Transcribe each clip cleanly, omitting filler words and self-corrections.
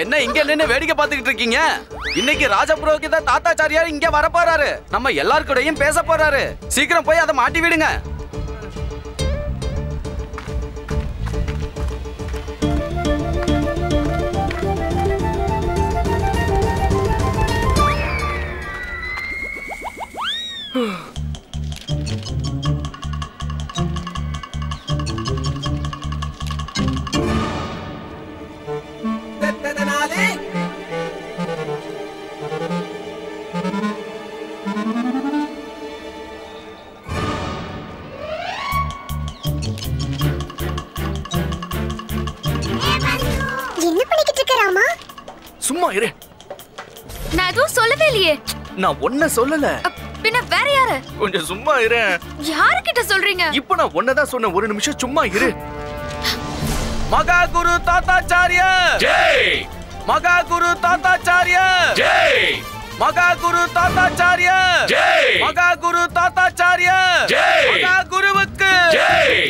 என்ன இங்க நின்னு வேடிக்கை பார்த்துக்கிட்டு இருக்கீங்க? இன்னைக்கு ராஜபுரோகித தாத்தாச்சாரியார் இங்க வர போறாரு. நம்ம எல்லாருக்கூடயும் பேச போறாரு. சீக்கிரம் போய் அதை மாட்டி விடுங்க. சும்மா இரு. நான் எதுவும் சொல்லவே இல்லையே. நான் ஒன்ன சொல்லல. பின்ன வேற யாரு? கொஞ்சம் சும்மா இரு. யார்கிட்ட சொல்றீங்க? இப்போ நான் ஒன்னதான் சொன்ன. ஒரு நிமிஷம் சும்மா இரு. மகா குரு தாத்தாச்சாரியார் ஜெய். மகா குரு தாத்தாச்சாரியார் ஜெய். மகா குரு தாத்தாச்சாரியார் ஜெய். மகா குரு தாத்தாச்சாரியார் ஜெய். மகா குருவுக்கு ஜெய்.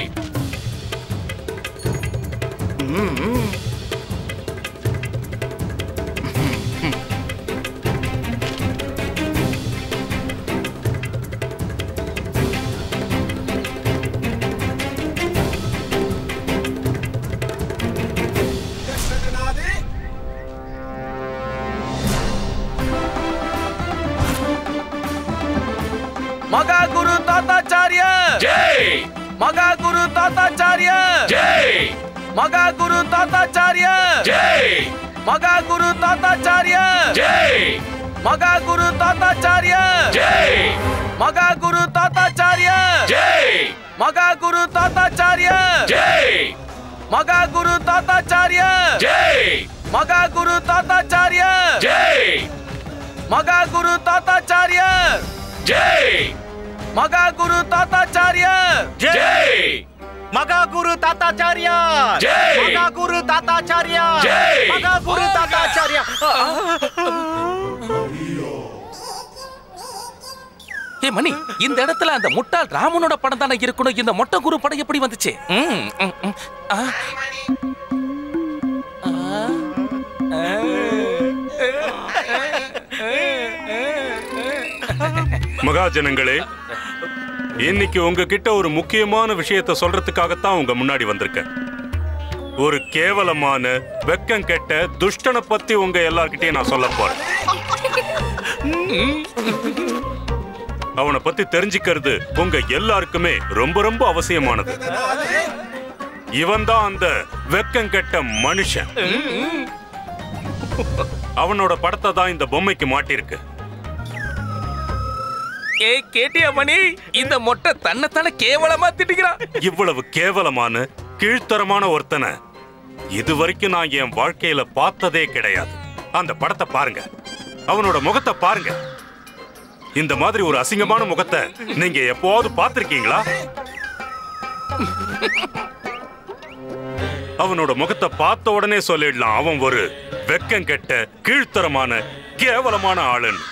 மகா குரு தாத்தாச்சாரியார் ஜெய். மகா குரு தாத்தாச்சாரியார் ஜெய். மகா குரு தாத்தாச்சாரியார் ஜெய். மகா குரு தாத்தாச்சாரியார் ஜெய். மகா குரு தாத்தாச்சாரியார் ஜெய். மகா குரு தாத்தாச்சாரியார் ஜெய். மகா குரு தாத்தாச்சாரியார் ஜெய். மகா குரு தாத்தாச்சாரியார் ஜெய். மகா குரு தாத்தாச்சாரியார் ஜெய். மகா குரு தாத்தாச்சாரியார் ஜெய். மகா குரு தாத்தாச்சாரியார் ஜெய். மகா குரு தாத்தாச்சாரியார் ஜெய். மகா குரு தாத்தாச்சாரியார் ஜெய். மகா குரு தாத்தாச்சாரியார். ஏ மணி, இந்த இடத்துல அந்த முட்டாள் ராமனோட படம் தானே இருக்கணும். இந்த மொட்டை குரு படம் எப்படி வந்துச்சு? மகாஜனங்களே, இன்னைக்கு உங்ககிட்ட ஒரு முக்கியமான விஷயத்தை சொல்றதுக்காகத்தான் உங்க முன்னாடி வந்திருக்கேன். ஒரு கேவலமான வெக்கம் கெட்ட துஷ்டனை பத்தி உங்க எல்லார்கிட்டயும் நான் சொல்ல போறேன். அவனை பத்தி தெரிஞ்சுக்கிறது உங்க எல்லாருக்குமே ரொம்ப ரொம்ப அவசியமானது. இவன் தான் அந்த வெக்கம் கெட்ட மனுஷன். அவனோட படத்தை தான் இந்த பொம்மைக்கு மாட்டிருக்கு. ஏ கேட்டியா மணி, இந்த மொட்டை தன்னைத்தானே கேவலமா திட்டுகிறான். இவ்வளவு கேவலமான கீழ்த்தரமான ஒருத்தனை இதுவரைக்கும் நான் என் வாழ்க்கையில பார்த்ததே கிடையாது. அந்த படத்தை பாருங்க, அவனோட முகத்தை பாருங்க. இந்த மாதிரி ஒரு அசிங்கமான முகத்தை நீங்க எப்போது பார்த்திருக்கீங்களா? அவனோட முகத்தை பார்த்த உடனே சொல்லிடலாம் அவன் ஒரு வெக்கம் கெட்ட கீழ்த்தரமான கேவலமான ஆளுன்னு.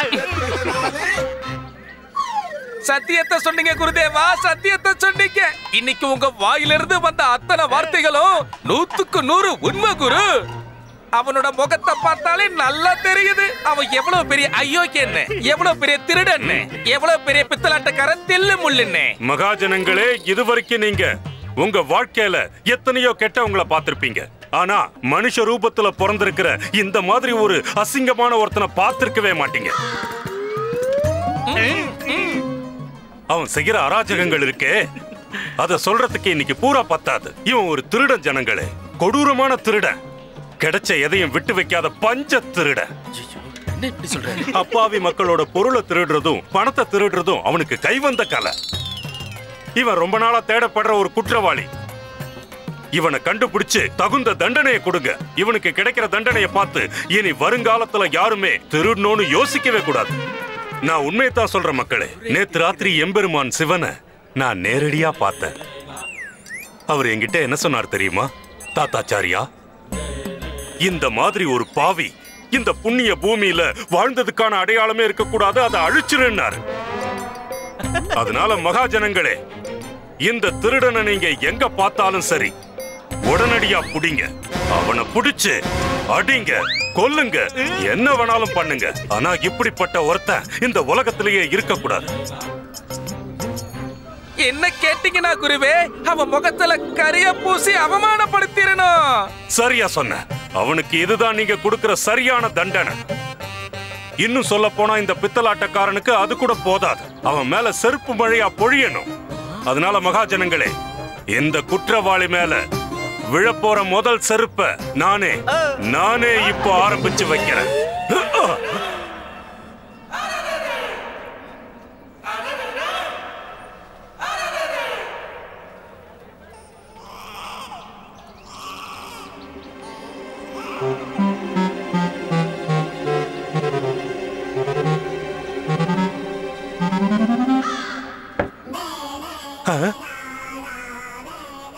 சத்தியத்தை சொன்னீங்க குருதேவா, சத்தியத்தை சொன்னீங்க. இன்னைக்கு உங்க வாயிலிருந்து வந்த அத்தனை வார்த்தைகளும் 100க்கு 100 உண்மை குரு. அவனோட முகத்தை பார்த்தாலே நல்லா தெரியுது அவன் எவ்வளவு பெரிய அயோக்கியன்னு, எவ்வளவு பெரிய திருடன்னு, எவ்வளவு பெரிய பித்தலாட்டக்கார தில்லு முள்ளுன்னு. மகாஜனங்களே, இதுவரைக்கும் நீங்க உங்க வாழ்க்கையில எத்தனையோ கெட்டவங்களை பார்த்திருப்பீங்க. ஆனா மனுஷ ரூபத்துல பிறந்திருக்கிற இந்த மாதிரி ஒரு அசிங்கமான ஒருத்தனை பார்த்திருக்கவே மாட்டீங்க. அவன் செய்கிற அராஜகங்கள் இருக்கே, அத சொல்றதுக்கு இன்னைக்கு பூரா பத்தாது. இவன் ஒரு திருடன் ஜனங்களே, கொடூரமான திருடன். கிடைச்ச எதையும் விட்டு வைக்காத பஞ்ச திருடன். அப்பாவி மக்களோட பொருளை திருடுறதும் பணத்தை திருடுறதும் அவனுக்கு கைவந்த கலை. இவன் ரொம்ப நாளா தேடப்படுற ஒரு குற்றவாளி. இவனை கண்டுபிடிச்சு தகுந்த தண்டனையை கொடுங்க. இவனுக்கு கிடைக்கிற தண்டனையை பார்த்து இனி வருங்காலத்துல யாருமே திருடணும்னு யோசிக்கவே கூடாது. நான் உண்மையத்தான் சொல்றேன் மக்களே. நேத்து ராத்திரி எம்பெருமான் சிவனை நான் நேரடியா பார்த்தேன். அவர் என்கிட்ட என்ன சொன்னார் தெரியுமா? தாத்தாச்சாரியா, இந்த மாதிரி ஒரு பாவி இந்த புண்ணிய பூமியில வாழ்ந்ததுக்கான அடையாளமே இருக்கக்கூடாது, அதை அழிச்சிருன்னாரு. அதனால மகாஜனங்களே, இந்த திருடனை நீங்க எங்க பார்த்தாலும் சரி உடனடியா புடிங்க. அவனை புடிச்சு அடிங்க, கொல்லுங்க, என்ன வேணாலும் பண்ணுங்க. ஆனா இப்படிப்பட்ட ஒருத்தன் இந்த உலகத்திலேயே இருக்க கூடாது. என்ன கேட்டீங்கன்னா குருவே, அவன் முகத்துல கரிய பூசி அவமானப்படுத்திரணும். சரியா சொன்ன. அவனுக்கு இதுதான் நீங்க கொடுக்கிற சரியான தண்டனை. இன்னும் சொல்ல போனா இந்த பித்தலாட்டக்காரனுக்கு அது கூட போதாது. அவன் மேல செருப்பு மழையா பொழியணும். அதனால மகாஜனங்களே, இந்த குற்றவாளி மேல விழப்போற முதல் செருப்ப நானே இப்போ ஆரம்பிச்சு வைக்கிறேன்.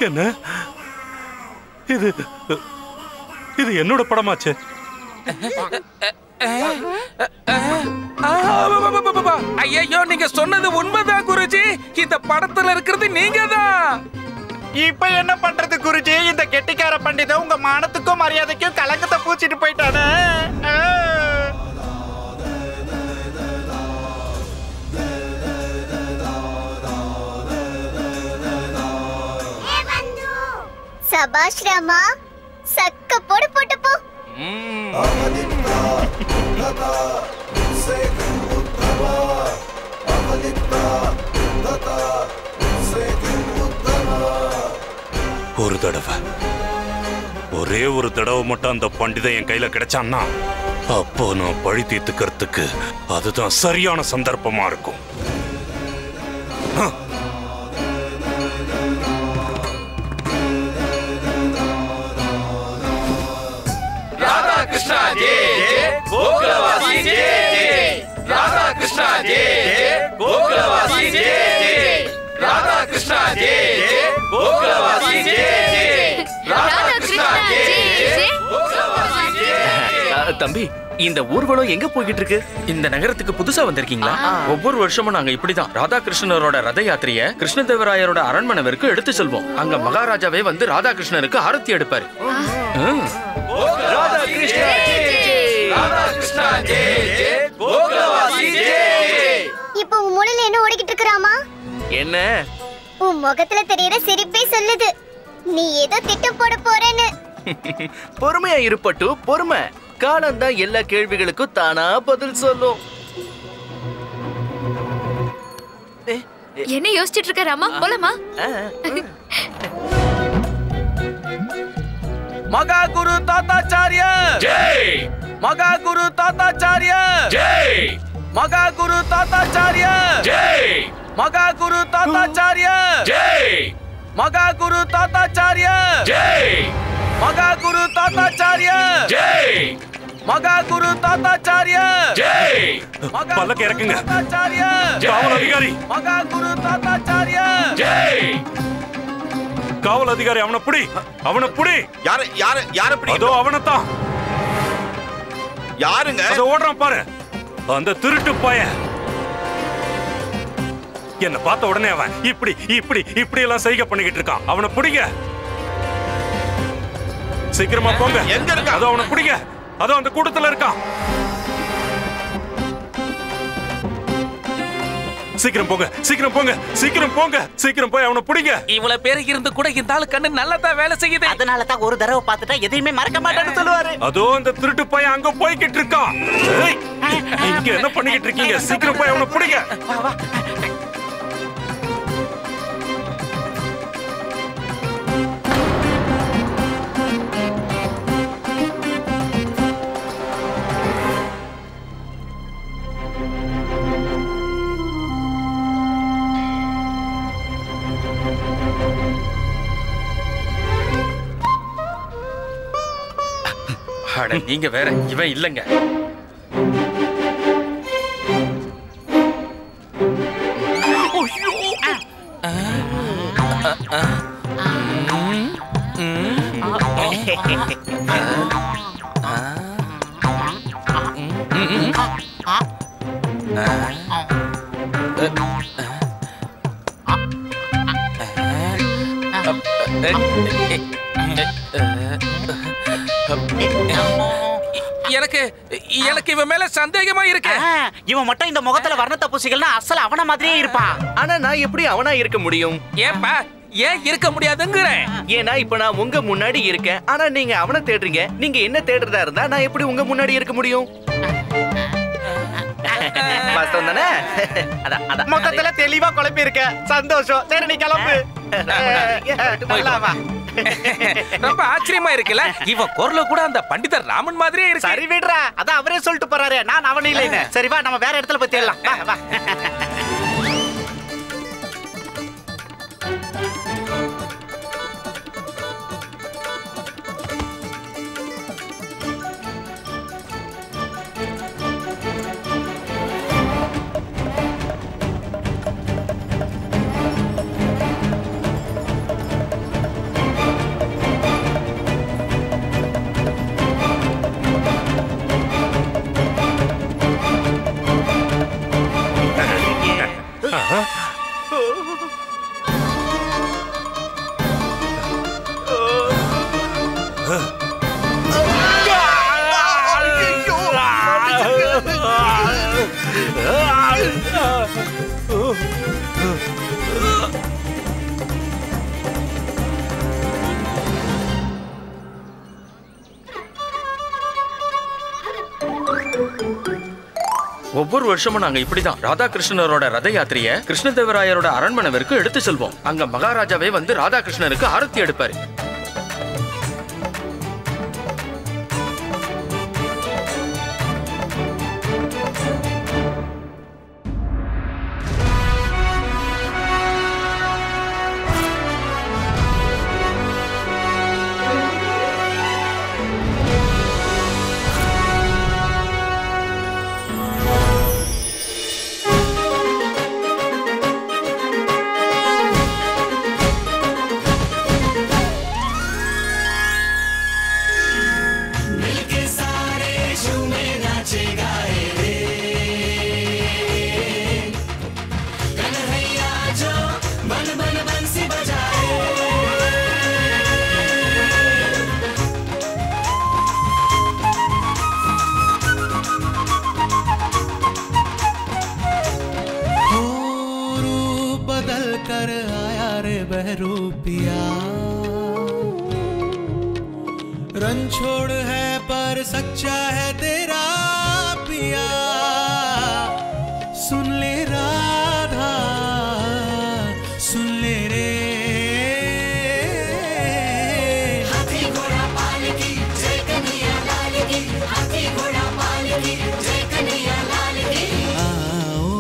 என்ன இது என்னோட படமாச்சு. ஐயோ, நீங்க சொன்னது உண்மைதான் குருஜி. இந்த படத்துல இருக்கிறது நீங்க தான். இப்ப என்ன பண்றது குருஜி? இந்த கெட்டிக்கார பண்டிதன் உங்க மானத்துக்கும் மரியாதைக்கும் கலங்கத்தை பூச்சிட்டு போயிட்டானே. சபாஷ் ராமா, சக்க போடு போட்டு போ. ஒரு தடவை, ஒரே ஒரு தடவை மட்டும் அந்த பண்டிதன் என் கையில கிடைச்சான்னா அப்போ நான் பழி தீர்த்துக்கிறதுக்கு அதுதான் சரியான சந்தர்ப்பமா இருக்கும். कृष्णा जय जय गोकुलवासी जय जय राधा कृष्णा जय जय गोकुलवासी जय जय राधा कृष्णा जय जय गोकुलवासी जय जय राधा कृष्णा जय जय गोकुलवासी जय. தம்பி, இந்த ஊர்வலம் எங்க போய்கிட்டு இருக்கு? இந்த நகரத்துக்கு புதுசா வந்திருக்கீங்களா? ஒவ்வொரு வருஷமும் நாங்க இப்படிதான் ராதாகிருஷ்ணரோட ரத யாத்திரைய கிருஷ்ணதேவராயரோட அரண்மனை வரைக்கும் எடுத்து செல்வோம். அங்க மகாராஜாவே வந்து ராதாகிருஷ்ணருக்கு ஆரத்தி எடுப்பாரு. राधा कृष्णा जय जय राधा कृष्णा जय जय गोकुलवासी जय जय. இப்போ உன் மூளையில என்ன ஓடிக்கிட்டு இருக்கறாமா? என்ன? உன் முகத்துல தெரியற சிரிப்பே சொல்லுது நீ ஏதோ திட்டம் போட போறேன்னு. பொறுமையா இருப்பட்டு, பொறுமை. காலம் தான் எல்லா கேள்விகளுக்கும் தானா பதில் சொல்லும். என்ன யோசிச்சிட்டு இருக்க ராமா? போலாமா? மகா குரு தாத்தாச்சாரிய ஜெய். மகா குரு தாத்தாச்சாரிய ஜெய். மகா குரு தாத்தாச்சாரிய ஜெய். மகா குரு தாத்தாச்சாரிய ஜெய். மகா குரு தாத்தாச்சாரிய ஜெய். மகா குரு தாத்தாச்சாரிய ஜெய். மகா குரு தாத்தாச்சாரிய ஜெய். பல்லக்கு இறக்குங்க. தாத்தாச்சாரிய காவல் அதிகாரி, மகா குரு தாத்தாச்சாரிய ஜெய். காவல் அதிகாரி, அவனை புடி, அவனை புடி. யார பிடி? அதோ அவனைத்தான். யாருங்க? அதோ ஓடுறான் பாரு, அந்த திருட்டு பையன். என்ன பார்த்த உடனே அவன் இப்படி இப்படி இப்படி எல்லாம் செய்கை பண்ணிக்கிட்டு இருக்கான். அவனை பிடிங்க, சீக்கிரமா போங்க. எங்க இருக்கான்? அதோ அவனை பிடிங்க, அதோ அந்த கூட்டத்துல இருக்கான். சீக்கிரம் போங்க, சீக்கிரம் போங்க, சீக்கிரம் போங்க, சீக்கிரம் போய் அவனை பிடிங்க. இவ்வளவு பேரு இருந்து கூட இந்த ஆளு கண்ணு நல்லதான் வேலை செய்யுது. அதனால தான் ஒரு தடவை பார்த்துட்டா எதையுமே மறக்க மாட்டேன்னு சொல்லுவாரு. அதோ அந்த திருட்டு பையன் அங்க போய்கிட்டு இருக்கான். ஏய், இங்க என்ன பண்ணிக்கிட்டு இருக்கீங்க? சீக்கிரம் போய் அவனை பிடிங்க. அட நீங்க வேற, இவன் இல்லங்க. எனக்கு எனக்கு இவன் மேல சந்தேகமா இருக்கு. இவன் மட்டும் இந்த முகத்துல வர்ணத்தை பூசிகள்னா அசல் அவன மாதிரியே இருப்பான். ஆனா நான் எப்படி அவனா இருக்க முடியும்? ஏன்பா ஏன் இருக்க முடியாதுங்கிறேன்? ஏன்னா இப்ப நான் உங்க முன்னாடி இருக்கேன், ஆனா நீங்க அவனை தேடுறீங்க. நீங்க என்ன தேடுறதா இருந்தா நான் எப்படி உங்க முன்னாடி இருக்க முடியும்? வாஸ்தவம் தானே? மொத்தத்துல தெளிவா குழப்பி இருக்க. சந்தோஷம். சரி நீ கிளம்பு. ரொம்ப ஆச்சரியமா இருக்குல்ல? இவன் குரல கூட அந்த பண்டிதர் ராமன் மாதிரியே இருக்கு. சரி விடுறா, அதான் அவரே சொல்லிட்டு போறாரு. நான் அவன் இல்லைன்னு. சரி வா, நம்ம வேற இடத்துல போய் தேடலாம். வா வா. ஒவ்வொரு வருஷமும் நாங்க இப்படிதான் ராதாகிருஷ்ணரோட ரத யாத்திரைய கிருஷ்ணதேவராயரோட அரண்மனை வரைக்கும் எடுத்து செல்வோம். அங்க மகாராஜாவே வந்து ராதாகிருஷ்ணருக்கு ஆரத்தி எடுப்பாரு. रन छोड़ है पर सच्चा है तेरा पिया, सुन ले राधा सुन ले रे। हाथी घोड़ा पालकी जय कन्हैया लाल की, हाथी घोड़ा पालकी जय कन्हैया लाल की। आओ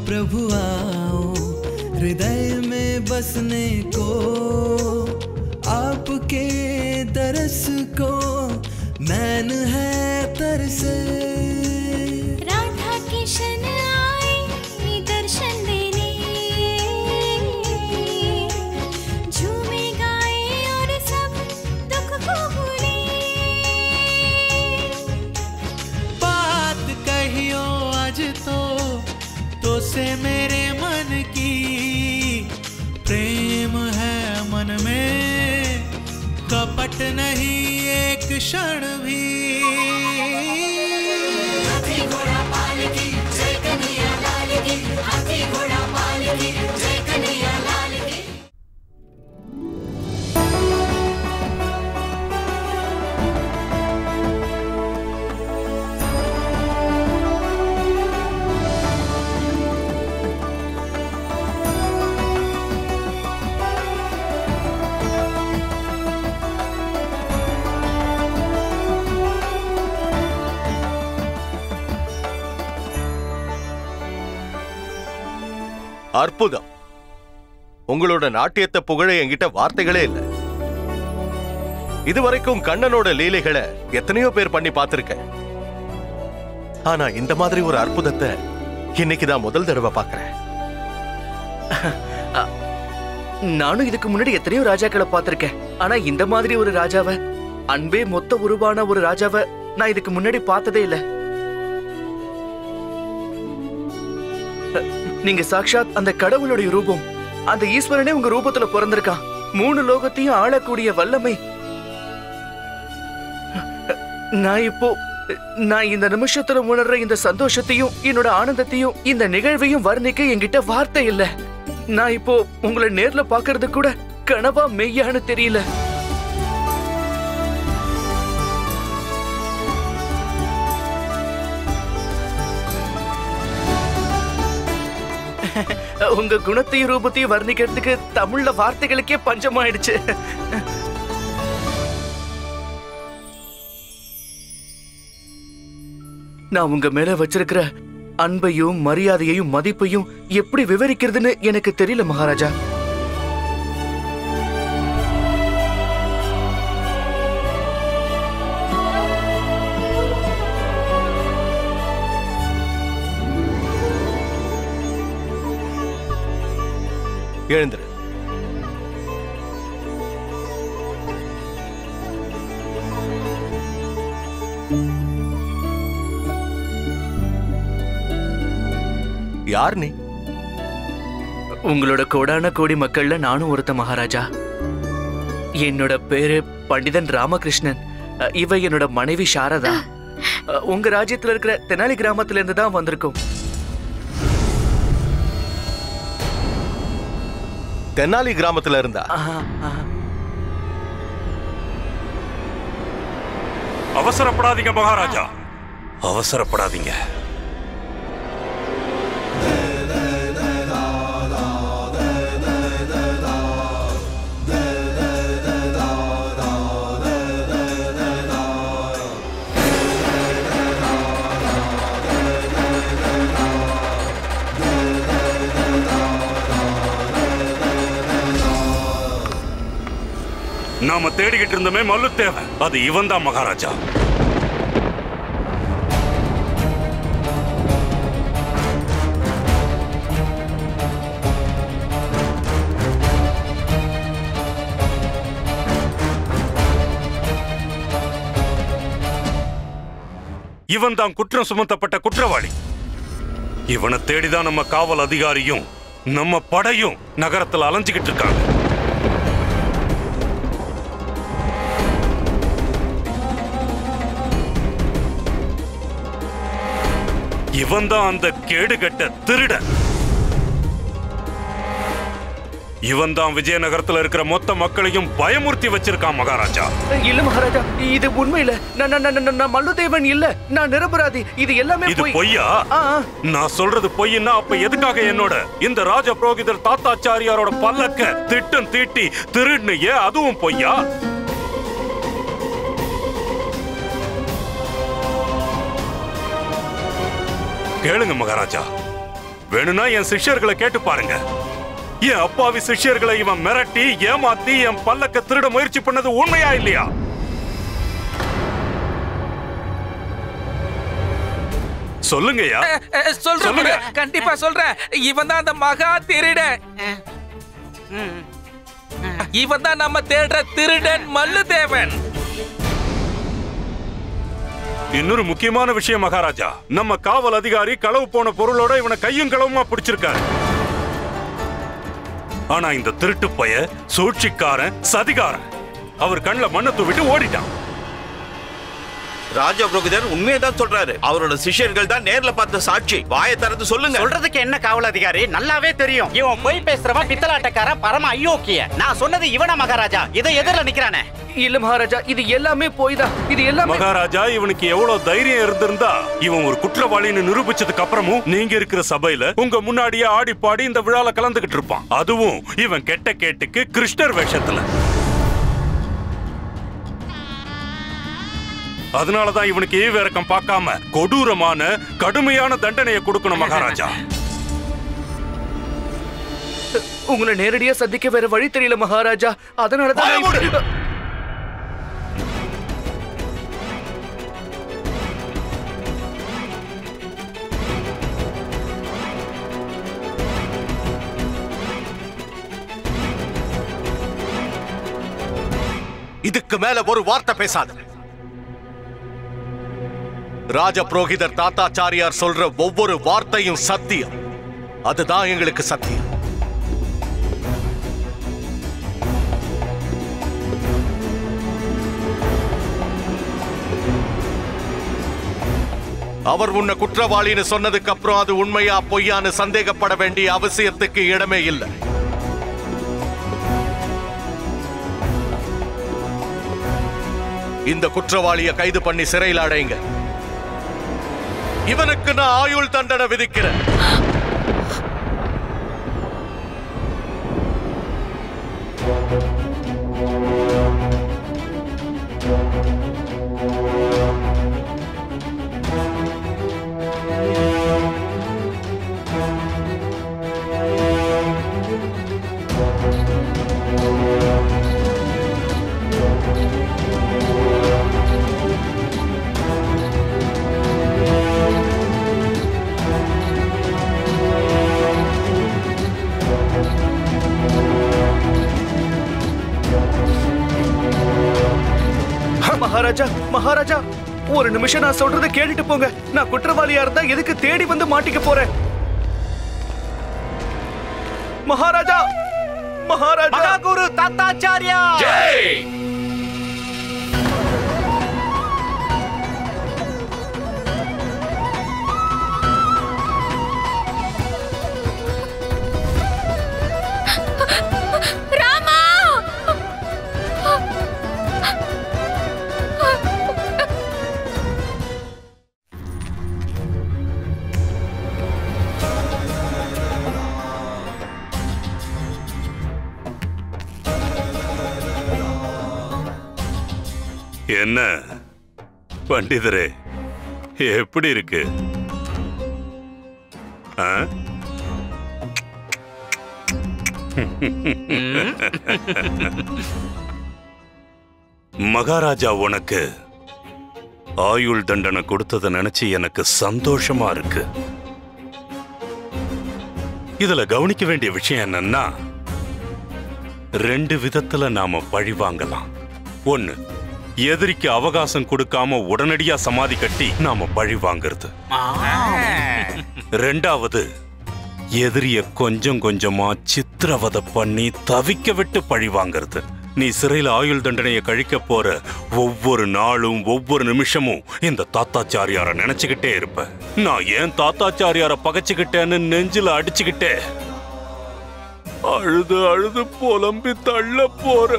प्रभु आओ हृदय में बसने को, आपके दरस को नैन है तरसे। राधा किशन आए दर्शन देने, झूमे गाए और सब दुख को भूले। बात कहियो आज तो से मेरे मन की, प्रेम है मन में कपट नहीं एक क्षण भी। हाथी घोड़ा पालकी जय कन्हैया लाल की, हाथी घोड़ा पालकी जय कन्हैया लाल की। அற்புதம். உங்களோட நாட்டியத்தை புகழ என்கிட்ட வார்த்தைகளே இல்ல. இதுவரைக்கும் கண்ணனோட லீலைகளை எத்தனையோ பேர் பண்ணி பார்த்திருக்கேன். ஆனா இந்த மாதிரி ஒரு அற்புதத்தை இன்னைக்குதான் முதல் தடவை பார்க்கிறேன். நானும் இதுக்கு முன்னாடி எத்தனையோ ராஜாக்களை பார்த்திருக்கேன். ஆனா இந்த மாதிரி ஒரு ராஜாவை, அன்பே மொத்த உருவான ஒரு ராஜாவை நான் இதுக்கு முன்னாடி பார்த்ததே இல்ல. நீங்க சாக்ஷாத் அந்த கடவுளுடைய ரூபம். அந்த ஈஸ்வரனே உங்க ரூபத்துல பிறந்திருக்கான். 3 லோகத்தையும் ஆளக்கூடிய வல்லமை நான் இந்த நிமிஷத்துல உணர்ற இந்த சந்தோஷத்தையும் என்னோட ஆனந்தத்தையும் இந்த நிகழ்வையும் வர்ணிக்க என்கிட்ட வார்த்தை இல்ல. நான் இப்போ உங்களை நேர்ல பாக்குறது கூட கனவா மெய்யான்னு தெரியல. உங்க குணத்தையும் ரூபத்தையும் வர்ணிக்கிறதுக்கு தமிழ்ல வார்த்தைகளுக்கே பஞ்சமாயிடுச்சு. நான் உங்க மேல வச்சிருக்கிற அன்பையும் மரியாதையையும் மதிப்பையும் எப்படி விவரிக்கிறதுன்னு எனக்கு தெரியல மகாராஜா. எழுந்துரு. யார் நீ? உங்களோட கோடான கோடி மக்கள்ல நானும் ஒருத்த மகாராஜா. என்னோட பேரு பண்டிதன் ராமகிருஷ்ணன். இவ என்னோட மனைவி சாரதா. உங்க ராஜ்யத்துல இருக்கிற தெனாலி கிராமத்துல இருந்து தான் வந்திருக்கோம். தெனாலி கிராமத்துல இருந்தா? அவசரப்படாதீங்க மகாராஜா, அவசரப்படாதீங்க. நாம தேடிக்கிட்டு இருந்தமே மல்லு தேவை, அது இவன் தான் மகாராஜா. இவன் தான் குற்றம் சுமத்தப்பட்ட குற்றவாளி. இவனை தேடிதான் நம்ம காவல் அதிகாரியும் நம்ம படையும் நகரத்தில் அலைஞ்சுக்கிட்டு இருக்காங்க. இவன் தான் அந்த கேடுகட்ட திருடன். இவன் தான் விஜயநகரத்துல இருக்கிற மொத்த மக்களையும் பயமுறுத்தி வச்சிருக்கான் மகாராஜா. இல்ல மகாராஜா, இது உண்மை இல்ல. நான் மல்லுதேவன் இல்ல, நான் நிரபராதி. இது எல்லாமே இது பொய்யா? நான் சொல்றது பொய்னா அப்ப எதுக்காக என்னோட இந்த ராஜ புரோகிதர் தாத்தாச்சாரியாரோட பல்லக்க திட்டம் தீட்டி திருடுனியே, அதுவும் பொய்யா? கேளுங்க மகாராஜா, வேணும்னா என் சிஷ்யர்களை கேட்டு பாருங்க. என் அப்பாவி சிஷ்யர்களை இவன் மிரட்டி ஏமாத்தி என் பல்லக்க திருட முயற்சி பண்ணது உண்மையா இல்லையா? சொல்லுங்கய்யா. சொல்லுங்க. கண்டிப்பா சொல்றேன். இவன் தான் அந்த மகா திருடன். இவன் தான் நம்ம தேடுற திருடன் மல்லுதேவன். இன்னொரு முக்கியமான விஷயம் மகாராஜா, நம்ம காவல் அதிகாரி களவு போன பொருளோட இவனை கையும் களவுமா பிடிச்சிருக்காரு. ஆனா இந்த திருட்டு பைய சூழ்ச்சிக்காரன், சதிகாரன், அவர் கண்ணில் மண்ணை தூவிட்டு ஓடிட்டான். ராஜா புரோகிதர் உண்மையதான் சொல்றாரு. அவரோட சிஷ்யர்கள் தான் நேர்ல பார்த்த சாட்சி. வாயை திறந்து சொல்லுங்க. சொல்றதுக்கு என்ன காவல் அதிகாரி? நல்லாவே தெரியும். இவன் போய் பேசுறவன் பித்தலாட்டக்கார பரம ஐயோக்கிய. நான் சொன்னது இவனா மகாராஜா? இதை எதிரில நிக்கிறானே. இல்ல மகாராஜா, இது எல்லாமே போய் தான். இது எல்லாமே மகாராஜா, இவனுக்கு எவ்வளவு தைரியம் இருந்திருந்தா இவன் ஒரு குற்றவாளின்னு நிரூபிச்சதுக்கு அப்புறமும் நீங்க இருக்கிற சபையில உங்க முன்னாடியே ஆடி பாடி இந்த விழால கலந்துகிட்டு இருப்பான். அதுவும் இவன் கெட்ட கேட்டுக்கு கிருஷ்ணர் வேஷத்துல. அதனாலதான் இவனுக்கு ஈவிரக்கம் பார்க்காம கொடூரமான கடுமையான தண்டனையை கொடுக்கணும் மகாராஜா. உங்களை நேரடியா சந்திக்க வேற வழி தெரியல மகாராஜா. அதனாலதான் இதுக்கு மேல ஒரு வார்த்தை பேசாத. ராஜ புரோகிதர் தாத்தாச்சாரியார் சொல்ற ஒவ்வொரு வார்த்தையும் சத்தியம். அதுதான் எங்களுக்கு சத்தியம். அவர் உன்னை குற்றவாளின்னு சொன்னதுக்கு அப்புறம் அது உண்மையா பொய்யான்னு சந்தேகப்பட வேண்டிய அவசியத்துக்கு இடமே இல்லை. இந்த குற்றவாளியை கைது பண்ணி சிறையில் அடைங்க. இவனுக்கு நான் ஆயுள் தண்டனை விதிக்கிறேன். மகாராஜா மகாராஜா, ஒரு நிமிஷம் நான் சொல்றதை கேட்டுட்டு போங்க. நான் குற்றவாளியா இருந்தா எதுக்கு தேடி வந்து மாட்டிக்க போறேன்? மகாராஜா மகாராஜா, மகாகுரு தாத்தாச்சாரியா ஜெய். ராமா! என்ன பண்டிதரே, எப்படி இருக்கு? மகாராஜா உனக்கு ஆயுள் தண்டனை கொடுத்ததை நினைச்சு எனக்கு சந்தோஷமா இருக்கு. இதுல கவனிக்க வேண்டிய விஷயம் என்னன்னா, 2 விதத்துல நாம பழி வாங்கலாம். ஒன்னு, எதிரிக்கு அவகாசம் கொடுக்காம உடனடியா சமாதி கட்டி நாம பழி வாங்குறது. 2வது, எதிரிய கொஞ்சம் கொஞ்சமா சித்திரவதை பண்ணி தவிக்க விட்டு பழி வாங்குறது. நீ சிறையில் ஆயுள் தண்டனையை கழிக்க போற ஒவ்வொரு நாளும் ஒவ்வொரு நிமிஷமும் இந்த தாத்தாச்சாரியார நினைச்சுக்கிட்டே இருப்ப. நான் ஏன் தாத்தாச்சாரியார பகைச்சுக்கிட்டேன்னு நெஞ்சில அடிச்சுக்கிட்டே அழுது அழுது புலம்பி தள்ள போற.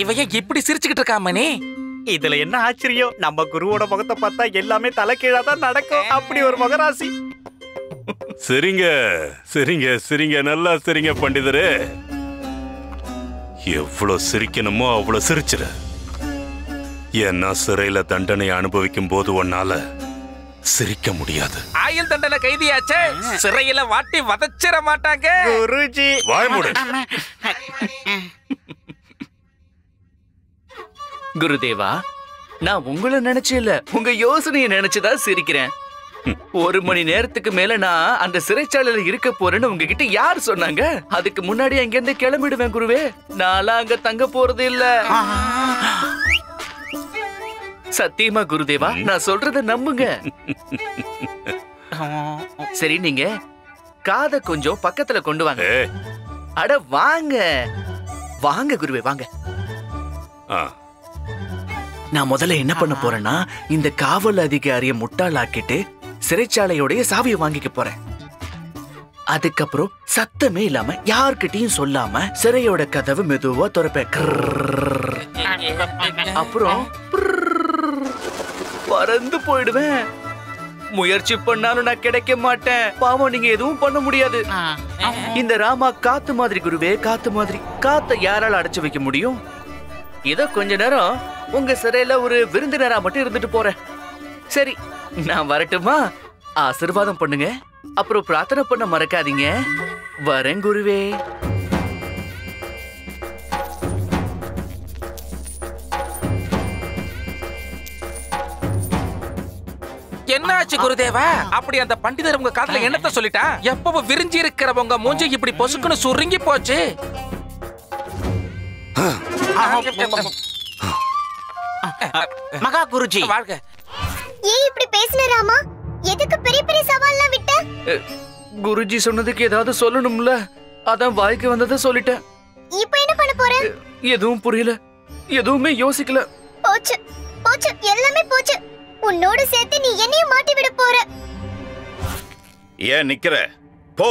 இவைய இப்படி சிரிச்சுக்கிட்டு இருக்காமனே. இதுல என்ன ஆச்சரியம்? நம்ம குருவோட முகத்தை பார்த்தா எல்லாமே தலைகீழா தான் நடக்கும். அப்படி ஒரு முகராசி. சரிங்க சரிங்க சரிங்க, நல்லா சரிங்க பண்டிதரே. எவ்வளவு சிரிக்கணுமோ அவ்வளவு சிரிச்சிரு. ஏன்னா சிறையில தண்டனை அனுபவிக்கும் போது உன்னால சிரிக்க முடியாது. ஆயுள் தண்டனை கைதியாச்சே, சிறையில வாட்டி வதச்சிட மாட்டாங்க. குருஜி வாய் மூடு. குருதேவா, நான் உங்களை நினைச்சு இல்ல, உங்க யோசனையை நினைச்சுதான் சிரிக்கிறேன். 1 மணி நேரத்துக்கு மேல நான் அந்த சிறைச்சாலையில இருக்க போறேன்னு உங்ககிட்ட யார் சொன்னாங்க? அதுக்கு முன்னாடி அங்க இருந்து கிளம்பிடுவேன் குருவே. நான்லாம் அங்க தங்க போறது இல்ல. சத்தியமா குருதேவா, நான் சொல்றத நம்புங்க. சரி, நீங்க காதை கொஞ்சம் பக்கத்துல கொண்டு வாங்க. அட வாங்க வாங்க குருவே, வாங்க. நான் முதல்ல என்ன பண்ண போறேன்னா, இந்த காவல் அதிகாரியை முட்டாளாக்கிட்டு சிறைச்சாலையோடைய சாவியை வாங்கிக்க போறேன். அதுக்கப்புறம் சத்தமே இல்லாம யார்கிட்டயும் சொல்லாம சிறையோட கதவு மெதுவா திறப்பேன். அப்புறம் பறந்து போயிடுவேன். முயற்சி பண்ணாலும் நான் கிடைக்க மாட்டேன். பாவம், நீங்க எதுவும் பண்ண முடியாது. இந்த ராமா காத்து மாதிரி குருவே, காத்து மாதிரி. காத்த யாரால அடைச்சு வைக்க முடியும்? இதோ கொஞ்ச நேரம் உங்க சிறையில ஒரு விருந்தினரா மட்டும் இருந்துட்டு போறேன். சரி, நான் வரட்டுமா? ஆசீர்வாதம் பண்ணுங்க, அப்புறம் பிரார்த்தனை பண்ண மறக்காதீங்க. வரேன் குருவே. என்னாச்சு குருதேவா? அப்படி அந்த பண்டிதர் உங்க காதுல என்னத்த சொல்லிட்டா? எப்பவும் விரிஞ்சி இருக்கிறவங்க மூஞ்சி இப்படி பொசுக்குன்னு சுருங்கி போச்சு. மகா குருஜி வாழ்க. ஏன் இப்படி பேசுன ராமா? எதுக்கு பெரிய பெரிய சவால்லாம் விட்ட? குருஜி சொன்னதுக்கு ஏதாவது சொல்லணும்ல, அதான் வாய்க்கு வந்ததை சொல்லிட்டேன். இப்போ என்ன பண்ண போற? எதுவும் புரியல, எதுவுமே யோசிக்கல. போச்சு போச்சு, எல்லாமே போச்சு. உன்னோட சேர்த்து நீ என்னையும் மாட்டி விட போற. ஏன் நிக்கிற? போ.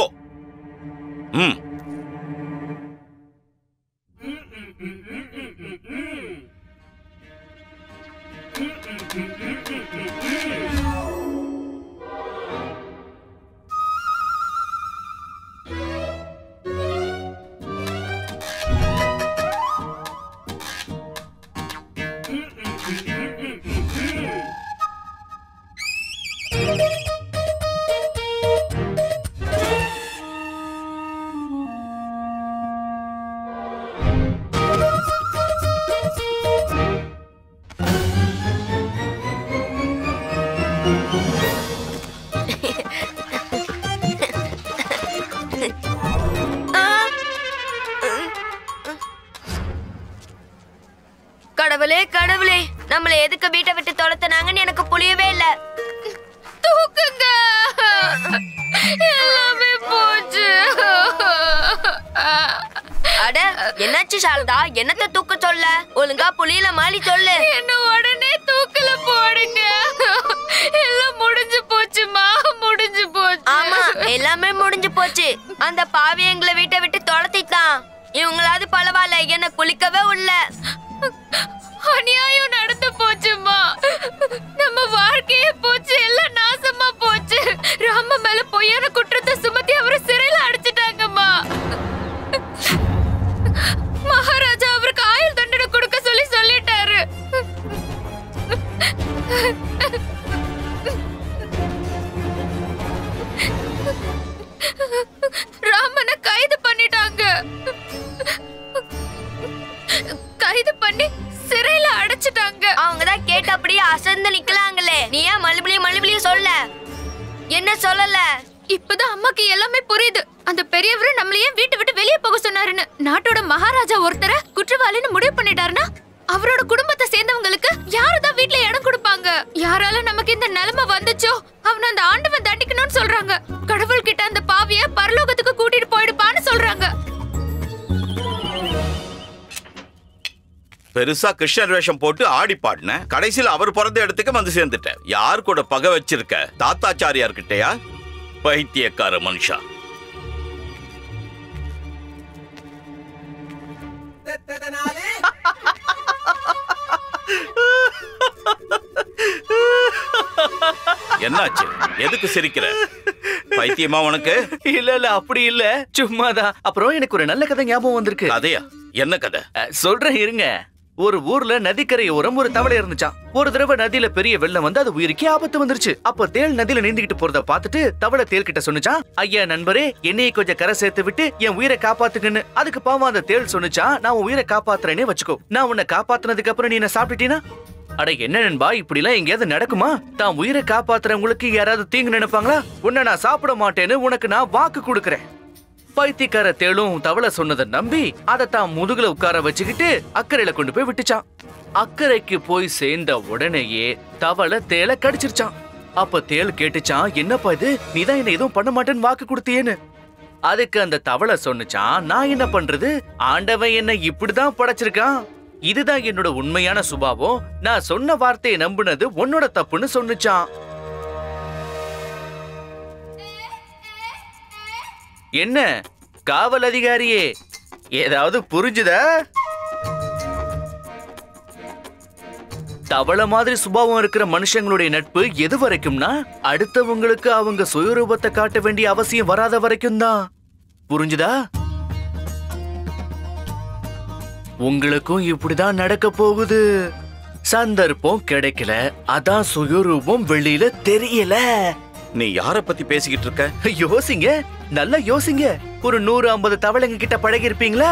கடவுளே கடவுளே, நம்மள எதுக்கு வீட்டை விட்டு தொலைத்தனாங்கன்னு எனக்கு புரியவே இல்ல. தூக்குங்க, எல்லாமே போச்சு. அட என்னாச்சு சாரதா? என்னத்த தூக்க சொல்ல? ஒழுங்கா புலியில மாலி சொல்லு. என்ன உடனே தூக்கல போடுங்க. எல்லாம் முடிஞ்சு போச்சுமா, முடிஞ்சு போச்சு. ஆமா, எல்லாமே முடிஞ்சு போச்சு. அந்த பாவி எங்களை வீட்டை விட்டு தொலைத்திட்டான். இவங்களாவது பரவாயில்ல, என்ன குளிக்கவே உள்ள. அநியாயம் நடந்து போச்சுமா. நம்ம வாழ்க்கையே போச்சு, எல்லாம் நாசமா போச்சு. ராம மேல பொய்யான குற்றத்தை சுமத்தி அவரை சிறையில அடைச்சிட்டாங்கம்மா. மகாராஜா அவருக்கு ஆயுள் தண்டனை கொடுக்க சொல்லிட்டாரு. ராமனை கைது பண்ணிட்டாங்க. கைது பண்ணி சிறையில அடைச்சிட்டாங்க. அவங்கதான் கேட்டபடியே அசந்து நிக்கலாங்களே. நீ ஏன் மறுபடியும் சொல்ல? என்ன சொல்லல? இப்பதான் அம்மாக்கு எல்லாமே புரியுது. அந்த பெரியவர் நம்மளையே வீட்டை விட்டு வெளியே போக சொன்னாருன்னு. நாட்டோட மகாராஜா ஒருத்தர குற்றவாளின்னு முடிவு பண்ணிட்டாருன்னா அவரோட குடும்பத்தை சேர்ந்தவங்களுக்கு யாருதான் வீட்டுல இடம் கொடுப்பாங்க? யாரால நமக்கு இந்த நிலைமை வந்துச்சோ அவனை அந்த ஆண்டவன் தண்டிக்கணும்னு சொல்றாங்க. கடவுள் கிட்ட அந்த பாவிய பரலோகத்துக்கு கூட்டிட்டு போயிடுப்பான்னு சொல்றாங்க. பெருசா கிருஷ்ணர் வேஷம் போட்டு ஆடி பாடின. கடைசியில் அவர் பிறந்த இடத்துக்கு வந்து சேர்ந்துட்டேன். யார் கூட பகை வச்சிருக்க? தாத்தாச்சாரியார் கிட்டயா? பைத்தியக்கார மனுஷா. என்னாச்சு? எதுக்கு சிரிக்கிற? பைத்தியமா உனக்கு? இல்ல அப்படி இல்ல, சும்மாதான். அப்புறம் எனக்கு ஒரு நல்ல கதை ஞாபகம் வந்திருக்கு. கதையா? என்ன கதை? சொல்றேன் இருங்க. ஒரு ஊர்ல நதிக்கரை ஓரம் ஒரு தவளை இருந்துச்சான். ஒரு தடவை நதியில பெரிய வெள்ளம் வந்து அது உயிருக்கே ஆபத்து வந்துருச்சு. அப்ப தேள் நதியில நீந்திக்கிட்டு போறத பார்த்துட்டு தவளை தேள் கிட்ட சொன்னுச்சான், ஐயா நண்பரே, என்னைய கொஞ்சம் கரை சேர்த்து விட்டு என் உயிரை காப்பாத்துக்குன்னு. அதுக்கு பாவம் அந்த தேள் சொன்னுச்சான், நான் உன் உயிரை காப்பாத்துறேனே வச்சுக்கோ. நான் உன்னை காப்பாத்துனதுக்கு அப்புறம் நீ என்ன சாப்பிட்டுட்டீனா? அட என்ன நண்பா, இப்படி எல்லாம் எங்கேயாவது நடக்குமா? தான் உயிரை காப்பாத்துறவங்களுக்கு யாராவது தீங்கு நினைப்பாங்களா? உன்னை நான் சாப்பிட மாட்டேன்னு உனக்கு நான் வாக்கு கொடுக்கறேன். பைத்தியக்கார தேளும் தவளை சொன்னதை நம்பி அதை தான் முதுகுல உட்கார வச்சுக்கிட்டு அக்கறையில கொண்டு போய் விட்டுச்சான். அக்கறைக்கு போய் சேர்ந்த உடனேயே தவளை தேளை கடிச்சிருச்சான். அப்ப தேள் கேட்டுச்சான், என்னப்பா இது, நீதான் என்ன எதுவும் பண்ண மாட்டேன்னு வாக்கு கொடுத்தியேன்னு. அதுக்கு அந்த தவளை சொன்னுச்சான், நான் என்ன பண்றது, ஆண்டவன் என்ன இப்படிதான் படைச்சிருக்கான். இதுதான் என்னோட உண்மையான சுபாவம். நான் சொன்ன வார்த்தையை நம்பினது உன்னோட தப்புன்னு சொன்னுச்சான். என்ன காவல் அதிகாரியே, ஏதாவது புரிஞ்சுதா? தவளை மாதிரி சுபாவம் இருக்கிற மனுஷங்களுடைய நட்பு எது வரைக்கும்னா அடுத்தவங்களுக்கு அவங்க சுயரூபத்தை காட்ட வேண்டிய அவசியம் வராத வரைக்கும் தான். புரிஞ்சுதா? உங்களுக்கும் இப்படிதான் நடக்க போகுது. சந்தர்ப்பம் கிடைக்கல, அதான் சுயரூபம் வெளியில தெரியல. நீ யார பத்தி பேசிக்கிட்டு இருக்க? யோசிங்க, நல்லா யோசிங்க. ஒரு 150 தவளைங்க கிட்ட பழகி இருப்பீங்களா?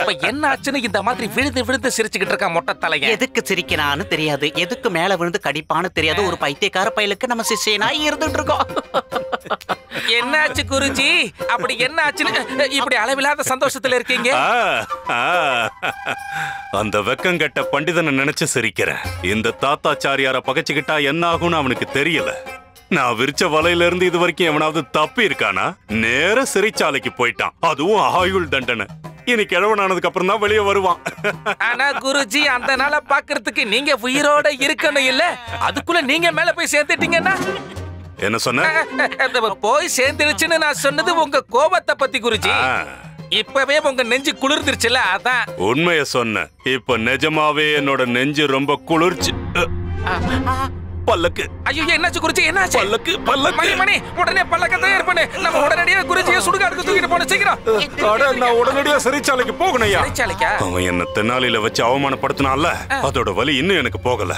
இப்ப என்ன ஆச்சுன்னு இந்த மாதிரி விழுந்து விழுந்து சிரிச்சுக்கிட்டு இருக்கா மொட்டை தலைய? எதுக்கு சிரிக்கிறான்னு தெரியாது, எதுக்கு மேல விழுந்து கடிப்பான்னு தெரியாது. ஒரு பைத்தியக்கார பயலுக்கு நம்ம சிஷ்யனா இருந்துட்டு இருக்கோம். என்னாச்சு குருஜி? அப்படி என்ன ஆச்சுன்னு இப்படி அளவில்லாத சந்தோஷத்துல இருக்கீங்க? அந்த வெக்கங்கட்ட பண்டிதனை நினைச்சு சிரிக்கிறேன். இந்த தாத்தாச்சாரியார பகைச்சுக்கிட்டா என்ன ஆகும்னு அவனுக்கு தெரியல. நான் விரிச்ச வலையில இருந்து இது வரைக்கும் எவனாவது தப்பி இருக்கானா? நேர சிறைச்சாலைக்கு போயிட்டான், அதுவும் ஆயுள் தண்டனை. இனி கிழவனானதுக்கு அப்புறம் தான் வெளியே வருவான். ஆனா குருஜி, அந்த நாளை பாக்குறதுக்கு நீங்க உயிரோட இருக்கணும் இல்ல? அதுக்குள்ள நீங்க மேல போய் சேர்ந்துட்டீங்கன்னா என்ன சொன்ன? போய் சேர்ந்துருச்சுன்னு நான் சொன்னது உங்க கோபத்தை பத்தி குருஜி. இப்பவே உங்க நெஞ்சு குளிர்ந்துருச்சுல, அதான். உண்மைய சொன்ன. இப்ப நிஜமாவே என்னோட நெஞ்சு ரொம்ப குளிர்ச்சு. பல்லக்கு. ஐயோ, என்னாச்சு குருஜி? என்னாச்சு? பல்லக்கு பல்லக்கு. மணி மணி, உடனே பல்லக்க தயார் பண்ணு. நம்ம உடனடியா குருஜியை சுடுகாடுக்கு தூக்கிட்டு போன சீக்கிரம். நான் உடனடியா சிறைச்சாலைக்கு போகணையா? சிறைச்சாலைக்கா? அவன் என்ன தென்னாலில வச்சு அவமானப்படுத்தினான்ல, அதோட வலி இன்னும் எனக்கு போகல.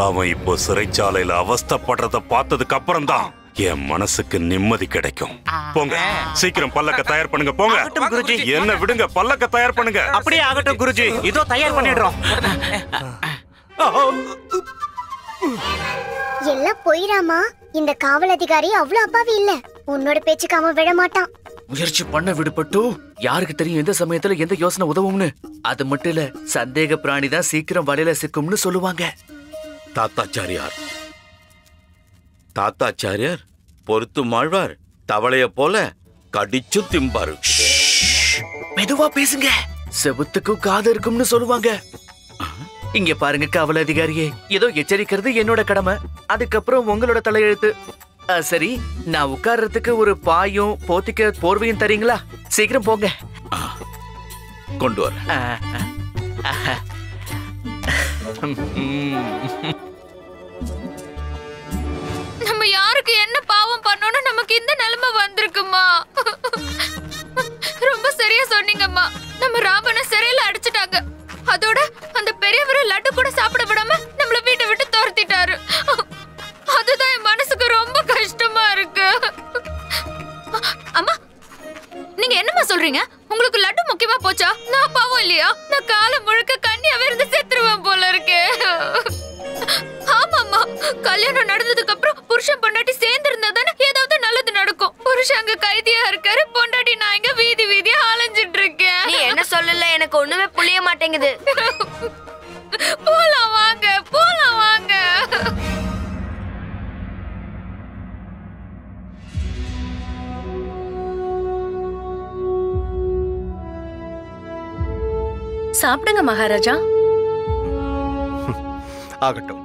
அவன் இப்போ சிறைச்சாலையில அவஸ்தப்படுறத பார்த்ததுக்கு அப்புறம் தான் என் மனசுக்கு நிம்மதி கிடைக்கும். போங்க, சீக்கிரம் பல்லக்க தயார் பண்ணுங்க. போங்க குருஜி. என்ன விடுங்க, பல்லக்க தயார் பண்ணுங்க. அப்படியே ஆகட்டும் குருஜி, இதோ தயார் பண்ணிடுறோம். எல்லாம் போயிராமா. இந்த காவல் அதிகாரி அவ்வளவு அப்பாவி இல்ல. உன்னோட பேச்சுக்கு அவன் விட மாட்டான். முயற்சி பண்ண விடுபட்டு யாருக்கு தெரியும் எந்த சமயத்துல எந்த யோசனை உதவும்னு. அது மட்டும் இல்ல, சந்தேக பிராணி தான் சீக்கிரம் வலையில சிக்கும்னு சொல்லுவாங்க. தாத்தாச்சாரியார் பொறுத்து மாழ்வார். தவளைய போல கடிச்சு திம்பாரு. மெதுவா பேசுங்க, செவுத்துக்கும் காது இருக்கும்னு சொல்லுவாங்க. இங்க பாருங்க காவல் அதிகாரியே, ஏதோ எச்சரிக்கிறது என்னோட கடமை, அதுக்கப்புறம் உங்களோட தலையெழுத்து. சரி, நான் உட்கார்றதுக்கு ஒரு பாயும் போத்திக்க போர்வையும் தரீங்களா? சீக்கிரம் போங்க. கொண்டு வர. நம்ம யாருக்கு என்ன பாவம் பண்ணோம்னு நமக்கு இந்த நிலைமை வந்திருக்குமா? ரொம்ப சரியா சொன்னீங்கம்மா. நம்ம ராவண சிறையில அடிச்சிட்டாங்க. அதோட அந்த பெரியவரை லட்டு கூட சாப்பிட விடாம நம்மள வீட்டை விட்டு துரத்திட்டாரு. அதுதான் என் மனசுக்கு ரொம்ப கஷ்டமா இருக்கு. அம்மா, நீங்க என்னம்மா சொல்றீங்க? உங்களுக்கு லட்டு முக்கியமா போச்சா? நான் பாவம் இல்லையா? நான் காலம் முழுக்க கன்னியாவே இருந்து செத்துருவேன் போல இருக்கு. ஆமாம்மா, கல்யாணம் நடந்ததுக்கு அப்புறம் புருஷன் பொண்டாட்டி சேர்ந்து இருந்தா தானே ஏதாவது நல்லது நடக்கும். புருஷன் அங்க கைதியா இருக்காரு, பொண்டாட்டி நான் இங்க வீதி வீதியா அலைஞ்சிட்டு இருக்கேன். நீ என்ன சொல்லல, எனக்கு ஒண்ணுமே புரிய மாட்டேங்குது. போலாம் வாங்க, போலாம் வாங்க. சாப்பிடுங்க மகாராஜா. ஆகட்டும்.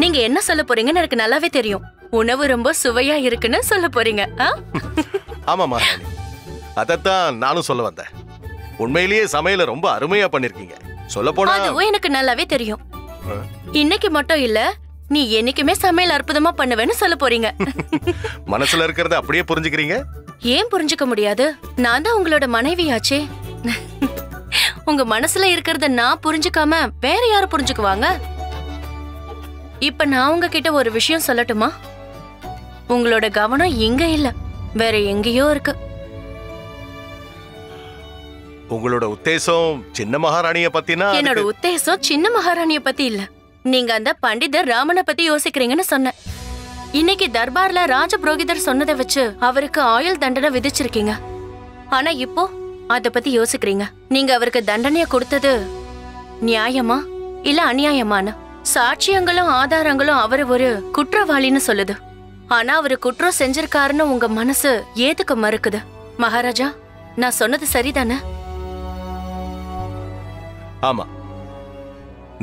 நீங்க என்ன சொல்ல போறீங்கன்னு எனக்கு நல்லாவே தெரியும். உணவு ரொம்ப சுவையா இருக்குன்னு சொல்ல போறீங்க. ஆமா மகாராணி, அதத்தான் நானும் சொல்ல வந்தேன். உண்மையிலேயே சமையல ரொம்ப அருமையா பண்ணிருக்கீங்க. சொல்ல போனா அதுவும் எனக்கு நல்லாவே தெரியும். இன்னைக்கு மட்டும் இல்ல, நீ என்னைக்குமே சமையல் அற்புதமா பண்ணுவேன்னு சொல்ல போறீங்க. மனசுல இருக்கிறத அப்படியே புரிஞ்சுக்கிறீங்க. ஏன் புரிஞ்சுக்க முடியாது? நான் தான் உங்களோட மனைவியாச்சே. உங்க மனசுல இருக்கிறத நான் புரிஞ்சுக்காம வேற யாரு புரிஞ்சுக்குவாங்க? இப்ப நான் உங்ககிட்ட ஒரு விஷயம் சொல்லட்டுமா? உங்களோட கவனம் இங்க இல்ல, வேற எங்கேயோ இருக்கு. உங்களோட உத்தேசம் சின்ன மகாராணிய பத்தினா? என்னோட உத்தேசம் சின்ன மகாராணிய பத்தி இல்ல. நீங்க அந்த பண்டிதர் ராமனை பத்தி யோசிக்கிறீங்கன்னு சொன்ன. இன்னைக்கு தர்பார்ல ராஜ புரோகிதர் சொன்னதை வச்சு அவருக்கு ஆயுள் தண்டனை விதிச்சிருக்கீங்க. ஆனா இப்போ அத பத்தி யோசிக்கிறீங்க. நீங்க அவருக்கு தண்டனைய கொடுத்தது நியாயமா இல்ல அநியாயமான? சாட்சியங்களும் ஆதாரங்களும் அவரு ஒரு குற்றவாளின்னு சொல்லுது. ஆனா அவரு குற்றம் செஞ்சிருக்காருன்னு உங்க மனசு ஏத்துக்க மறுக்குது. மகாராஜா, நான் சொன்னது சரிதானே? ஆமா,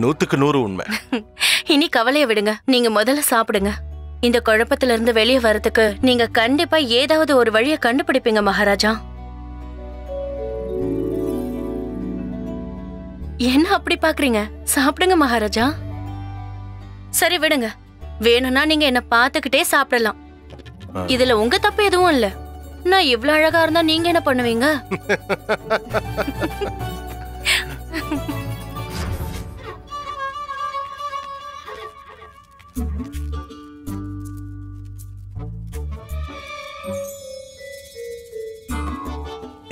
100% உண்மை. இனி கவலைய விடுங்க, நீங்க முதல்ல சாப்பிடுங்க. இந்த குழப்பத்துல இருந்து வெளியே வரதுக்கு நீங்க கண்டிப்பா ஏதாவது ஒரு வழியை கண்டுபிடிப்பீங்க மகாராஜா. என்ன அப்படி பாக்குறீங்க? சாப்பிடுங்க மகாராஜா. சரி விடுங்க, வேணும்னா நீங்க என்ன பாத்துக்கிட்டே சாப்பிடலாம். இதுல உங்க தப்பு எதுவும் இல்ல. நான் இவ்ளோ அழகா இருந்தா நீங்க என்ன பண்ணுவீங்க?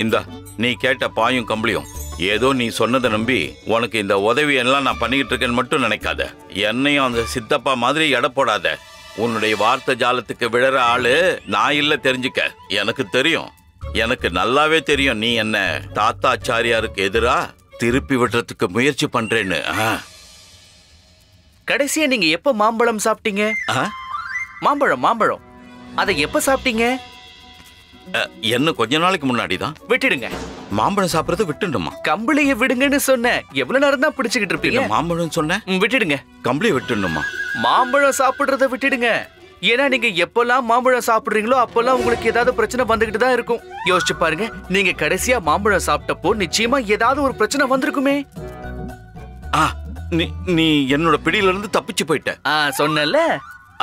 இந்தா நீ கேட்ட பாயும் கம்பளியும். ஏதோ நீ சொன்னதை நம்பி உனக்கு இந்த உதவி எல்லாம் நான் பண்ணிக்கிட்டு இருக்கேன்னு மட்டும் நினைக்காத. என்னையும் அந்த சித்தப்பா மாதிரி எடை போடாத. உன்னுடைய வார்த்தை ஜாலத்துக்கு விழற ஆளு நான் இல்ல, தெரிஞ்சுக்க. எனக்கு தெரியும், எனக்கு நல்லாவே தெரியும் நீ என்ன தாத்தாச்சாரியாருக்கு எதிரா திருப்பி விடுறதுக்கு முயற்சி பண்றேன்னு. கடைசியா நீங்க எப்ப மாம்பழம் சாப்பிட்டீங்க? மாம்பழம் அதை எப்ப சாப்பிட்டீங்க? என்ன கொஞ்ச நாளைக்கு முன்னாடி தான். விட்டுடுங்க. மாம்பழம் சாப்பிடறத விட்டுடுமா? கம்பளிய விடுங்கன்னு சொன்னேன். எவ்வளவு நேரம் தான் பிடிச்சுக்கிட்டு இருப்பீங்க? மாம்பழம் சொன்னேன், விட்டுடுங்க. கம்பளிய விட்டுடுமா? மாம்பழம் சாப்பிடுறத விட்டுடுங்க. ஏன்னா நீங்க எப்பெல்லாம் மாம்பழம் சாப்பிடுறீங்களோ அப்பெல்லாம் உங்களுக்கு ஏதாவது பிரச்சனை வந்துகிட்டு தான் இருக்கும். யோசிச்சு பாருங்க, நீங்க கடைசியா மாம்பழம் சாப்பிட்டப்போ நிச்சயமா ஏதாவது ஒரு பிரச்சனை வந்திருக்குமே. நீ என்னோட பிடியில இருந்து தப்பிச்சு போயிட்ட. சொன்னல.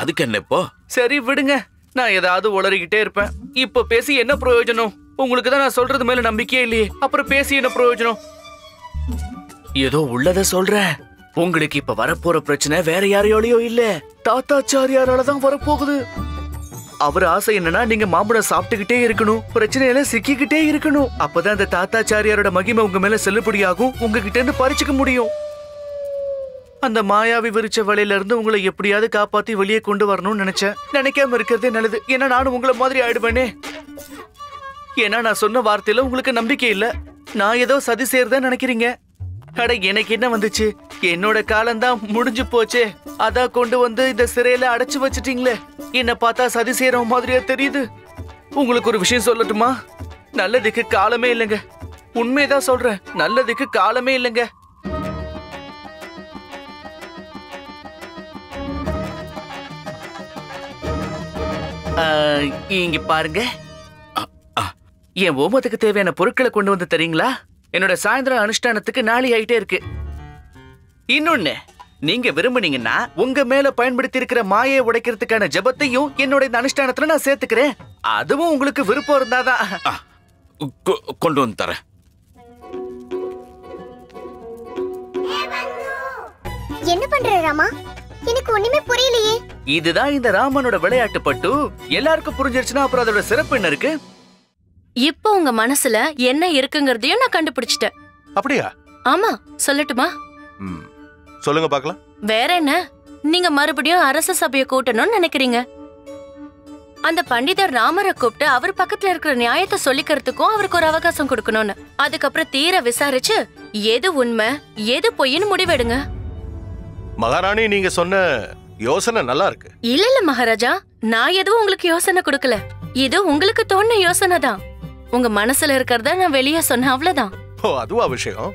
அதுக்கு என்ன இப்போ? சரி விடுங்க, நான் ஏதாவது உளறிக்கிட்டே இருப்பேன். இப்ப பேசி என்ன பிரயோஜனம்? உங்களுக்கு தான் நான் சொல்றது மேல நம்பிக்கையே இல்லையே, அப்புறம் பேசி என்ன பிரயோஜனம்? ஏதோ உள்ளத சொல்றேன். உங்களுக்கு இப்ப வரப்போற பிரச்சனை வேற யாரையோலயோ இல்ல, தாத்தாச்சாரியாரால தான் வரப்போகுது. அவர் ஆசை என்னன்னா நீங்க மாம்பழம் சாப்பிட்டுக்கிட்டே இருக்கணும், பிரச்சனையில சிக்கிக்கிட்டே இருக்கணும். அப்பதான் அந்த தாத்தாச்சாரியாரோட மகிமை உங்க மேல செல்லுபடியாகும், உங்ககிட்ட இருந்து பறிச்சுக்க முடியும். அந்த மாயாவி விரிச்ச வலையில இருந்து உங்களை எப்படியாவது காப்பாத்தி வெளியே கொண்டு வரணும்னு நினைச்சேன். நினைக்காம இருக்கிறதே நல்லது, ஏன்னா நானும் உங்களை மாதிரி ஆயிடுவேனே. ஏன்னா நான் சொன்ன வார்த்தையில உங்களுக்கு நம்பிக்கை இல்ல, நான் ஏதோ சதி செய்யறதா நினைக்கிறீங்க. அட எனக்கு என்ன வந்துச்சு, என்னோட காலம்தான் முடிஞ்சு போச்சே. அதான் கொண்டு வந்து இந்த சிறையில அடைச்சு வச்சிட்டீங்களே. என்ன பார்த்தா சதி செய்யற மாதிரியா தெரியுது. உங்களுக்கு ஒரு விஷயம் சொல்லட்டுமா? நல்லதுக்கு காலமே இல்லைங்க. உண்மைதான் சொல்றேன், நல்லதுக்கு காலமே இல்லைங்க. இங்க பாருங்க, என் ஓமத்துக்கு தேவையான பொருட்களை கொண்டு வந்து தரீங்களா? என்னோட சாயந்தரம் அனுஷ்டானத்துக்கு நாளை ஆயிட்டே இருக்கு. இன்னொன்னு, நீங்க விரும்புனீங்கன்னா உங்க மேல பயன்படுத்தி இருக்கிற மாயை உடைக்கிறதுக்கான ஜபத்தையும் என்னோட இந்த அனுஷ்டானத்துல நான் சேர்த்துக்கிறேன். அதுவும் உங்களுக்கு விருப்பம் இருந்தாதான் கொண்டு வந்து தரேன். என்ன பண்ற ராமா? எனக்கு ஒண்ணுமே புரியலையே. இதுதான் இந்த ராமனோட விளையாட்டு பட்டு. எல்லாருக்கும் புரிஞ்சிருச்சுன்னா அப்புறம் அதோட சிறப்பு என்ன இருக்கு? இப்போ உங்க மனசுல என்ன இருக்குங்கறதையும் நான் கண்டுபிடிச்சிட்டேன். அப்படியா? ஆமா, சொல்லட்டுமா? சொல்லுங்க பார்க்கலாம். வேற என்ன, நீங்க மறுபடியும் அரச சபையை கூட்டணும்னு நினைக்கிறீங்க. அந்த பண்டிதர் ராமரை கூப்பிட்டு அவர் பக்கத்துல இருக்கிற நியாயத்தை சொல்லிக்கிறதுக்கும் அவருக்கு ஒரு அவகாசம் கொடுக்கணும்னு. அதுக்கப்புறம் தீர விசாரிச்சு எது உண்மை எது பொய்ன்னு முடிவெடுங்க. மகாராணி, நீங்க சொன்ன யோசனை நல்லா இருக்கு. இல்ல மகாராஜா, நான் எதுவும் உங்களுக்கு யோசனை கொடுக்கல. இது உங்களுக்கு தோணுன யோசனை தான். உங்க மனசுல இருக்கிறத நான் வெளியே சொன்ன, அவ்வளவுதான். ஓ, அதுவா விஷயம்?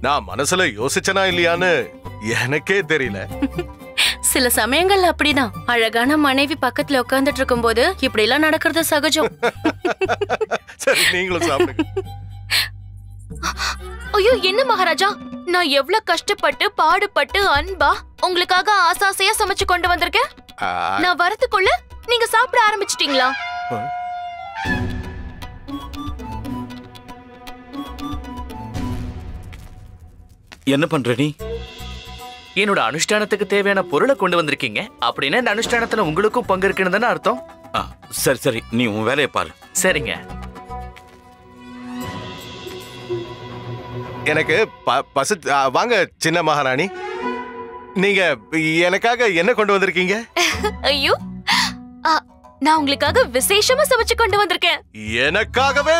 நான் மனசுல யோசிச்சனா இல்லையான்னு எனக்கே தெரியல. சில சமயங்கள்ல அப்படிதான். அழகான மனைவி பக்கத்துல உட்கார்ந்துட்டு இருக்கும் போது இப்படி எல்லாம் நடக்கிறது சகஜம். சரி, நீங்களும் சாப்பிடுங்க. ஐயோ, என்ன மகாராஜா, நான் எவ்வளவு கஷ்டப்பட்டு பாடுபட்டு அன்பா உங்களுக்காக ஆசாசையா சமைச்சு கொண்டு வந்திருக்கேன். நான் வரதுக்குள்ள நீங்க சாப்பிட ஆரம்பிச்சிட்டீங்களா? என்ன பண்ற நீ? என்னோட அனுஷ்டானத்துக்கு தேவையான பொருளை கொண்டு வந்திருக்கீங்க. அப்படின்னா இந்த அனுஷ்டானத்துல உங்களுக்கும் பங்கு இருக்குன்னு தானே அர்த்தம்? சரி சரி, நீ உன் வேலையை பாரு. சரிங்க. எனக்கு பசு வாங்க சின்ன மகாராணி, நீங்க எனக்காக என்ன கொண்டு வந்திருக்கீங்க? ஐயோ, நான் உங்களுக்காக விசேஷமா சமைச்சு கொண்டு வந்திருக்கேன். எனக்காகவே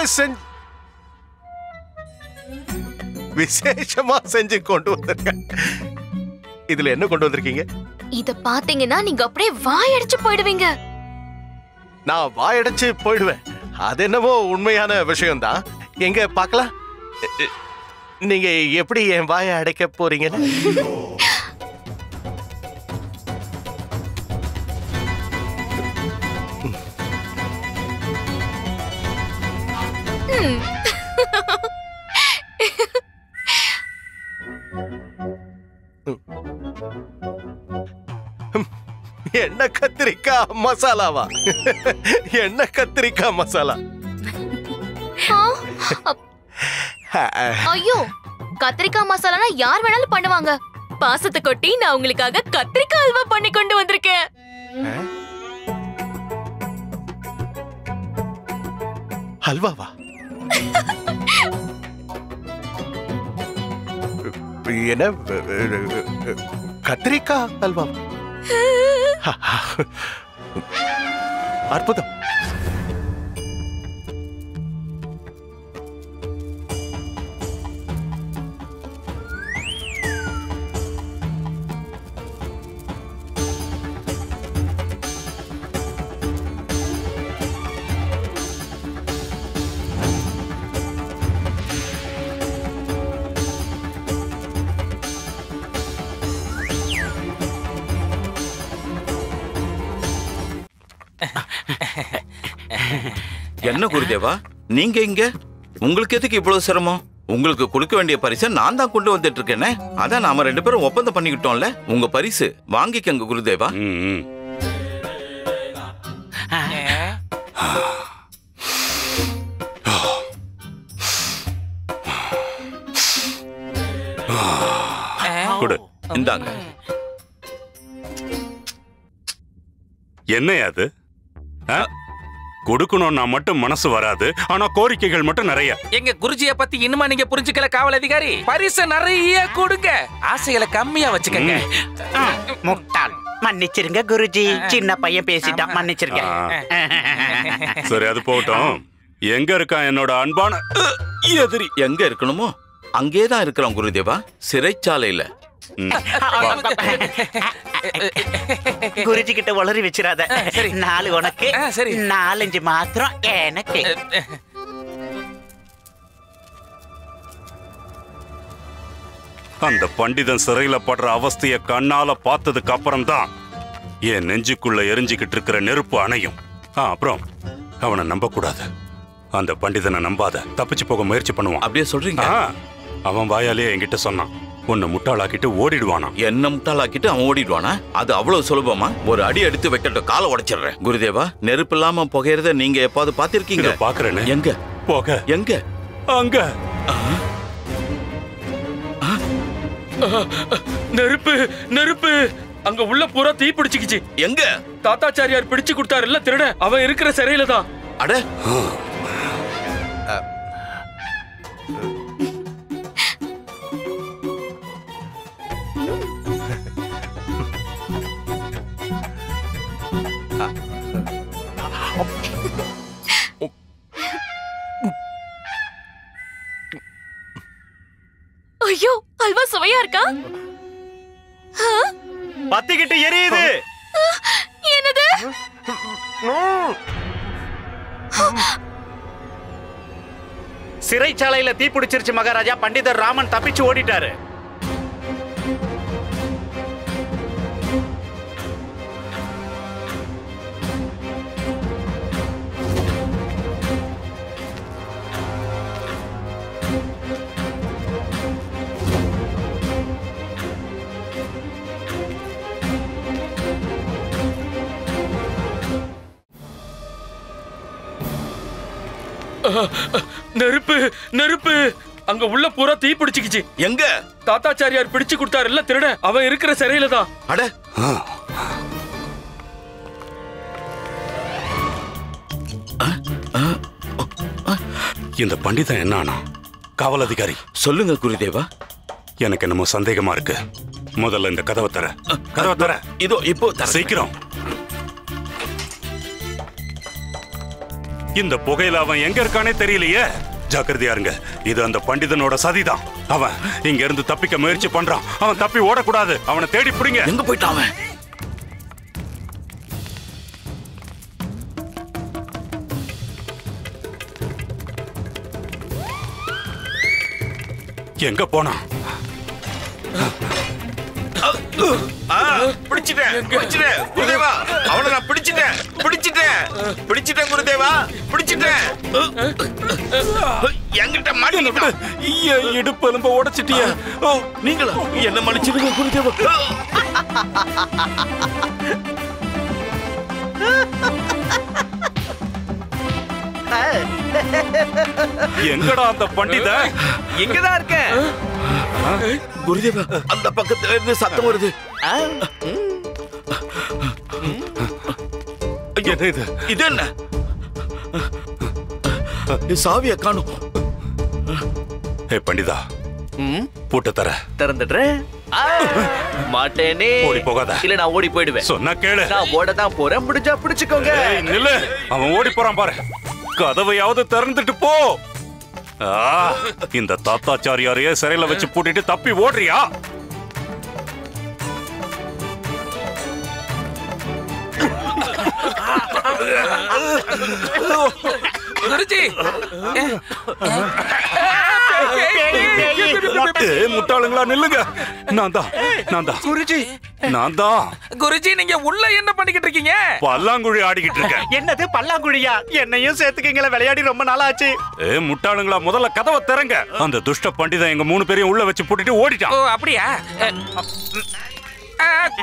விசேஷமா செஞ்சு கொண்டு வந்திருக்கேன். இதுல என்ன கொண்டு வந்திருக்கீங்க? இத பாத்தீங்கன்னா நீங்க அப்படியே வாயடைச்சு போயிடுவீங்க. நான் வாயடைச்சு போயிடுவேன், அது என்னவோ உண்மையான விஷயம்தான். எங்க பார்க்கலாம், நீங்க எப்படி என் வாயை அடைக்க போறீங்கன்னு? என்ன கத்திரிக்காய் மசாலாவா? என்ன கத்திரிக்காய் மசாலா? ஐயோ, கத்திரிக்காய் மசாலானா யார் வேணாலும் பண்ணுவாங்க. பாசத்தை கொட்டி நான் உங்களுக்காக கத்திரிக்காய் அல்வா பண்ணி கொண்டு வந்திருக்கேன். அல்வாவா? என்ன கத்திரிக்காய் அல்வா? அற்புதம். என்ன குருதேவா நீங்க இங்க? உங்களுக்கு எதுக்கு இவ்வளவு சிரமம்? உங்களுக்கு கொடுக்க வேண்டிய பரிசை நான் தான் கொண்டு வந்துட்டு இருக்கேனே. அதான் நாம 2 பேரும் ஒப்பந்தம் பண்ணிக்கிட்டோம்ல. உங்க பரிசு வாங்கிக்கங்க குருதேவா. கொடு. இந்தாங்க. என்ன அது? கொடுக்கணும்னா மட்டும் மனசு வராது, ஆனா கோரிக்கைகள் மட்டும் நிறைய. எங்க குருஜிய பத்தி இன்னுமா நீங்க புரிஞ்சுக்கல காவல் அதிகாரி? பரிசு நிறைய கொடுங்க, ஆசைகளை கம்மியா வச்சுக்கங்க. முட்டாள், மன்னிச்சிருங்க குருஜி, சின்ன பையன் பேசிட்டான், மன்னிச்சிருங்க. சரி, அது போகட்டும். எங்க இருக்கா என்னோட அன்பான எதிரி? எங்க இருக்கணுமோ அங்கேதான் இருக்கிறோம் குருதேவா, சிறைச்சாலையில. குருஜி கிட்ட வளரி வச்சிராத. 4 உனக்கு, 4-5 மாத்திரம் எனக்கு. அந்த பண்டிதன் சிறையில படுற அவஸ்தைய கண்ணால பார்த்ததுக்கு அப்புறம் தான் என் நெஞ்சுக்குள்ள எரிஞ்சுக்கிட்டு இருக்கிற நெருப்பு அணையும். அப்புறம் அவனை நம்ப கூடாது. அந்த பண்டிதனை நம்பாத, தப்பிச்சு போக முயற்சி பண்ணுவான். அப்படியே சொல்றீங்க? அவன் வாயாலே என்கிட்ட சொன்னான், உன்னை முட்டாளாக்கிட்டு ஓடிடுவானா. என்ன முட்டாளாக்கிட்டு அவன் ஓடிடுவானா? அது அவ்வளவு சுலபமா? ஒரு அடி எடுத்து வைக்கட்டும், காலை உடைச்சிடுறேன். குருதேவா, நெருப்பு இல்லாம புகையறத நீங்க எப்பாவது பாத்திருக்கீங்க? பாக்குறேன்னு. எங்க போக? எங்க? அங்க. நெருப்பு நெருப்பு அங்க உள்ள பூரா தீ பிடிச்சுக்கிச்சு. எங்க? தாத்தாச்சாரியார் பிடிச்சு கொடுத்தாருல்ல திருட, அவன் இருக்கிற சிறையில தான். அட, ஐயோ, அல்வா சுவையா இருக்கா? பத்திக்கிட்டு எரியுது. என்னது? சிறைச்சாலையில தீ பிடிச்சிருச்சு மகாராஜா. பண்டிதர் ராமன் தப்பிச்சு ஓடிட்டாரு. நெருப்பு நெருப்பு அங்க உள்ள பூரா தீ பிடிச்சுக்கிச்சு. எங்க? தாத்தாச்சாரியார் பிடிச்சு கொடுத்தாருல்ல திருட, அவன் இருக்கிற சிறையில தான். அட, இந்த பண்டிதன் என்ன ஆனா? காவல் அதிகாரி சொல்லுங்க குருதேவா. எனக்கு என்னமோ சந்தேகமா இருக்கு. முதல்ல இந்த கதவை தர. கதவை தர. இதோ இப்போ சீக்கிரம். இந்த புகையில அவன் எங்க இருக்கானே தெரியலையே. ஜாக்கிரதையா இருங்க, இது அந்த பண்டிதனோட சதிதான். அவன் இங்க இருந்து தப்பிக்க முயற்சி பண்றான். அவன் தப்பி ஓடக்கூடாது. அவனை தேடி பிடிங்க. எங்க போயிட்டான் அவன்? எங்க போனான்? பிடிச்சிட்டேன் குருதேவா, அவனை நான் பிடிச்சிட்டேன் குருதேவா, பிடிச்சிட்டேன். என்கிட்ட மாட்டிக்கிட்டான். இடுப்பு எலும்ப உடைச்சிட்டிய. நீங்களா? என்ன மன்னிச்சிடுங்க குருதேவா. எங்கடா அந்த பண்டித? இங்கதான் இருக்கேன் குருதேவா. அந்த பக்கத்துல இருந்து சத்தம் வருது. என்ன இது? இது என்ன? சாவிய காணும். ஏ பண்டிதா, பூட்ட தர திறந்துடுறேன். மாட்டேனே. ஓடி போகாத. இல்ல நான் ஓடி போயிடுவேன். சொன்னா கேளு. நான் ஓட தான் போறேன். முடிஞ்சா பிடிச்சுக்கோங்க. நில்லு. அவன் ஓடி போறான் பாரு. கதவையாவது திறந்துட்டு போ. இந்த தாத்தாச்சாரியாரையே சிறையில வச்சு பூட்டிட்டு தப்பி ஓடுறியா? குருஜி, முட்டாளுங்களா நில்லுங்க. நான் தான் குருஜி, குருஜி, நீங்க உள்ள என்ன பண்ணிக்கிட்டு இருக்கீங்க? பல்லாங்குழி ஆடிக்கிட்டு இருக்கேன். என்னது பல்லாங்குழியா? என்னையும் சேர்த்துக்கீங்களா? விளையாடி ரொம்ப நாள் ஆச்சு. முட்டாளுங்களா, முதல்ல கதவை திறங்க. அந்த துஷ்ட பண்டிதன் எங்க 3 பேரையும் உள்ள வச்சு பூட்டிட்டு ஓடிட்டான். ஓ அப்படியா?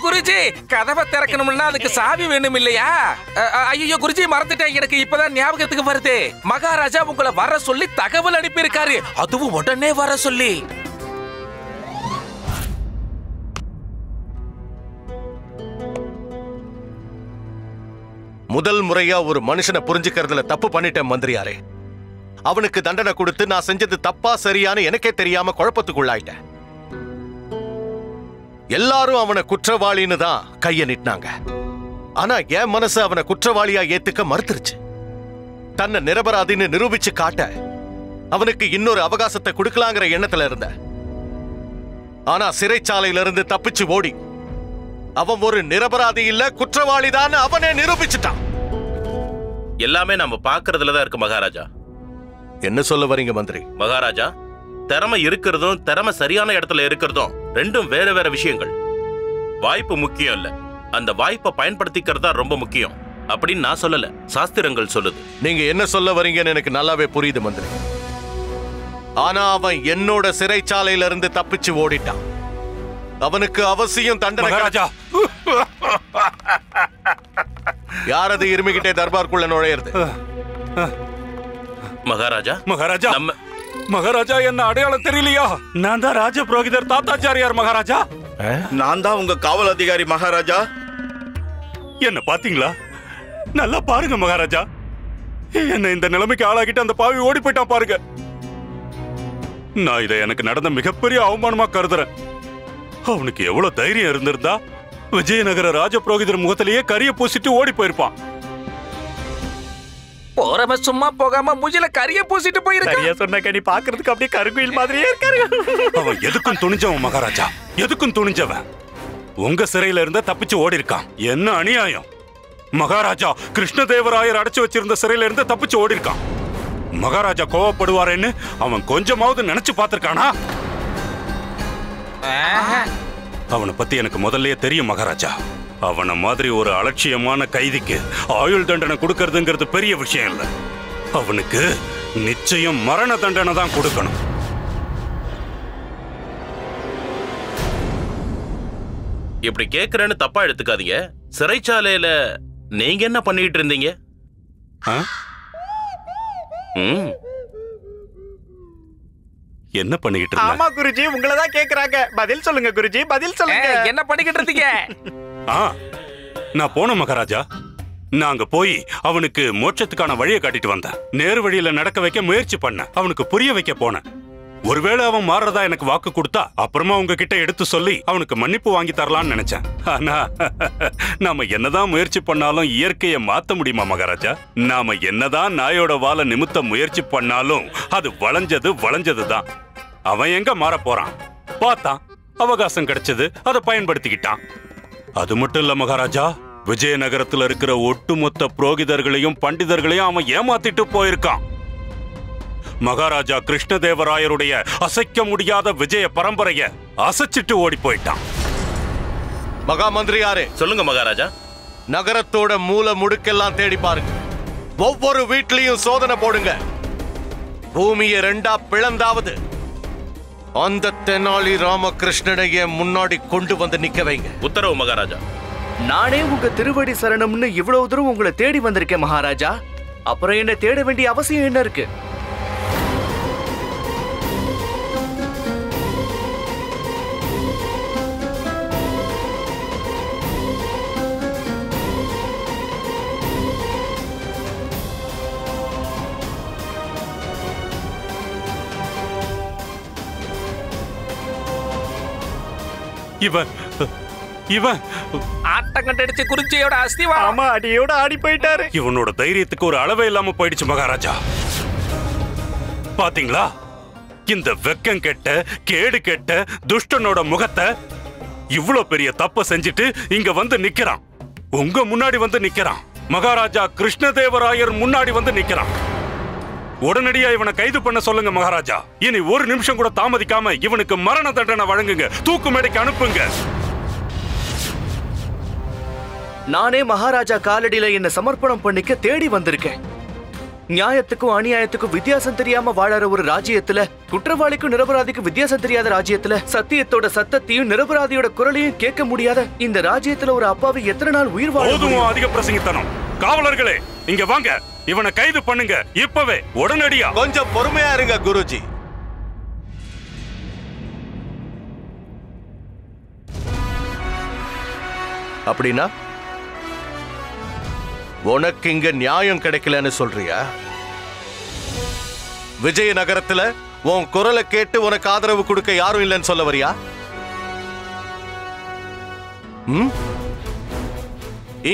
குருஜி, கதவை திறக்கணும்னா அதுக்கு சாவி வேணும் இல்லையா? ஐயோ குருஜி, மறந்துட்டேன். எனக்கு இப்பதான் ஞாபகத்துக்கு வருது. மகாராஜா உங்களை வர சொல்லி தகவல் அனுப்பி இருக்காரு. அதுவும் உடனே வர சொல்லி. முதல் முறையா ஒரு மனுஷனை புரிஞ்சுக்கிறதுல தப்பு பண்ணிட்டேன் மந்திரியாரே. அவனுக்கு தண்டனை கொடுத்து நான் செஞ்சது தப்பா சரியான்னு எனக்கே தெரியாம குழப்பத்துக்குள்ளாயிட்டேன். எல்லாரும் அவனை குற்றவாளின்னு தான் கைய நீட்டினாங்க. ஆனா என் மனசு அவனை குற்றவாளியா ஏத்துக்க மறுத்துருச்சு. தன்னை நிரபராதின்னு நிரூபிச்சு காட்ட அவனுக்கு இன்னொரு அவகாசத்தை கொடுக்கலாங்கிற எண்ணத்துல இருந்த. ஆனா சிறைச்சாலையில இருந்து தப்பிச்சு ஓடி அவன் ஒரு நிரபராதி இல்ல, குற்றவாளிதான் அவனே நிரூபிச்சுட்டான். எல்லாமே நம்ம பாக்குறதுல தான் இருக்கு மகாராஜா. என்ன சொல்ல வரீங்க மந்திரி? மகாராஜா, திறமை இருக்கிறதும் திறமை சரியான இடத்துல இருக்கிறதும் ரெண்டும் வேற வேற விஷயங்கள். வாய்ப்பு முக்கியம் இல்ல, அந்த வாய்ப்பை பயன்படுத்திக்கிறதா ரொம்ப முக்கியம் அப்படின்னு நான் சொல்லல, சாஸ்திரங்கள் சொல்லுது. நீங்க என்ன சொல்ல வரீங்கன்னு எனக்கு நல்லாவே புரியுது மந்திரி. ஆனா அவன் என்னோட சிறைச்சாலையில இருந்து தப்பிச்சு ஓடிட்டான். அவனுக்கு அவசியம் தண்டனை. மகாராஜா, யாரது இருமிக்கிட்டே தர்பார்க்குள்ள நுழையிறது? மகாராஜா, மகாராஜா, மகாராஜா, என்ன அடையாளம் தெரியலையா? நான் தான் ராஜ புரோகிதர் தாத்தாச்சாரியார் மகாராஜா. நான் தான் உங்க காவல் அதிகாரி மகாராஜா. என்ன பாத்தீங்களா? நல்லா பாருங்க மகாராஜா. என்ன இந்த நிலைமைக்கு ஆளாகிட்டு அந்த பாவி ஓடி போயிட்டான் பாருங்க. நான் இதை எனக்கு நடந்த மிகப்பெரிய அவமானமா கருதுறேன். அவனுக்கு எவ்வளவு தைரியம் இருந்திருந்தா விஜயநகர ராஜ புரோகிதர் முகத்திலேயே கரிய பூசிட்டு ஓடி போயிருப்பான். போறவ சும்மா போகாம மூஞ்சில கரிய பூசிட்டு போயிருக்க. சொன்ன கனி பாக்குறதுக்கு அப்படியே கருங்குயில் மாதிரியே இருக்காரு. அவன் எதுக்கும் துணிஞ்சவன் மகாராஜா, எதுக்கும் துணிஞ்சவன். உங்க சிறையில இருந்த தப்பிச்சு ஓடி இருக்கான். என்ன அநியாயம்! மகாராஜா கிருஷ்ணதேவராயர் அடைச்சு வச்சிருந்த சிறையில இருந்து தப்பிச்சு ஓடி இருக்கான். மகாராஜா கோவப்படுவாரேன்னு அவன் கொஞ்சமாவது நினைச்சு பார்த்திருக்கானா? அவனை பத்தி எனக்கு முதல்லயே தெரியும் மகாராஜா. அவனை மாதிரி ஒரு அலட்சியமான கைதிக்கு ஆயுள் தண்டனை கொடுக்கறதுங்கிறது பெரிய விஷயம் இல்ல. அவனுக்கு நிச்சயம் மரண தண்டனை தான் கொடுக்கணும். இப்படி கேக்குறேன்னு தப்பா எடுத்துக்காதீங்க. சிறைச்சாலையில நீங்க என்ன பண்ணிட்டு இருந்தீங்க? என்ன பண்ணிக்கிட்டு இருந்த? ஆமா குருஜி, உங்களை தான் கேக்குறாங்க. பதில் சொல்லுங்க குருஜி, பதில் சொல்லுங்க. என்ன பண்ணிக்கிட்டு இருந்தீங்க? நான் போன மகாராஜா. நான் அங்க போய் அவனுக்கு மோட்சத்துக்கான வழியை காட்டிட்டு வந்தேன். நேர் வழியில நடக்க வைக்க முயற்சி பண்ண, அவனுக்கு புரிய வைக்க போனேன். ஒருவேளை அவன் மாறதா எனக்கு வாக்கு கொடுத்தா அப்புறமா உங்ககிட்ட எடுத்து சொல்லி அவனுக்கு மன்னிப்பு வாங்கி தரலாம்னு நினைச்சேன். ஆனா நாம என்னதான் முயற்சி பண்ணாலும் இயற்கையை மாத்த முடியுமா மகாராஜா? நாம என்னதான் நாயோட வாலை நிமித்த முயற்சி பண்ணாலும் அது வளைஞ்சதுதான். அவன் எங்க மாற போறான்? பார்த்தான், அவகாசம் கிடைச்சது, அதை பயன்படுத்திக்கிட்டான். அது மட்டும் இல்ல மகாராஜா, விஜயநகரத்துல இருக்கிற ஒட்டுமொத்த புரோகிதர்களையும் பண்டிதர்களையும் அவன் ஏமாத்திட்டு போயிருக்கான். மகாராஜா கிருஷ்ணதேவராயருடைய அசைக்க முடியாத விஜய பரம்பரைய அசைச்சிட்டு ஓடி போயிட்டான். மகா மந்திரியாரே, சொல்லுங்க மகாராஜா. நகரத்தோட மூல முடுக்கெல்லாம் தேடி பாருங்க. ஒவ்வொரு வீட்லயும் சோதனை போடுங்க. பூமியை 2ஆ பிளந்தாவது அந்த தெனாலி ராமகிருஷ்ணனைய முன்னாடி கொண்டு வந்து நிக்க வைங்க. உத்தரவு மகாராஜா. நானே உங்க திருவடி சரணம்னு இவ்வளவு தூரம் உங்களை தேடி வந்திருக்கேன் மகாராஜா. அப்புறம் என்ன தேட வேண்டிய அவசியம் என்ன இருக்கு? இவன் இவன் ஆட்டம் கண்டடிச்சு குறிஞ்சியோட அஸ்திவாரம் அடியோட ஆடி போயிட்டாரு. இவனோட தைரியத்துக்கு ஒரு அளவே இல்லாம போயிடுச்சு மகாராஜா. பாத்தீங்களா இந்த வெக்கம் கெட்ட கேடு கெட்ட துஷ்டனோட முகத்தை? இவ்வளவு பெரிய தப்ப செஞ்சுட்டு இங்க வந்து நிக்கிறான், உங்க முன்னாடி வந்து நிக்கிறான். மகாராஜா கிருஷ்ணதேவராயர் முன்னாடி வந்து நிக்கிறான். உடனடியா இவனை கைது பண்ண சொல்லுங்க மகாராஜா. இனி ஒரு நிமிஷம் கூட தாமதிக்காம இவனுக்கு மரண தண்டனை வழங்குங்க, தூக்கு மேடைக்கு அனுப்புங்க. நானே மகாராஜா காலடியில என்ன சமர்ப்பணம் பண்ணிக்க தேடி வந்திருக்கேன். நியாயத்துக்கும் அநியாயத்துக்கும் வித்தியாசம் தெரியாம வாழற ஒரு ராஜ்யத்துல, குற்றவாளிக்கும் நிரபராதிக்கும் வித்தியாசம் தெரியாத ராஜ்யத்துல, சத்தியத்தோட சத்தத்தையும் நிரபராதியோட குரலையும் கேட்க முடியாத இந்த ராஜ்யத்துல ஒரு அப்பாவி எத்தனை நாள் உயிர் வாழும்? அதிக பிரசங்கித்தனம். காவலர்களே இங்க வாங்க, இவனை கைது பண்ணுங்க இப்பவே, உடனடியா. கொஞ்சம் பொறுமையா இருங்க குருஜி. அப்படின்னா உனக்கு இங்க நியாயம் கிடைக்கலன்னு சொல்றியா? விஜயநகரத்துல உன் குரலை கேட்டு உனக்கு ஆதரவு கொடுக்க யாரும் இல்லைன்னு சொல்ல வரியா?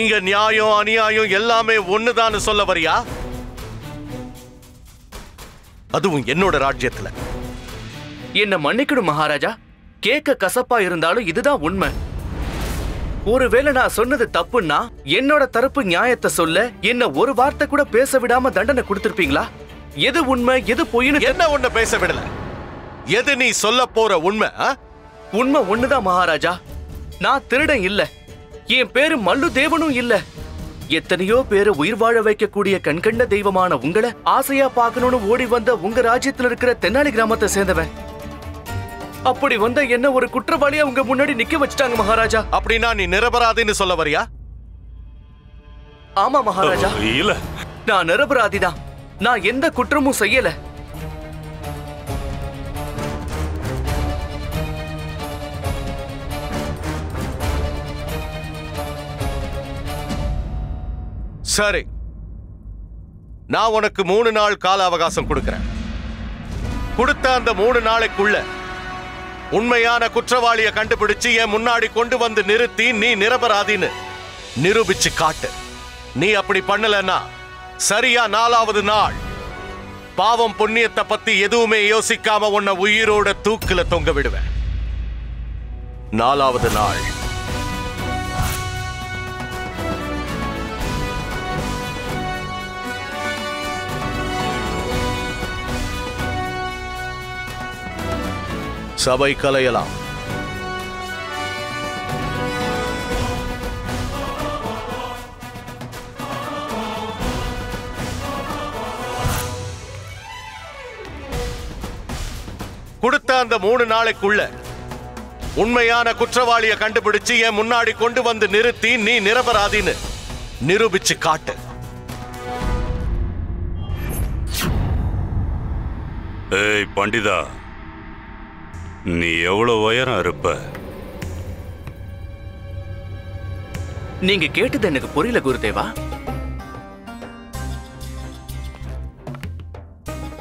இங்க நியாயம் அநியாயம் எல்லாமே ஒண்ணுதான்னு சொல்ல வரியா? அதுவும் என்னோட ராஜ்யத்துல. என்ன மன்னிக்கணும் மகாராஜா, கேட்க கசப்பா இருந்தாலும் இதுதான் உண்மை. ஒருவேளை நான் சொன்னது தப்புன்னா என்னோட தரப்பு நியாயத்தை சொல்ல என்ன ஒரு வார்த்தை கூட பேச விடாம தண்டனை கொடுத்திருப்பீங்களா? எது உண்மை எது பொய்னு என்ன ஒண்ணு பேச விடல. எது நீ சொல்ல போற உண்மை? உண்மை ஒண்ணுதான் மகாராஜா. நான் திருடன் இல்ல, என் பேரு மல்லு தேவனும் இல்ல. எத்தனையோ பேரு உயிர் வாழ வைக்கக்கூடிய கண்கண்ட தெய்வமான உங்களை ஆசையா பார்க்கணும்னு ஓடி வந்த உங்க ராஜ்யத்துல இருக்கிற தென்னாலி கிராமத்தை சேர்ந்தவன். அப்படி வந்த என்ன ஒரு குற்றவாளியா உங்க முன்னாடி நிக்க வச்சிட்டாங்க மகாராஜா. அப்படின்னா நீ நிரபராதின்னு சொல்ல வரியா? ஆமா மகாராஜா, இல்ல நான் நிரபராதிதான். நான் எந்த குற்றமும் செய்யல. சரி, நான் உனக்கு 3 நாள் கால அவகாசம் கொடுக்கிறேன். கொடுத்த அந்த 3 நாளைக்குள்ள உண்மையான குற்றவாளியை கண்டுபிடிச்சு என் முன்னாடி கொண்டு வந்து நிறுத்தி நீ நிரபராதின்னு நிரூபிச்சு காட்டு. நீ அப்படி பண்ணலன்னா சரியா 4வது நாள் பாவம் புண்ணியத்தை பத்தி எதுவுமே யோசிக்காம உன்னை உயிரோட தூக்குல தொங்க விடுவேன். 4வது நாள் சபை கலையலாம். கொடுத்த அந்த 3 நாளைக்குள்ள உண்மையான குற்றவாளியை கண்டுபிடிச்சு என் முன்னாடி கொண்டு வந்து நிறுத்தி நீ நிரபராதின்னு நிரூபிச்சு காட்டு. ஏய் பண்டிதா, நீ எவ்வளவு உயரம் இருப்ப? நீங்க கேட்டது எனக்கு புரியல குருதேவா.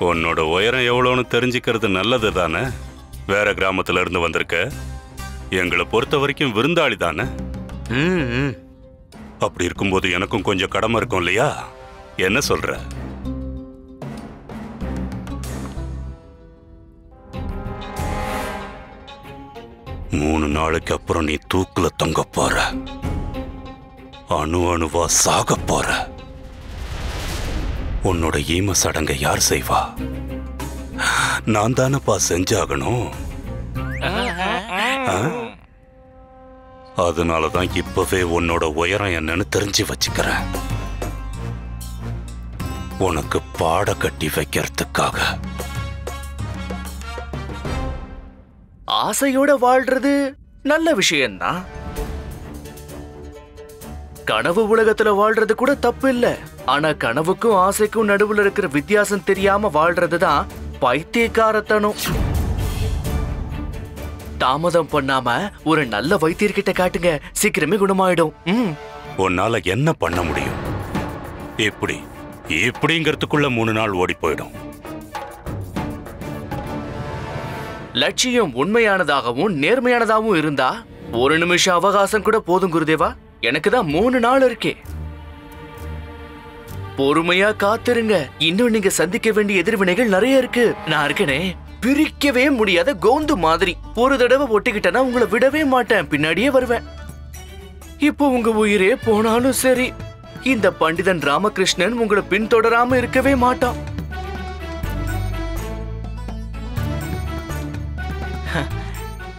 உன்னோட உயரம் எவ்வளவுன்னு தெரிஞ்சுக்கிறது நல்லது தானே. வேற கிராமத்துல இருந்து வந்திருக்க, எங்களை பொறுத்த வரைக்கும் விருந்தாளி தானே. அப்படி இருக்கும்போது எனக்கும் கொஞ்சம் கடமை இருக்கும் இல்லையா? என்ன சொல்ற? மூணு நாளைக்கு அப்புறம் நீ தூக்குல தொங்க போற, அணு அணுவா சாக போற. உன்னோட ஈம சடங்கை யார் செய்வா? நான் தானப்பா செஞ்சாகணும். அதனாலதான் இப்பவே உன்னோட உயரம் என்னன்னு தெரிஞ்சு வச்சுக்கிறேன். உனக்கு பாட கட்டி வைக்கிறதுக்காக. ஆசையோட வாழ்றது நல்ல விஷயம்தான். கனவு உலகத்துல வாழ்றது கூட தப்பு இல்ல. ஆனா கனவுக்கும் ஆசைக்கும் நடுவுல இருக்கிற வித்தியாசம் தெரியாம வாழ்றதுதான் பைத்தியக்காரத்தனம். தாமதம் பண்ணாம ஒரு நல்ல வைத்தியர்கிட்ட காட்டுங்க, சீக்கிரமே குணமாயிடும். உன்னால என்ன பண்ண முடியும்? எப்படி எப்படிங்கிறதுக்குள்ள 3 நாள் ஓடி போயிடும். லட்சியம் உண்மையானதாகவும் நேர்மையானதாகவும் இருந்தா ஒரு நிமிஷம் அவகாசம் கூட போதும் குருதேவா. எனக்கு தான் 3 நாள் இருக்கே. பொறுமையா காத்திருங்க. இன்னும் நீங்க சந்திக்க வேண்டிய எதிர்வினைகள் நிறைய இருக்கு. நான் இருக்கனே, பிரிக்கவே முடியாத கோந்து மாதிரி. ஒரு தடவை ஒட்டிக்கிட்டேன்னா உங்களை விடவே மாட்டேன், பின்னாடியே வருவேன். இப்போ உங்க உயிரே போனாலும் சரி, இந்த பண்டிதன் ராமகிருஷ்ணன் உங்களை பின்தொடராம இருக்கவே மாட்டான்.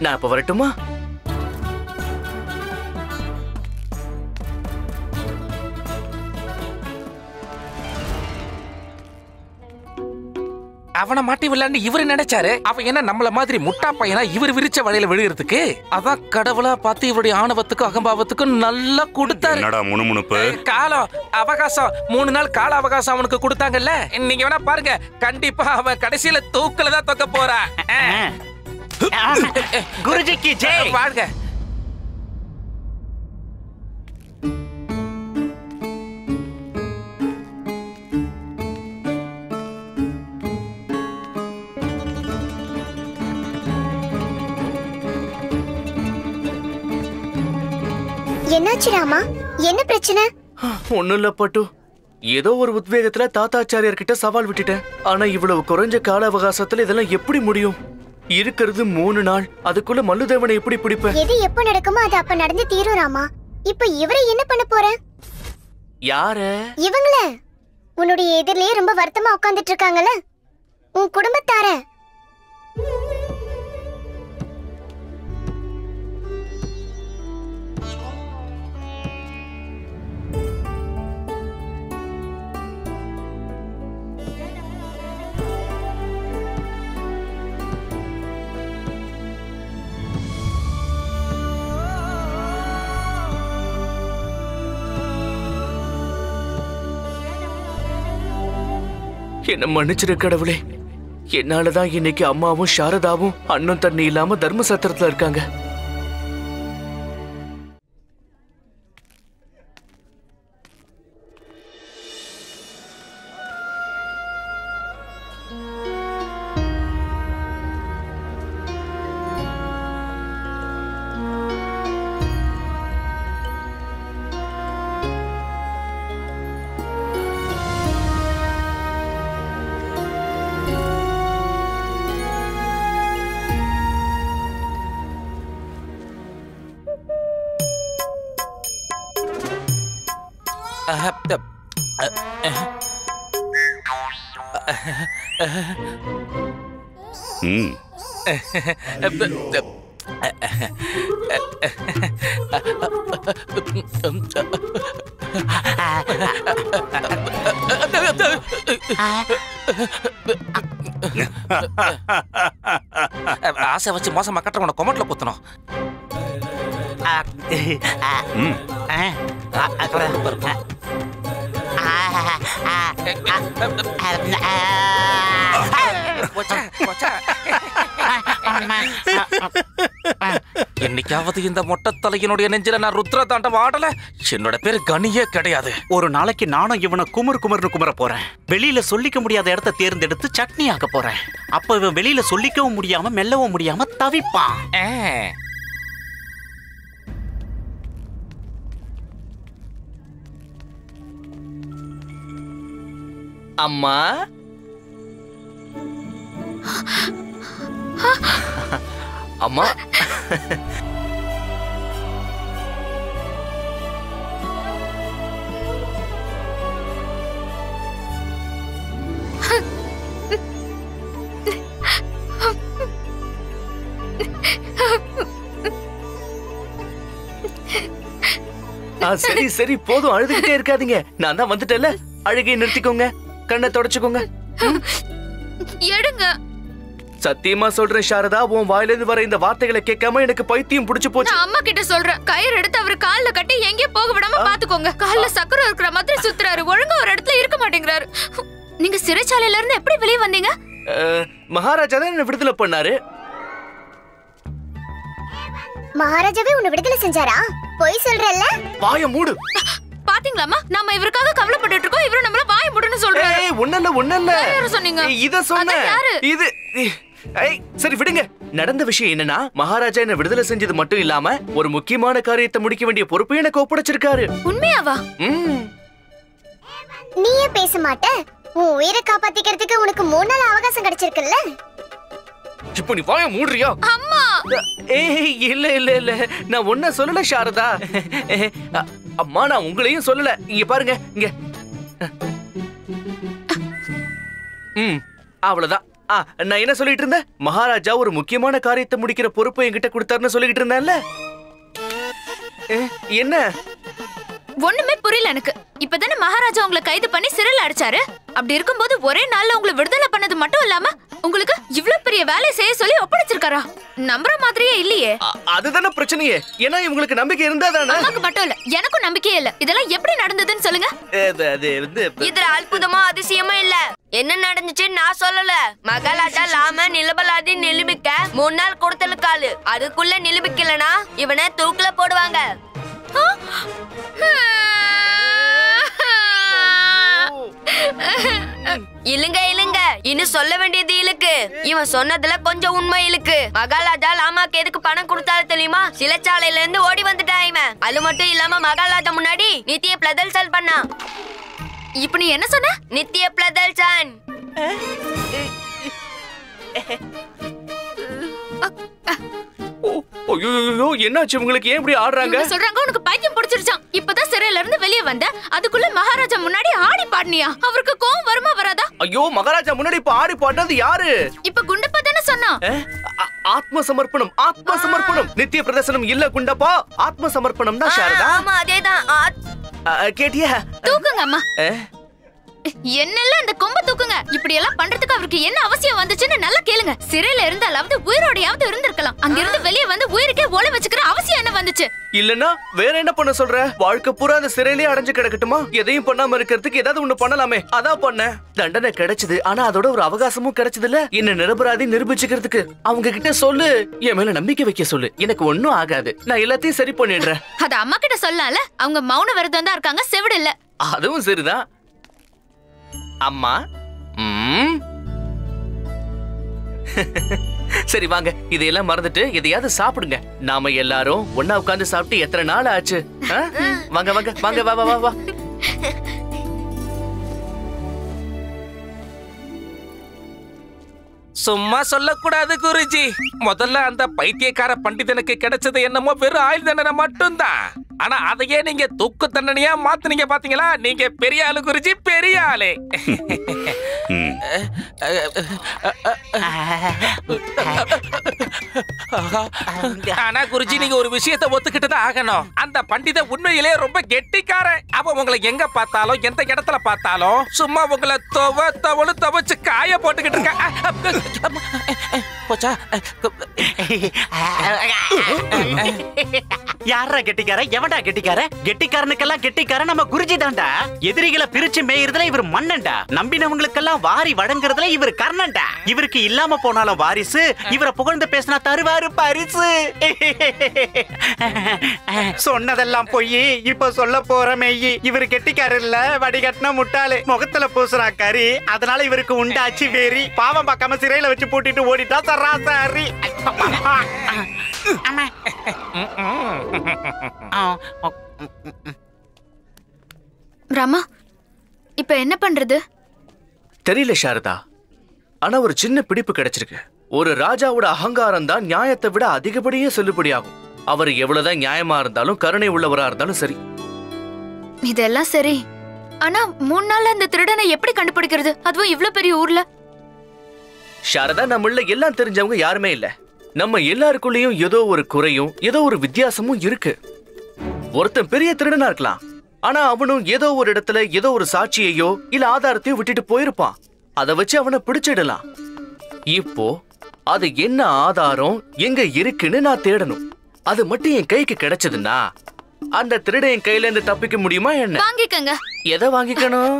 நான் இப்ப வரட்டுமா? அவனை மாட்டி விளையாண்டு இவரு நினைச்சாரு அவன் என்ன நம்மள மாதிரி முட்டா பையனா இவர் விரிச்ச வழியில விழுகிறதுக்கு. அதான் கடவுளா பார்த்து இவருடைய ஆணவத்துக்கும் அகம்பாவத்துக்கும் நல்லா கொடுத்தாரு. என்னடா முணுமுணுப்பு? காலம் அவகாசம் 3 நாள் கால அவகாசம் அவனுக்கு கொடுத்தாங்கல்ல. நீங்க வேணா பாருங்க, கண்டிப்பா அவன் கடைசியில தூக்குல தான் தொக்க போறான். குருஜிக்கு ஜெய். பாருங்க, என்னாச்சு ராமா? என்ன பிரச்சனை? ஒண்ணும் இல்ல பட்டு. ஏதோ ஒரு உத்வேகத்துல தாத்தாச்சாரியார் கிட்ட சவால் விட்டுட்டேன். ஆனா இவ்வளவு குறைஞ்ச கால அவகாசத்துல இதெல்லாம் எப்படி முடியும்? இருக்கிறது 3 நாள். அதுக்குள்ள மல்லுதேவனை எப்படி பிடிப்ப? எது எப்ப நடக்குமோ அது அப்ப நடந்து தீரும் ராமா. இப்ப இவரை என்ன பண்ண போற? யார? இவங்கள. உன்னுடைய எதிரிலேயே ரொம்ப வருத்தமா உட்கார்ந்துட்டு இருக்காங்கல்ல, உன் குடும்பத்தார. என்ன மன்னிச்சிரு கடவுளே. என்னாலதான் இன்னைக்கு அம்மாவும் சாரதாவும் அண்ணன் தண்ணி இல்லாம தர்ம சத்திரத்துல இருக்காங்க. ஆசை வச்சு மோசமா கட்டுறவன கொமட்ல குத்தணும். என்னைக்காவது இந்த மொட்டை தலையினுடைய நெஞ்சில நான் ருத்ர தாண்டவம் ஆடல. என்னோட பேரு கனியே கிடையாது. ஒரு நாளைக்கு நானும் இவனை குமர்னு குமர போறேன். வெளியில சொல்லிக்க முடியாத இடத்தை தேர்ந்தெடுத்து சட்னி ஆக்க போறேன். அப்ப இவன் வெளியில சொல்லிக்கவும் முடியாம மெல்லவும் முடியாம தவிப்பான். அம்மா, அம்மா, சரி சரி போதும், அழுதுகிட்டே இருக்காதீங்க. நான் தான் வந்துட்டேன்ல, அழுகையை நிறுத்திக்கோங்க, கண்ணை தொடச்சுக்கோங்க. எடுங்க. சத்தியமா சொல்றேன் சாரதா, உன் வாயிலிருந்து வர இந்த வார்த்தைகளை கேட்காம எனக்கு பைத்தியம் புடிச்சு போச்சு. நான் அம்மா கிட்ட சொல்றேன், கயிறு எடுத்து அவர் கால்ல கட்டி எங்கேயோ போக விடாம பாத்துக்கோங்க. கால்ல சக்கரம் இருக்கிற மாதிரி சுத்துறாரு, ஒழுங்கா ஒரு இடத்துல இருக்க மாட்டேங்கிறாரு. நீங்க சிறைச்சாலையில இருந்து எப்படி வெளியே வந்தீங்க? மகாராஜா தான் என்ன விடுதலை பண்ணாரு. மகாராஜாவே உன்னை விடுதலை செஞ்சாரா? பொய் சொல்றல்ல? வாய மூடு. பாத்தீங்களாமா, நாம இவருக்காக கவலைப்பட்டுட்டு இருக்கோம், இவரு நம்மள வாய மூடுன்னு சொல்றாரு. ஒண்ணல்ல யாரு சொன்னீங்க? இத சொன்ன இது. சரி விடுங்க. நடந்த விஷயம் என்னன்னா மகாராஜா என்ன விடுதலை செஞ்சது மட்டும் இல்லாம ஒரு முக்கியமான காரியத்தை முடிக்க வேண்டிய பொறுப்பு எனக்கு ஒப்படைச்சிருக்காரு. உண்மையாவா? நீயே பேச மாட்ட? உன் உயிரை காப்பாத்திக்கிறதுக்கு உனக்கு 3 நாள் அவகாசம் கிடைச்சிருக்குல்ல? இப்போ நீ வாய மூடுறியா? அம்மா! ஏய் இல்ல இல்ல இல்ல, நான் ஒன்ன சொல்லல சாரதா. அம்மா நான் உங்களையும் சொல்லல. இங்க பாருங்க இங்க. அவ்வளவுதான். நான் என்ன சொல்லிட்டு இருந்தேன்? மகாராஜா ஒரு முக்கியமான காரியத்தை முடிக்கிற பொறுப்பை என்கிட்ட கொடுத்தாருன்னு சொல்லிட்டு இருந்தேன்ல. என்ன? ஒண்ணுமே புரியல எனக்கு. இப்பதானே மகாராஜா உங்களை கைது பண்ணி சிறையில் அடைச்சாரு. அப்படி இருக்கும்போது ஒரே நாள்ல உங்களை விடுதலை பண்ணது மட்டும் இல்லாம உங்களுக்கு இவ்வளவு பெரிய வேலையை செய்ய சொல்லி ஒப்படைச்சிருக்காரா? நம்புற மாதிரியே இல்லையே. அதுதானே பிரச்சனையே. ஏன்னா இவங்களுக்கு நம்பிக்கை இருந்தா தானே. நமக்கு மட்டும் இல்ல, எனக்கும் நம்பிக்கையே இல்ல. இதெல்லாம் எப்படி நடந்ததுன்னு சொல்லுங்க. இதுல அற்புதமா அதிசயமா இல்ல. என்ன நடந்துச்சுன்னு நான் சொல்லல. மகாராஜா லாம நிலபலாதி நிலுபிக்க 3 நாள் கொடுத்தலுக்காளு. அதுக்குள்ள நிலுபிக்கலனா இவனை தூக்குல போடுவாங்க. இழுங்க இழுங்க, இன்னும் சொல்ல வேண்டியது இழுக்கு. இவன் சொன்னதுல கொஞ்சம் உண்மை இழுக்கு. மகாராஜா லாமாக்கு எதுக்கு பணம் கொடுத்தாரு தெரியுமா? சிலைச்சாலையில இருந்து ஓடி வந்துட்டான் இவன். அது மட்டும் இல்லாம மகாராஜா முன்னாடி நித்திய பிரதல்சல் பண்ணா. இப்ப நீ என்ன சொன்ன? நித்திய பிரதல்சன். ஐயோ என்னாச்சு உங்களுக்கு? ஏன் இப்படி ஆடுறாங்க? சொல்றாங்க உனக்கு பைத்தியம் பிடிச்சிருச்சான். இப்பதான் சிறையில இருந்து வெளியே வந்த, அதுக்குள்ள மகாராஜா முன்னாடி ஆடி பாடுனியா? அவருக்கு கோவம் வருமா வராதா? ஐயோ மகாராஜா முன்னாடி இப்ப ஆடி பாடுறது யாரு? இப்ப குண்டப்பா தானே சொன்னா. ஆத்ம சமர்ப்பணம், ஆத்ம சமர்ப்பணம். நித்திய பிரதர்சனம் இல்ல குண்டப்பா, ஆத்ம சமர்ப்பணம் தான் சாரதா. ஆமா அதேதான். கேட்டியா? தூக்குங்க அம்மா. என்னெல்லாம் அந்த கொம்ப தூக்குங்க. இப்படி எல்லாம் பண்றதுக்கு அவருக்கு என்ன அவசியம் வந்துச்சுன்னு நல்லா கேளுங்க. சிறையில இருந்தாலாவது உயிரோடையாவது இருந்திருக்கலாம். அங்க இருந்து வெளியே வந்து உயிருக்கே ஓலை வச்சுக்கிற அவசியம் என்ன வந்துச்சு? இல்லன்னா வேற என்ன பண்ண சொல்ற? வாழ்க்கை பூரா அந்த சிறையிலே அடைஞ்சு கிடக்கட்டுமா? எதையும் பண்ணாம இருக்கிறதுக்கு ஏதாவது ஒண்ணு பண்ணலாமே. அதான் பண்ண. தண்டனை கிடைச்சது, ஆனா அதோட ஒரு அவகாசமும் கிடைச்சது இல்ல. என்ன நிரபராதி நிரூபிச்சுக்கிறதுக்கு அவங்க கிட்ட சொல்லு. என் மேல நம்பிக்கை வைக்க சொல்லு. எனக்கு ஒண்ணும் ஆகாது. நான் எல்லாத்தையும் சரி பண்ணிடுறேன். அது அம்மா கிட்ட சொல்லல. அவங்க மௌன விரதம் தான் இருக்காங்க, செவிடு இல்ல. அதுவும் சரிதான் அம்மா. சரி வாங்க, இதையெல்லாம் மறந்துட்டு எதையாவது சாப்பிடுங்க. நாம எல்லாரும் ஒன்னா உட்கார்ந்து சாப்பிட்டு எத்தனை நாள் ஆச்சு? வாங்க வாங்க வாங்க, வா வா வா. சும்மா சொல்லக்கூடாது குருஜி. முதல்ல அந்த பைத்தியக்கார பண்டிதனுக்கு கிடைச்சது என்னமோ வெறும் ஆயுள் தண்டனை மட்டும்தான். ஆனா அதையே நீங்க தூக்கு தண்டனையா மாத்துனீங்க பாத்தீங்களா? நீங்க பெரிய ஆளு குருஜி, பெரிய ஆளு. ஆனா குருஜி நீங்க ஒரு விஷயத்தை ஒத்துக்கிட்டுதான் ஆகணும். அந்த பண்டித உண்மையிலே ரொம்ப கெட்டிக்காரன். அவ உங்களை எங்க பார்த்தாலும் எந்த இடத்துல பார்த்தாலும் சும்மா உங்களை துவச்சு காய போட்டுக்கிட்டு இருக்க. யாரா கெட்டிக்கார? எவன்டா கெட்டிக்கார? கெட்டிக்காரனுக்கெல்லாம் கெட்டிக்கார நம்ம குருஜி தான்டா. எதிரிகளை பிரிச்சு மேயறதுல இவர் மன்னன்டா. நம்பினவங்களுக்கெல்லாம் வாரி வழங்குறதுல இவர் கர்ணன்டா. இவருக்கு இல்லாம போனாலும் வாரிசு, இவரை புகழ்ந்து பேசினா தருவாரு பரிசு. சொன்னதெல்லாம் போய் இப்ப சொல்ல போற மெய்யி. இவரு கெட்டிக்கார இல்ல, வடிகட்டின முட்டாளு. முகத்துல பூசுறா கறி, அதனால இவருக்கு உண்டாச்சு வெறி. பாவம் பார்க்காம சிறையில வச்சு பூட்டிட்டு ஓடிட்டா சராசரி. ராமா, இப்ப என்ன பண்றது? தெரியல சாரதா. ஆனா ஒரு சின்ன பிடிப்பு கிடைச்சிருக்கு. ஒரு ராஜாவோட அகங்காரம் தான் நியாயத்தை விட அதிகப்படியே செல்லுபடியாகும். அவர் எவ்வளவுதான் நியாயமா இருந்தாலும் கருணை உள்ளவரா இருந்தாலும் சரி. இதெல்லாம் சரி. ஆனா 3 நாள்ல அந்த திருடனை எப்படி கண்டுபிடிக்கிறது? அதுவும் இவ்ளோ பெரிய ஊர்ல. சாரதா, நம்மள எல்லாம் தெரிஞ்சவங்க யாருமே இல்ல. நம்ம எல்லாருக்குள்ளயும் ஏதோ ஒரு குறையும் ஏதோ ஒரு வித்தியாசமும் இருக்கு. ஒருத்தன் பெரிய திருடனா இருக்கலாம், ஆனா அவனும் ஏதோ ஒரு இடத்துல ஏதோ ஒரு சாட்சியையோ இல்ல ஆதாரத்தையோ விட்டுட்டு போயிருப்பான். அதை வச்சு அவனை பிடிச்சிடலாம். இப்போ அது என்ன ஆதாரம் எங்க இருக்குன்னு நான் தேடணும். அது மட்டும் என் கைக்கு கிடைச்சதுன்னா அந்த திருடன் என் கையில இருந்து தப்பிக்க முடியுமா என்ன? வாங்கிக்கங்க. எதை வாங்கிக்கணும்?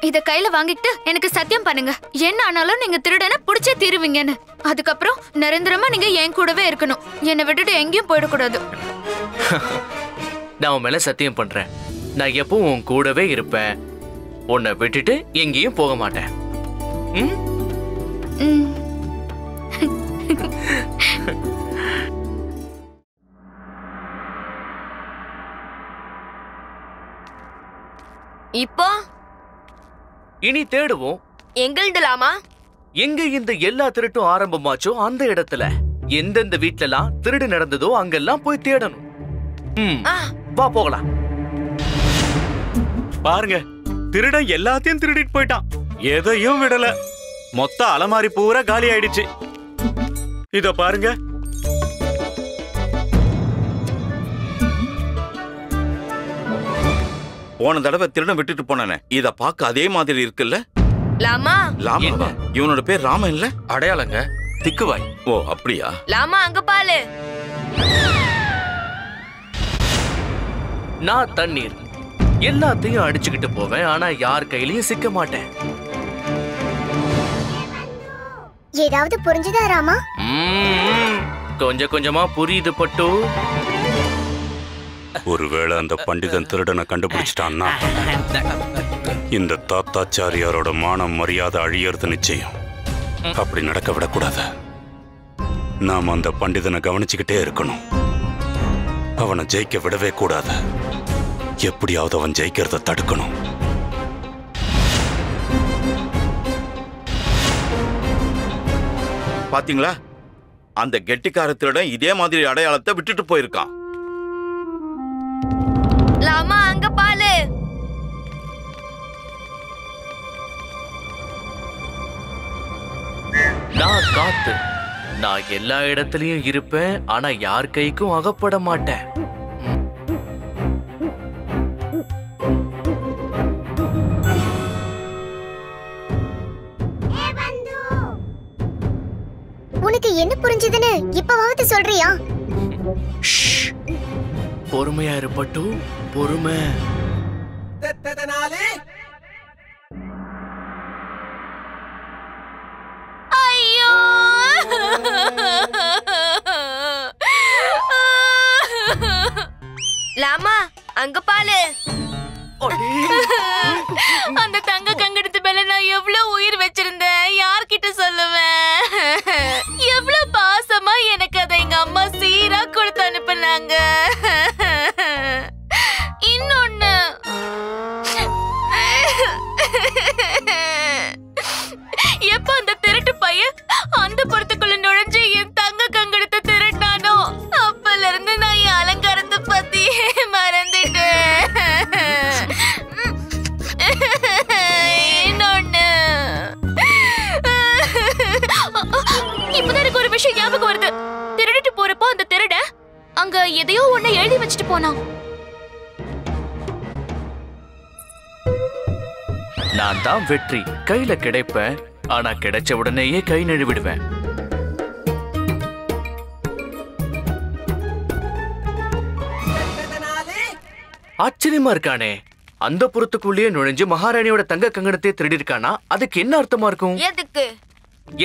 இத கையில வாங்கிட்டு எனக்கு சத்தியம் பண்ணுங்க, என்ன ஆனாலும் நீங்க திருடனை புடிச்சே தீருவீங்கன்னு. அதுக்கப்புறம் நிரந்தரமா நீங்க என் கூடவே இருக்கணும். என்னை விட்டுட்டு எங்கேயும் போயிடக்கூடாது. நான் உன் மேல சத்தியம் பண்றேன். நான் எப்பவும் உன் கூடவே இருப்பேன். உன்னை விட்டுட்டு எங்கேயும் போக மாட்டேன். இப்போ இனி தேடுவோம். எங்கள்டலாமா? எங்க இந்த எல்லா திருட்டும் ஆரம்பமாச்சோ அந்த இடத்துல எந்தெந்த வீட்லலாம் திருடு நடந்ததோ அங்கெல்லாம் போய் தேடணும். வா போகலாம். பாருங்க, திருடன் எல்லாத்தையும் திருடிட்டு போயிட்டான். எதையும் விடல. மொத்த அலமாரி பூரா காலி ஆயிடுச்சு. இத பாருங்க. போன தடவை திருடன் விட்டுட்டு போனானே, இத பார்க்க அதே மாதிரி இருக்குல்ல? லாமா லாமா? இவனோட பேர் ராமன் இல்ல? அடையாளங்க திக்குவாய். ஓ அப்படியா? லாமா அங்க பாரு. நான் தண்ணீர் எல்லாத்தையும் அடிச்சுக்கிட்டு போவேன், ஆனா யார் கையிலயும் சிக்க மாட்டேன். ஏதாவது புரிஞ்சுதா ராமா? கொஞ்சம் கொஞ்சமா புரியுது பட்டு. ஒருவேளை அந்த பண்டிதன் திருடனை கண்டுபிடிச்சிட்டான்னா இந்த தாத்தாச்சாரியாரோட மானம் மரியாதை அழியறது நிச்சயம். அப்படி நடக்க விடக்கூடாது. நாம் அந்த பண்டிதனை கவனிச்சுக்கிட்டே இருக்கணும். அவனை ஜெயிக்க விடவே கூடாது. எப்படியாவது அவன் ஜெயிக்கிறத தடுக்கணும். பாத்தீங்களா, அந்த கெட்டிக்கார திருடன் இதே மாதிரி அடையாளத்தை விட்டுட்டு போயிருக்கான். லாமா அங்க பாரு. நான் காத்து. நான் எல்லா இடத்துலயும் இருப்பேன், ஆனா யார் கைக்கும் அகப்பட மாட்டேன். உனக்கு என்ன புரிஞ்சதுன்னு இப்பவாவது சொல்றியா? பொறுமையா இருப்பட்டு. பொறுமை. ஐயோ லாமா அங்க பாரு. அந்த தங்க கங்கடத்து மேல நான் எவ்வளவு உயிர் வச்சிருந்தேன், யார்கிட்ட சொல்லுவேன்? எவ்வளவு பாசமா எனக்கு அதை எங்க அம்மா சீரா கொடுத்து அனுப்புனாங்க. இன்னொன்னு, எப்ப அந்த திருட்டு பையன் அந்த புறத்துக்குள்ள நுழைஞ்சு என் தங்க கங்கடத்தை திருட்டானோ அப்பல இருந்து நான் என் அலங்காரத்தை பத்தி மறந்துட்டேன். இன்னொன்னு, இப்பதான் எனக்கு ஒரு விஷயம் ஞாபகம் வருது. திருடிட்டு போறப்போ அந்த திருட அங்க எதையோ ஒண்ணு எழுதி வச்சுட்டு போனான். நான் தான் வெற்றி. கையில கிடைப்பேன், ஆனா கிடைச்ச உடனேயே கை நழுவிடுவேன். ஆச்சரியமா இருக்கானே. அந்த புறத்துக்குள்ளேயே நுழைஞ்சு மகாராணியோட தங்க கங்கணத்தை திருடி இருக்கானா? அதுக்கு என்ன அர்த்தமா இருக்கும்? எதுக்கு?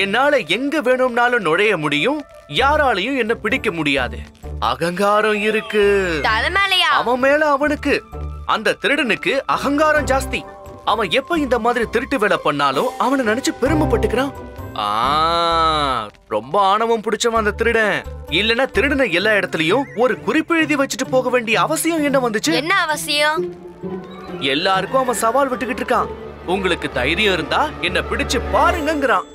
என்னால எங்க வேணும்னாலும் நுழைய முடியும், யாராலையும் என்ன பிடிக்க முடியாது. அகங்காரம் இருக்கு. தலைமையிலயா? அவன் மேல அவனுக்கு. அந்த திருடனுக்கு அகங்காரம் ஜாஸ்தி. அவன் எப்ப இந்த மாதிரி திருட்டு வேலை பண்ணாலும் அவனை நினைச்சு பெருமைப்பட்டுக்கிறான். ரொம்ப ஆணவம் பிடிச்சவன் அந்த திருடன். இல்லனா திருடனை எல்லா இடத்துலயும் ஒரு குறிப்பு எழுதி வச்சுட்டு போக வேண்டிய அவசியம் என்ன வந்துச்சு? என்ன அவசியம்? எல்லாருக்கும் அவன் சவால் விட்டுக்கிட்டு இருக்கான். உங்களுக்கு தைரியம் இருந்தா என்ன பிடிச்சு பாருங்கங்கறான்.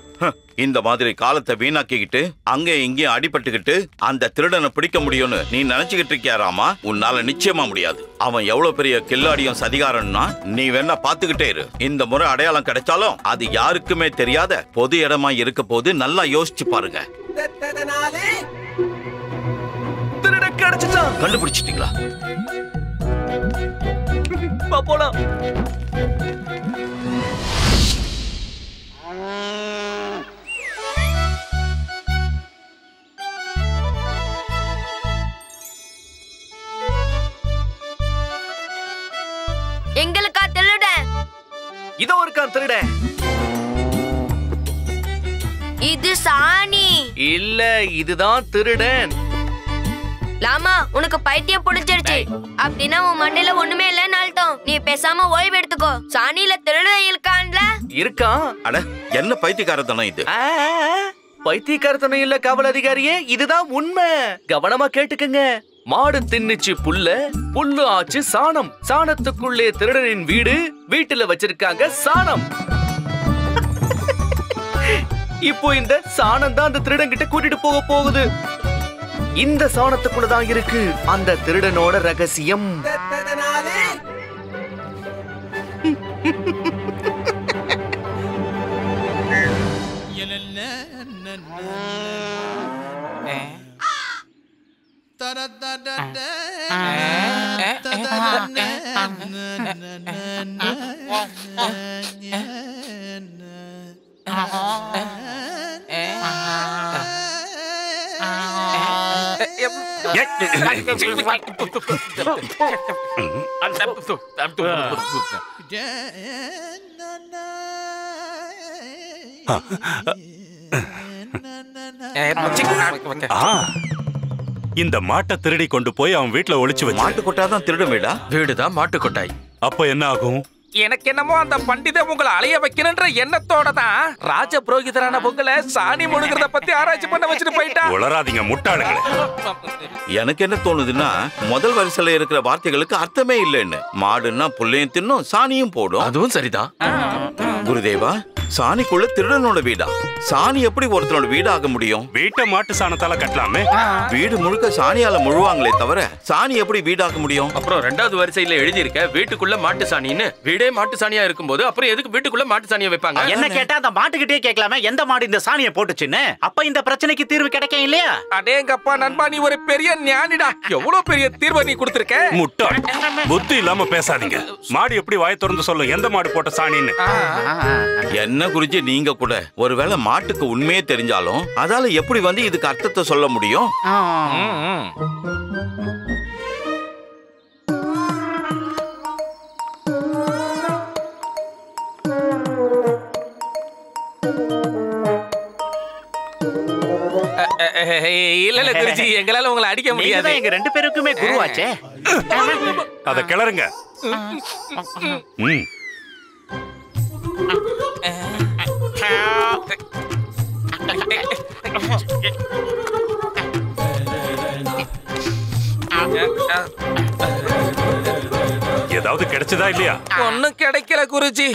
இந்த மாதிரி காலத்தை வீணாக்கிக்கிட்டு அங்க இங்கேயும் அடிபட்டுக்கிட்டு அந்த திருடனை பிடிக்க முடியும்னு நீ நினைச்சுக்கிட்டு இருக்கியா ராமா? உன்னால நிச்சயமா முடியாது. அவன் எவ்வளவு பெரிய கில்லாடியும் சதிகாரன்னா நீ வேணா பாத்துக்கிட்டே இரு. இந்த முறை அடையாளம் கிடைச்சாலும் அது யாருக்குமே தெரியாத பொது இடமா இருக்க போது நல்லா யோசிச்சு பாருங்க. திருட கிடைச்சிட்டான். கண்டுபிடிச்சிட்டீங்களா? போலாம். எங்களுக்கா திருட? இதோ இருக்கான் திருட. இது சாணி இல்ல, இதுதான் திருடன். லாமா உனக்கு பைத்தியம் புடிச்சிருச்சு. அப்படின்னா உன் மண்டையில ஒண்ணுமே இல்லன்னு அர்த்தம். நீ பேசாம ஓய்வு எடுத்துக்கோ. சாணியில திருட இருக்கான்ல? இருக்கான். அட என்ன பைத்தியக்காரத்தனம் இது? பைத்தியக்காரத்தனம் இல்ல காவல் அதிகாரியே, இதுதான் உண்மை. கவனமா கேட்டுக்கங்க. மாடு தின்னுச்சு புல்ல, புல்லு ஆச்சு சாணம். சாணத்துக்குள்ளே திருடனின் வீடு, வீட்டுல வச்சிருக்காங்க சாணம். இப்போ இந்த சாணம் தான் அந்த திருடன் கிட்ட கூட்டிட்டு போக போகுது. இந்த சாணத்துக்குள்ளதான் இருக்கு அந்த திருடனோட ரகசியம். இந்த மாட்டை திருடி கொண்டு போய் அவன் வீட்டுல ஒளிச்சு வச்சு. மாட்டு கொட்டாதான் திருட வீடா? வீடுதான் மாட்டு கொட்டாய். அப்ப என்ன ஆகும்? எனக்கு என்னமோ அந்த பண்டிதன் உங்களை அலைய வைக்கணுன்ற எண்ணத்தோட தான் ராஜ புரோகிதரான உங்களை சாணி முழுகிறத பத்தி ஆராய்ச்சி பண்ண வச்சுட்டு போயிட்டா. உளராதீங்க முட்டாளுங்களே. எனக்கு என்ன தோணுதுன்னா, முதல் வரிசையில இருக்கிற வார்த்தைகளுக்கு அர்த்தமே இல்லைன்னு. மாடுன்னா புள்ளையும் தின்னும் சாணியும் போடும். அதுவும் சரிதான். குருதேவா, சாணிக்குள்ள திருடனோட வீடா? சாணி எப்படி ஒருத்தனோட வீடு ஆக முடியும்? வீட்டை மாட்டு சாணத்தால கட்டலாமே. வீடு முழுக்க சாணியால முழுவாங்களே தவிர சாணி எப்படி வீடாக்க முடியும்? அப்புறம் 2வது வரிசையில எழுதியிருக்க வீட்டுக்குள்ள மாட்டு சாணின்னு. வீடே மாட்டு சாணியா இருக்கும்போது அப்புறம் எதுக்கு வீட்டுக்குள்ள மாட்டு சாணியை வைப்பாங்க? என்ன கேட்டா அந்த மாட்டுக்கிட்டே கேட்கலாமே, எந்த மாடு இந்த சாணியை போட்டுச்சுன்னு. அப்ப இந்த பிரச்சனைக்கு தீர்வு கிடைக்கும் இல்லையா? அடேங்கப்பா நண்பா, நீ ஒரு பெரிய ஞானிடா. எவ்வளவு பெரிய தீர்வை நீ கொடுத்திருக்க. முட்டாள், புத்தி இல்லாம பேசாதீங்க. மாடு எப்படி வாயை திறந்து சொல்லும் எந்த மாடு போட்ட சாணின்னு? என்ன குருஜி, நீங்க கூட ஒருவேளை மாட்டுக்கு உண்மையே தெரிஞ்சாலும் அதால எப்படி வந்து இதுக்கு அர்த்தத்தை சொல்ல முடியும்? இல்ல குருஜி, எங்களால உங்களை அடிக்க முடியாது. எங்க 2 பேருக்குமே குருவாச்சே. அத கிளறுங்க. ஏதாவது கிடைச்சதா இல்லையா? ஒண்ணும் கிடைக்கல குருஜி.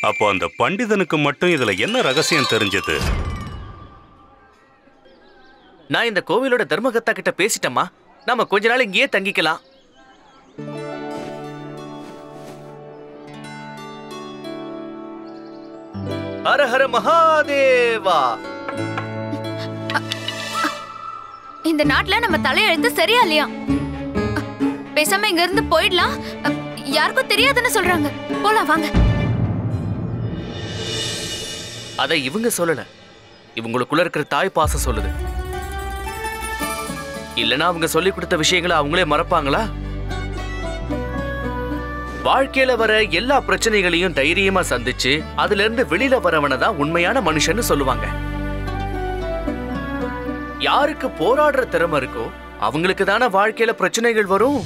அப்போ அந்த பண்டிதனுக்கு மட்டும் இதுல என்ன ரகசியம் தெரிஞ்சது? நான் இந்த கோவிலோட தர்மகர்த்தா கிட்ட பேசிட்டேம்மா. நாம கொஞ்ச நாள் இங்கேயே தங்கிக்கலாம். ஹர ஹர மகாதேவா. இந்த நாட்டுல நம்ம தலையெழுந்து சரியா இல்லையா? பேசாம இங்க இருந்து போயிடலாம். யாருக்கும் தெரியாதுன்னு சொல்றாங்க. போலாம் வாங்க. அத இவங்க சொல்லல, இவங்களுக்குள்ள இருக்கிற தாய் பாசம் சொல்லுது. இல்லனா அவங்க சொல்லி கொடுத்த விஷயங்களை அவங்களே மறப்பாங்களா? வாழ்க்கையில வர எல்லா பிரச்சனைகளையும் தைரியமா சந்திச்சு அதுல இருந்து வெளியில வரவன தான் உண்மையான மனுஷன்னு சொல்லுவாங்க. யாருக்கு போராடுற திறமை இருக்கோ அவங்களுக்கு தானே வாழ்க்கையில பிரச்சனைகள் வரும்.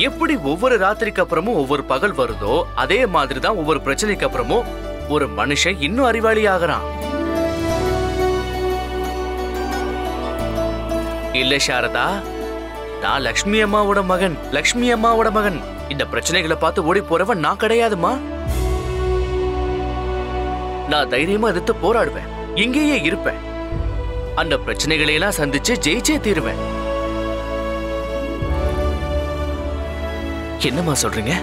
எப்படி ஒவ்வொரு ராத்திரிக்கு அப்புறமும் ஒவ்வொரு பகல் வருதோ அதே மாதிரிதான் ஒவ்வொரு பிரச்சனைக்கு அப்புறமும் ஒரு மனுஷன் இன்னும் அறிவாளி ஆகிறான். இல்ல சாரதா, நான் லக்ஷ்மி அம்மாவோட மகன். லக்ஷ்மி அம்மாவோட மகன். இந்த பிரச்சனைகளை பார்த்து ஓடி போறவன் நான் கிடையாதுமா. நான் தைரியமா எதிர்த்து போராடுவேன், இங்கேயே இருப்பேன். அந்த பிரச்சனைகளை எல்லாம் சந்திச்சு ஜெயிச்சே தீருவேன். என்னம்மா சொல்றீங்க?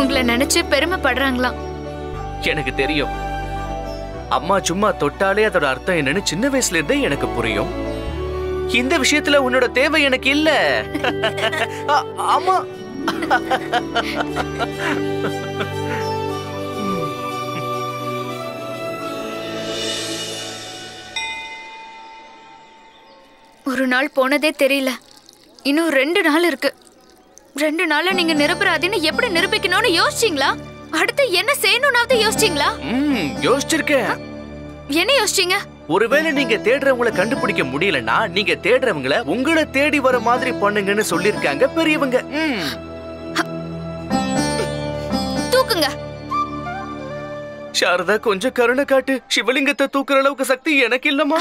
உங்களை நினைச்சு பெருமைப்படுறாங்களாம். எனக்கு தெரியும். அம்மா சும்மா தொட்டாலே அதோட அர்த்தம் என்னன்னு சின்ன வயசுல இருந்தே எனக்கு புரியும். இந்த விஷயத்துல உன்னோட தேவை எனக்கு இல்ல. ஆமா. ஒரு நாள் போனதே தெரியல. இன்னும் 2 நாள் இருக்கு. 2 நாள்ல நீங்க நிரபராதின்னு எப்படி நிரூபிக்கணும்னு யோசிச்சீங்களா? அடுத்து என்ன செய்யணும்னாவது யோசிச்சீங்களா? யோசிச்சிருக்கேன். என்ன யோசிச்சீங்க? ஒருவேளை நீங்க தேடுறவங்கள கண்டுபிடிக்க முடியலன்னா நீங்க தேடுறவங்கள உங்களை தேடி வர மாதிரி பண்ணுங்கன்னு சொல்லிருக்காங்க பெரியவங்க. தூக்குங்க. சாரதா கொஞ்சம் கருணை காட்டு. சிவலிங்கத்தை தூக்குற அளவுக்கு சக்தி எனக்கு இல்லம்மா.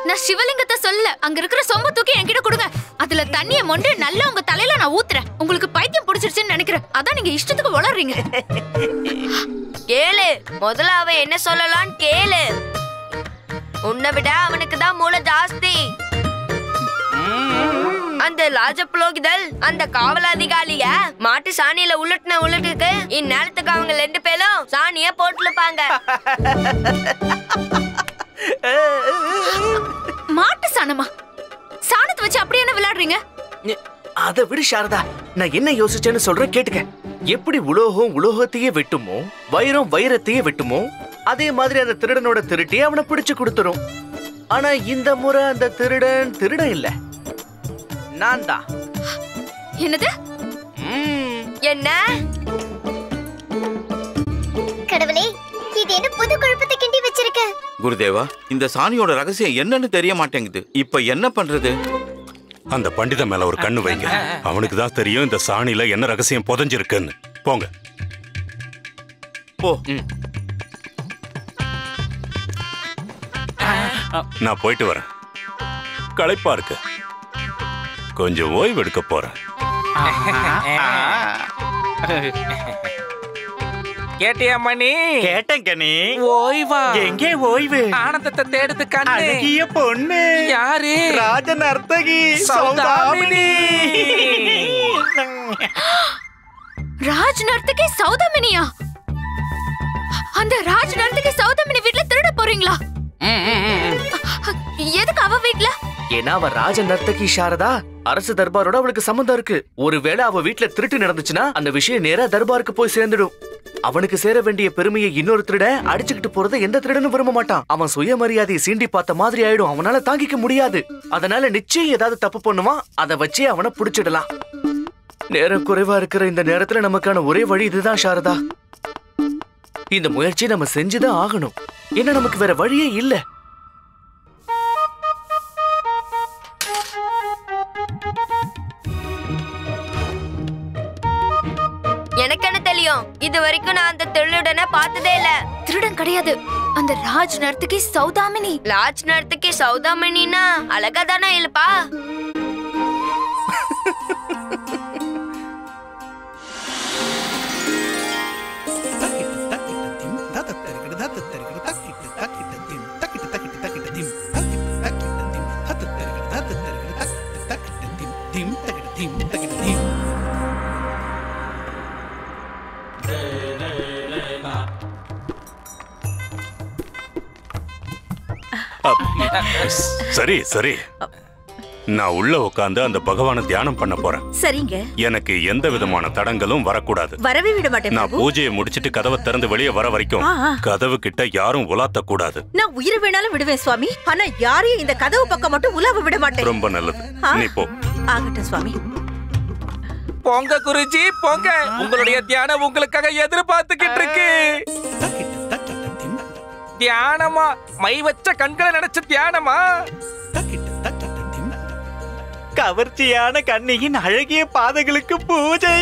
நான் சிவலிங்கத்தை சொல்ல, அங்க இருக்கிற சொம்ப தூக்கி என்கிட்ட கொடுங்க. அதுல தண்ணிய மொண்டு நல்லா உங்க தலையில நான் ஊத்துறேன். உங்களுக்கு பைத்தியம் பிடிச்சிருச்சுன்னு நினைக்கிறேன். அதான் நீங்க இஷ்டத்துக்கு வளர்றீங்க. கேளு, முதல்ல அவன் என்ன சொல்லலான்னு கேளு. உன்னை விட அவனுக்கு தான் மூளை ஜாஸ்தி. அந்த ராஜபுரோகிதர் அந்த காவல் அதிகாரிய மாட்டு சாணியில உள்ளட்டுக்கு இந்நேரத்துக்கு அவங்க 2 பேரும் சாணிய போட்டுப்பாங்க. மாட்டு சாணமா? சாணத்தை வச்சு அப்படி என்ன விளையாடுறீங்க? அதை விடு சாரதா, நான் என்ன யோசிச்சேன்னு சொல்றேன் கேட்டுக்க. எப்படி உலோகம் உலோகத்தையே வெட்டுமோ, வைரம் வைரத்தையே வெட்டுமோ, அதே மாதிரி அந்த திருடனோட திருட்டி அவனை பிடிச்சு கொடுத்துரும். ஆனா இந்த முறை அந்த திருடன் திருடன் இல்ல, நான் தான். என்னது? என்ன? கடவுளே, இது என்ன புது குழப்பத்தை கிண்டி வச்சிருக்க? குருதேவா, இந்த சாணியோட ரகசியம் என்னன்னு தெரிய மாட்டேங்குது. இப்ப என்ன பண்றது? அந்த பண்டித மேல ஒரு கண்ணு வைங்க. அவனுக்கு தான் தெரியும் இந்த சாணியில என்ன ரகசியம் புதைஞ்சிருக்குன்னு. போங்க. போ. நான் போயிட்டு வரேன். களைப்பா இருக்கு, கொஞ்சம் ஓய்வு எடுக்க போறேன். கேட்டியா மணி? கேட்டேன் கனி. ஓய்வா? எங்கே ஓய்வு? ஆனந்தத்தை தேடுது கண்ணு. அழகிய பொண்ணு. யாரு? ராஜ நர்த்தகி சௌதாமினி. ராஜ் நர்த்தகி சௌதாமினியா? அந்த ராஜ் நர்த்தகி சௌதாமினி வீட்ல திருட போறீங்களா? எதுக்கு அவ வீட்ல? ஏன்னா அவ ராஜ நர்த்தகி சாரதா. அரசு தர்பாரோட அவளுக்கு சம்பந்தம் இருக்கு. ஒருவேளை அவ வீட்ல திருட்டு நடந்துச்சுன்னா அந்த விஷயம் நேரா தர்பாருக்கு போய் சேர்ந்துடும். அவனுக்கு சேர வேண்டிய பெருமையை இன்னொரு திருட அடிச்சுக்கிட்டு போறத எந்த திருடனும் விரும்ப மாட்டான். அவன் சுயமரியாதையை சீண்டி பார்த்த மாதிரி ஆயிடும். அவனால தாங்கிக்க முடியாது. அதனால நிச்சயம் ஏதாவது தப்பு பண்ணுவான். அதை வச்சே அவனை புடிச்சிடலாம். நேரம் குறைவா இருக்கிற இந்த நேரத்துல நமக்கான ஒரே வழி இதுதான் சாரதா. இந்த முயற்சி நம்ம செஞ்சுதான் ஆகணும். ஏன்னா நமக்கு வேற வழியே இல்ல. எனக்கு என்ன தெரியும்? இது வரைக்கும் நான் அந்த திருடனை பார்த்ததே இல்ல. திருடன் கிடையாது, அந்த ராஜ் நர்த்தகி சௌதாமினி. ராஜ் நர்த்தகி சௌதாமினினா அழகா தானே இல்லப்பா? சரி சரி, நான் உள்ள உட்கார்ந்து அந்த பகவானை தியானம் பண்ண போறேன். சரிங்க. எனக்கு எந்த விதமான தடங்களும் வரக்கூடாது. வரவே விட மாட்டேன். நான் பூஜையை முடிச்சிட்டு கதவை திறந்து வெளியே வர வரைக்கும் கதவு கிட்ட யாரும் உலாத்த கூடாது. நான் உயிரை வேணாலும் விடுவேன் சுவாமி. ஆனா யாரையும் இந்த கதவு பக்கம் மட்டும் உலாவ விட மாட்டேன். ரொம்ப நல்லது, நீ போ. ஆகட்டும் சுவாமி. போங்க குருஜி, போங்க. உங்களுடைய தியானம் உங்களுக்காக எதிர்பார்த்துக்கிட்டு இருக்கு. தியானமா? மை வச்ச கண்களை நினைச்ச தியானமா? கவர்ச்சியான கண்ணியின் அழகிய பாதங்களுக்கு பூஜை.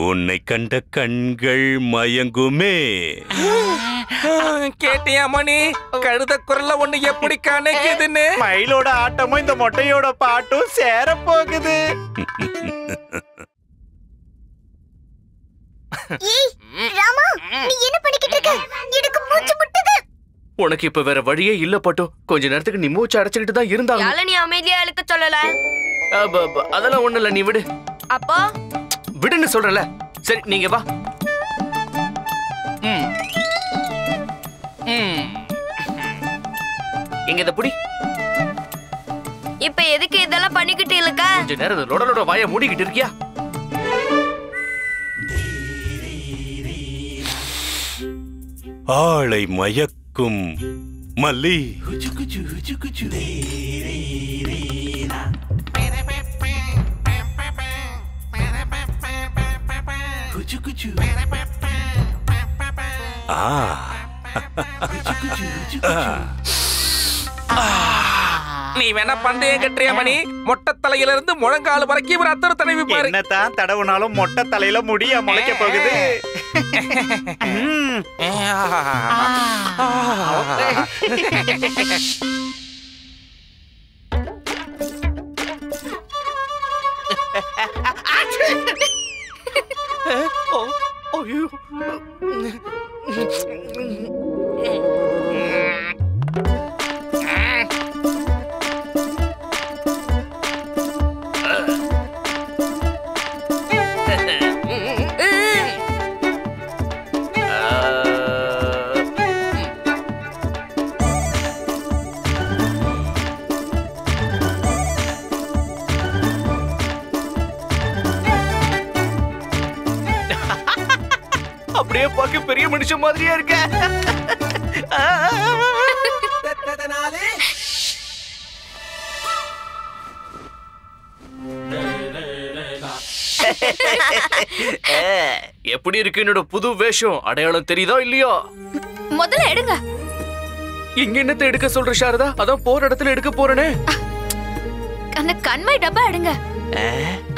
உன்னை கண்ட கண்கள் மயங்குமே. கேட்டியா மணி? கழுத குரல்ல ஒண்ணு எப்படி கணக்குதுன்னு. மயிலோட ஆட்டமும் இந்த மொட்டையோட பாட்டும் சேர போகுது. ராமா, நீ என்ன பண்ணிக்கிட்டு இருக்க? எனக்கு மூச்சு முட்டுது. உனக்கு இப்ப வேற வழியே இல்ல பட்டு. கொஞ்ச நேரத்துக்கு நீ மூச்சு அடைச்சுக்கிட்டு தான் இருந்தாங்க. யால நீ அமைதியா இருக்க சொல்லல. அதெல்லாம் ஒண்ணு இல்ல, நீ விடு. அப்போ விடுன்னு சொல்றல. சரி நீங்க வா. எங்க இத புடி. இப்ப எதுக்கு இதெல்லாம் பண்ணிக்கிட்டு இருக்க? கொஞ்ச நேரம் லோட வாயை மூடிக்கிட்டு இருக்கியா? ஆளை மயக்கும் மல்லி. நீ வேணா பந்தயம் கட்டுறியா மணி? மொட்டை தலையில இருந்து முழங்கால் வரைக்கும் இவர் அத்தனை தடவி பாரு. என்னதான் தடவுனாலும் மொட்டை தலையில முடியா முளைக்க போகுது. அப்படியே பார்க்க பெரிய மனுஷன் மாதிரியா இருக்க. எப்படி இருக்கு என்னோட புது வேஷம்? அடையாளம் தெரியுதா இல்லையா? முதல்ல எடுங்க. இங்க என்னத்தை எடுக்க சொல்ற சாரதா? அதான் போற இடத்துல எடுக்க போறனே. அந்த கண்மாய் டப்பா எடுங்க.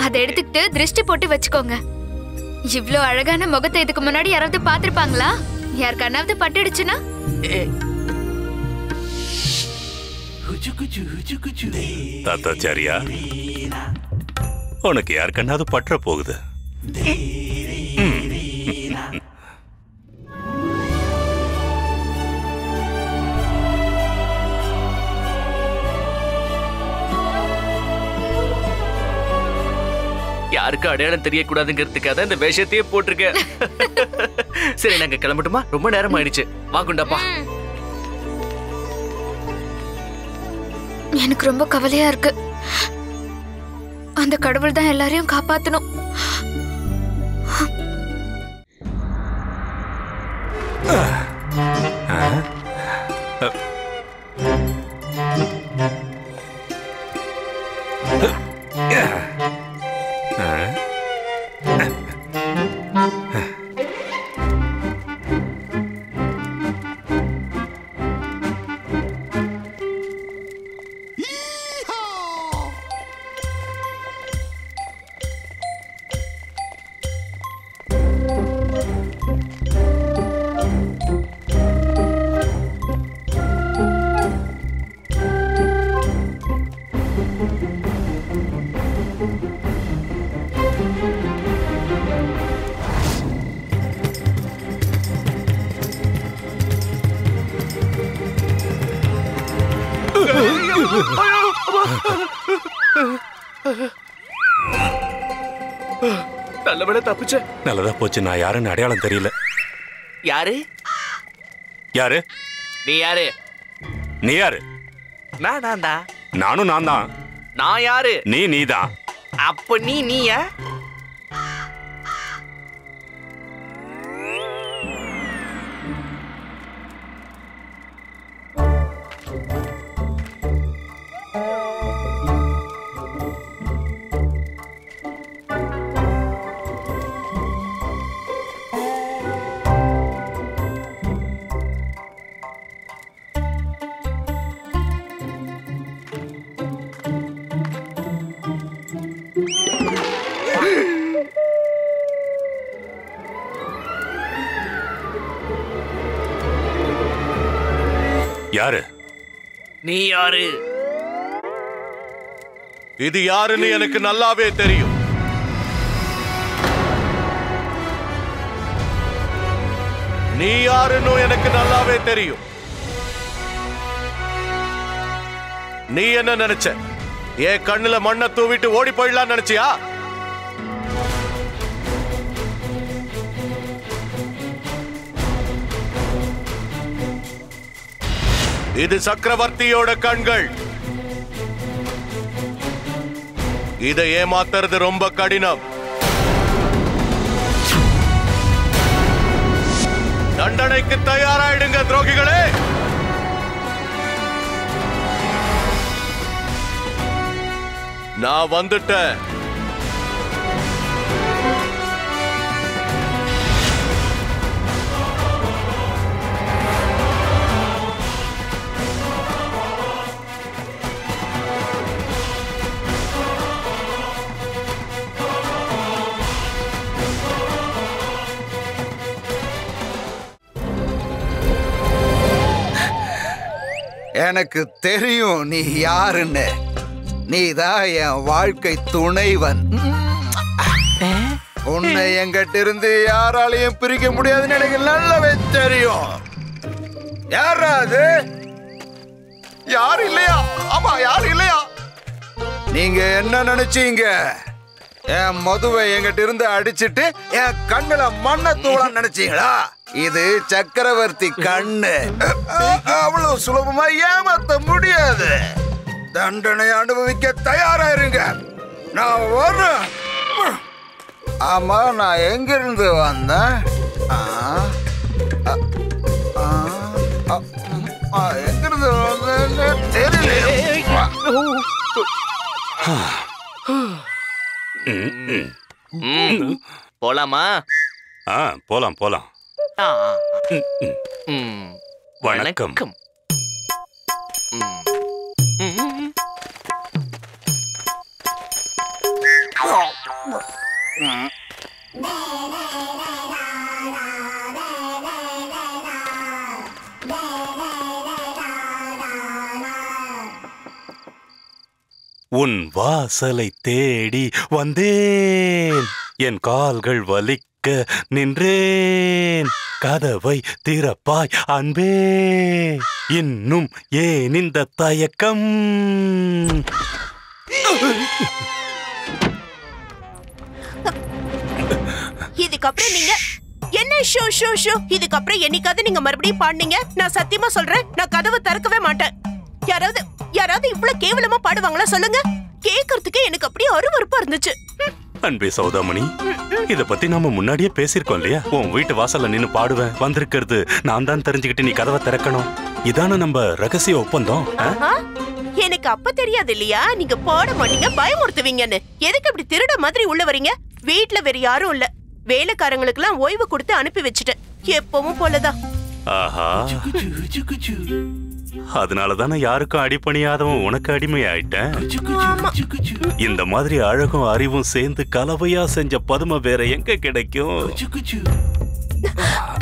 அதை எடுத்துக்கிட்டு திருஷ்டி போட்டு வச்சுக்கோங்க. இவ்ளோ அழகான முகத்தை இதுக்கு முன்னாடி யாராவது பாத்திருப்பாங்களா? யார் கண்ணாவது பட்டுடுச்சுன்னா? தாத்தாச்சாரியா, உனக்கு யார் கண்ணாவது பற்ற போகுது. யாருக்கு அடையாளம் தெரியக்கூடாதுங்கிறதுக்காக இந்த வேஷத்தையே போட்டிருக்கேன். சரி, நாங்க கிளம்பட்டுமா? ரொம்ப நேரம் ஆயிடுச்சு. வாங்குண்டாப்பா. எனக்கு ரொம்ப கவலையா இருக்கு. அந்த கடவுள் தான் எல்லாரையும் காப்பாத்தணும். நல்லவேளை தப்பிச்ச. நல்லதா போச்சு. நான் யாருன்னு அடையாளம் தெரியல. யாரு? யாரு? நீ யாரு? நீ யாரு? நான் தான். நானும் நான் தான். நான் யாரு? நீதான். அப்ப நீயா? யாரு? நீ யாரு? இது யாருன்னு எனக்கு நல்லாவே தெரியும். நீ யாருன்னு எனக்கு நல்லாவே தெரியும். நீ என்ன நினைச்ச? என் கண்ணுல மண்ணை தூவிட்டு ஓடி போயிடலாம் நினைச்சியா? இது சக்கரவர்த்தியோட கண்கள். இதை ஏமாத்துறது ரொம்ப கடினம். தண்டனைக்கு தயாராயிடுங்க துரோகிகளே. நான் வந்துட்டேன். எனக்கு தெரியும் நீ யாருன்னு. நீதான் என் வாழ்க்கை துணைவன். உன்னை என்கிட்ட இருந்து யாராலையும் பிரிக்க முடியாதுன்னு எனக்கு நல்லாவே தெரியும். யாராது? யாரு இல்லையா? ஆமா, யாரு இல்லையா? நீங்க என்ன நினைச்சீங்க? என் மதுவை என்கிட்ட இருந்து அடிச்சிட்டு என் கண்ணுல மண்ணை தூள நினைச்சீங்களா? இது சக்கரவர்த்தி கண்ணு. அவ்வளவு சுலபமா ஏமாத்த முடியாது. தண்டனை அனுபவிக்க தயாரா இருங்க. நான் வரேன். ஆமா, நான் எங்கிருந்து வந்தேன்? எங்கிருந்து வந்தேன்னு தெரியல. போலாமா? போலாம் போலாம். வணக்கம். உன் வாசலை தேடி வந்தேன், என் கால்கள் வலிக்க நின்றேன், கதவை திறப்பாய் அன்பே, இன்னும் ஏன் இந்த தயக்கம்? இதுக்கப்புறம் நீங்க என்ன ஷோ ஷோ ஷோ இதுக்கப்புறம் என்னைக்காவது நீங்க மறுபடியும் பாடுனீங்க, நான் சத்தியமா சொல்றேன், நான் கதவை திறக்கவே மாட்டேன். யாராவது இவ்வளவு கேவலமா பாடுவாங்களா சொல்லுங்க? கேக்குறதுக்கு எனக்கு அப்படியே அருவருப்பா இருந்துச்சு. அன்பே சௌதாமணி, இத பத்தி நாம முன்னாடியே பேசிருக்கோம் இல்லையா? உன் வீட்டு வாசல்ல நின்னு பாடுவேன், வந்திருக்கிறது நான் தான் தெரிஞ்சுக்கிட்டு நீ கதவை திறக்கணும். இதான நம்ம ரகசிய ஒப்பந்தம். எனக்கு அப்ப தெரியாது இல்லையா நீங்க பாட மாட்டீங்க, பயமுறுத்துவீங்கன்னு. எதுக்கு இப்படி திருட மாதிரி உள்ள வரீங்க? வீட்டுல வேற யாரும் இல்ல, வேலைக்காரங்களுக்கு எல்லாம் ஓய்வு கொடுத்து அனுப்பி வச்சுட்டேன், எப்பவும் போலதான். ஆஹா, அதனாலதானே யாருக்கும் அடிப்பணியாதவன் உனக்கு அடிமை ஆயிட்டேன். இந்த மாதிரி அழகும் அறிவும் சேர்ந்து கலவையா செஞ்ச பதுமை வேற எங்க கிடைக்கும்?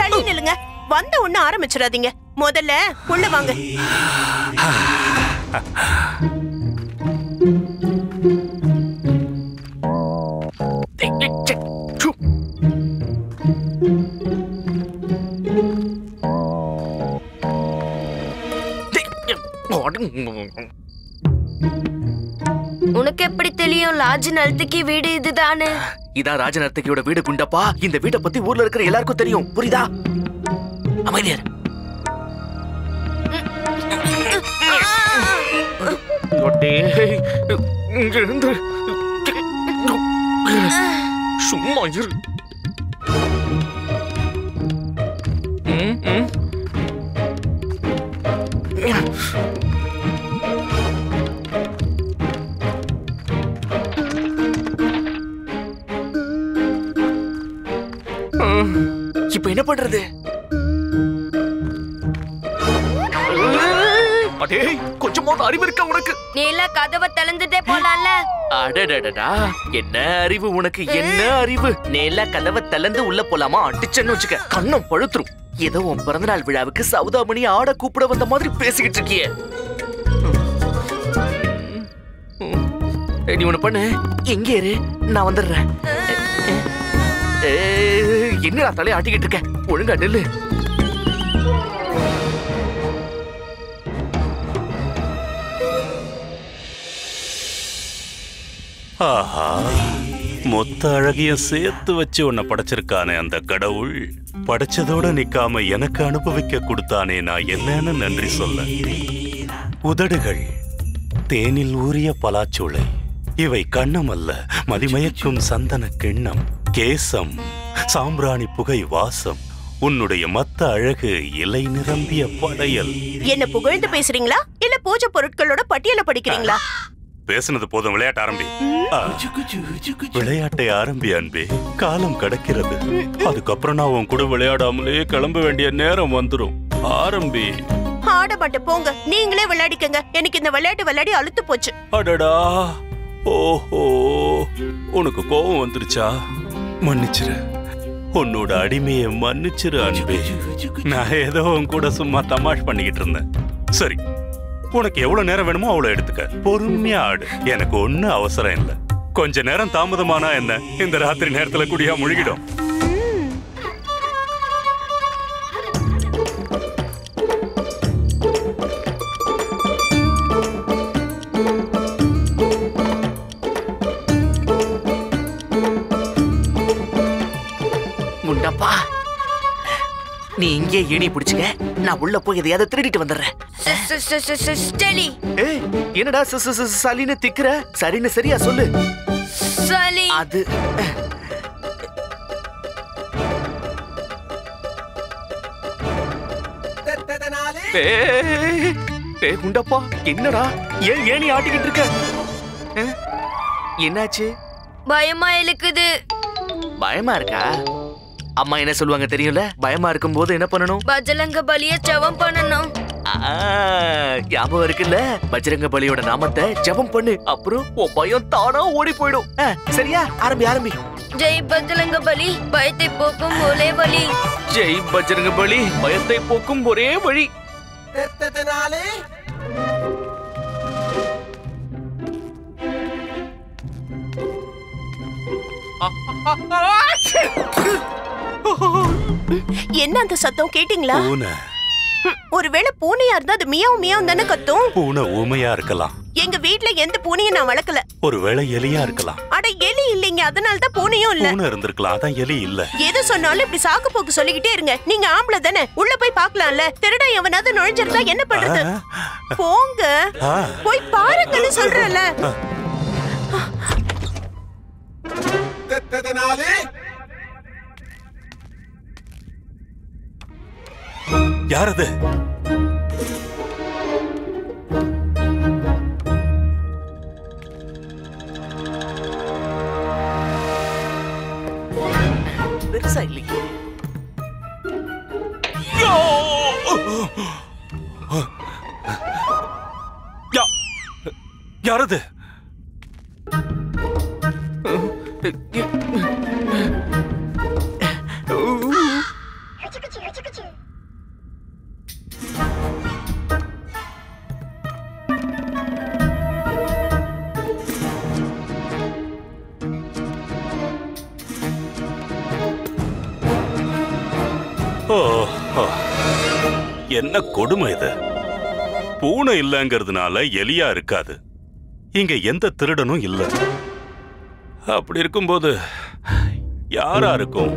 தள்ளி நில்லுங்க, வந்த ஒண்ணு ஆரம்பிச்சிடாதீங்க, முதல்ல உள்ள வாங்க. உனக்கு எப்படி தெரியும் லாஜ் நர்த்தகி வீடு இதுதானே? இதான் ராஜ நர்த்தகியோட வீடு குண்டப்பா. இந்த வீட்டை பத்தி ஊர்ல இருக்கிற எல்லாருக்கும் தெரியும், புரியுதா? அமைதியார். சும்மா இரு. இப்ப என்ன பண்றது? கொஞ்சமாவது அறிவு இருக்கா உனக்கு? நீ எல்லாம் கதவை திறந்துட்டே போலாம்ல. அடடடடா, என்ன அறிவு உனக்கு, என்ன அறிவு? நீ எல்லாம் கதவை திறந்து உள்ள போலாமா? அடிச்சேன்னு வச்சுக்க கண்ணம் பழுத்துரும். ஏதோ உன் பிறந்தநாள் விழாவுக்கு சௌதாமணி ஆட கூப்பிட வந்த மாதிரி பேசிக்கிட்டு இருக்கிய. நீ ஒண்ணு பண்ணு, எங்க இரு, நான் வந்துடுறேன். என்னடா தலையை ஆட்டிக்கிட்டு இருக்க, ஒழுங்கா நெல்லு. ஆஹா, மொத்த அழகியும் சேர்த்து வச்சு உன்னை படைச்சிருக்கானே அந்த கடவுள். படைச்சதோட நிக்காம எனக்கு அனுபவிக்க கொடுத்தானே, நான் என்னன்னு நன்றி சொல்ல. உதடுகள் தேனில் ஊறிய பலாச்சோலை, இவை கண்ணமல்ல மதிமயக்கும் சந்தன கிண்ணம். கேசம் சாம்பிராணி புகை வாசம், உன்னுடைய மத்த அழகு இலை நிரம்பிய படையல். என்ன புகழ்ந்து பேசுறீங்களா இல்ல பூஜை பொருட்களோட பட்டியலை படிக்கிறீங்களா? பேசுனது போதும், விளையாட்டு ஆரம்பி. விளையாட்டை ஆரம்பி அன்பே, காலம் கடக்கிறது. அதுக்கப்புறம் நான் உன் கூட விளையாடாமலே கிளம்ப வேண்டிய நேரம் வந்துரும். ஆரம்பி. ஆட மாட்டேன் போங்க, நீங்களே விளையாடிக்கங்க. எனக்கு இந்த விளையாட்டு விளையாடி அழுத்து போச்சு. அடடா, ஓஹோ, உனக்கு கோபம் வந்துருச்சா? மன்னிச்சிரு, உன்னோட அடிமையை மன்னிச்சிரு அன்பே. நான் ஏதோ உன் கூட சும்மா தமாஷ் பண்ணிக்கிட்டு இருந்தேன். சரி, உனக்கு எவ்வளவு நேரம் வேணுமோ அவ்வளவு எடுத்துக்க. பொறுமையா ஆடு, எனக்கு ஒன்னும் அவசரம் இல்லை. கொஞ்ச நேரம் தாமதமானா என்ன, இந்த ராத்திரி நேரத்துல குடியா முழுகிடும். முண்டப்பா, நீ இங்கே ஏணி பிடிச்சுக்க, நான் உள்ள போய் எதையாவது திருடிட்டு வந்துடுறேன். என்னடா சலின்னு திக்குற? சரின்னு சரியா சொல்லு. சலி. அது முண்டப்பா, என்னடா ஏன் ஏணி ஆட்டிக்கிட்டு இருக்க? என்னாச்சு? பயமா இழுக்குது. பயமா இருக்கா? அம்மா என்ன சொல்லுவாங்க தெரியும்ல, பயமா இருக்கும் போது என்ன பண்ணணும்? பஜரங்க பலிய ஜெபம் பண்ணணும். ஞாபகம் இருக்குல்ல, பஜரங்க பலியோட நாமத்தை ஜெபம் பண்ணு, அப்புறம் உன் பயம் தானா ஓடி போயிடும். சரியா? ஆரம்பி ஆரம்பி. ஜெய் பஜரங்க பலி, பயத்தை போக்கும் ஒரே வழி. ஜெய் பஜரங்க பலி, பயத்தை போக்கும் ஒரே வழி. என்ன அந்த சத்தம் கேட்டீங்களா? ஒருவேளை பூனையா இருந்தா அது மியாவ் மியாவ் தானே கத்தும். பூனை ஊமையா இருக்கலாம். எங்க வீட்ல எந்த பூனையும் நான் வளர்க்கல. ஒருவேளை எலியா இருக்கலாம். அட எலி இல்லைங்க, அதனாலதான் பூனையும் இல்ல. பூனை இருந்திருக்கலாம், அதான் எலி இல்ல. எது சொன்னாலும் இப்படி சாக்கு போக்கு சொல்லிக்கிட்டே இருங்க. நீங்க ஆம்பளை தானே, உள்ள போய் பார்க்கலாம்ல. திருட எவனாவது நுழைஞ்சிருந்தா என்ன பண்றது? போங்க, போய் பாருங்கன்னு சொல்றேன்ல. யாரது? பெருசா இல்லையே. யாரது? என்ன கொடுமை இது? பூனை இல்லங்கிறதுனால எலியா இருக்காது. இங்க எந்த திருடனும் இல்ல. அப்படி இருக்கும்போது யாரா இருக்கும்?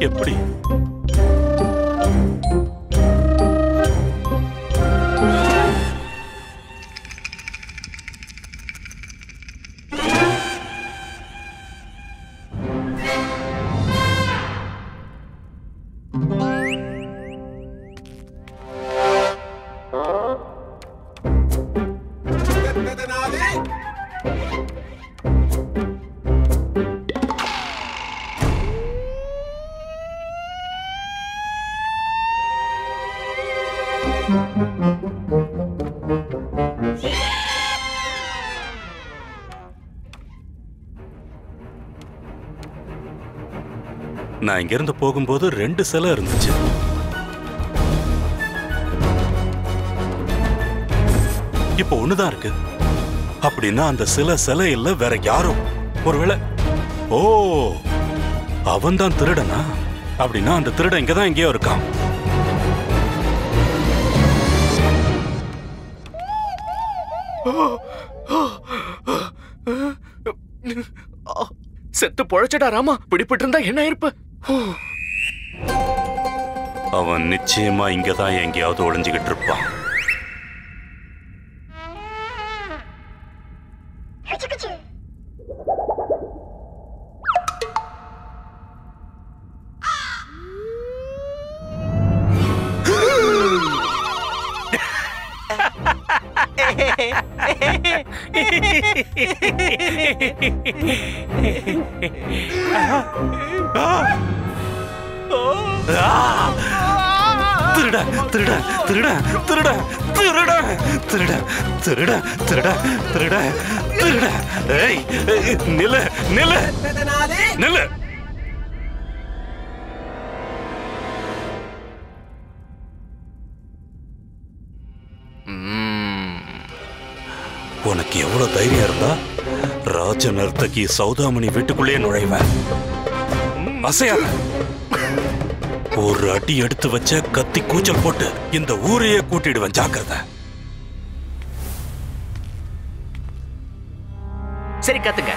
எப்படி? நான் இங்க இருந்து போகும்போது 2 சிலை இருந்துச்சு. இப்போ ஒண்ணுதான் இருக்கு. அப்படின்னா அந்த சிலை இல்ல, வேற யாரும். ஒருவேளை ஓ, அவன் தான் திருடனா? அப்படின்னா அந்த திருடன் இங்கதான் எங்கேயோ இருக்கான். செத்து பொழைச்சடா ராமா. பிடிபட்டு இருந்தா என்ன இருப்ப? அவன் நிச்சயமா இங்கதான் எங்கேயாவது ஒளிஞ்சுகிட்டு இருப்பான். திருட திருட திருட திருட திருட திருட திருட திருட திருட திருட. ஏய் நில்லு நில்லு நில்லு. உனக்கு எவ்வளவு தைரியம் இருந்தா ராஜ நர்த்தகி சௌதாமணி வீட்டுக்குள்ளே நுழைவேன். அசையாத. ஒரு அடி எடுத்து வச்ச கத்தி கூச்சல் போட்டு இந்த ஊரையே கூட்டிடுவேன். ஜாக்கிரதை. சரி கத்துங்க.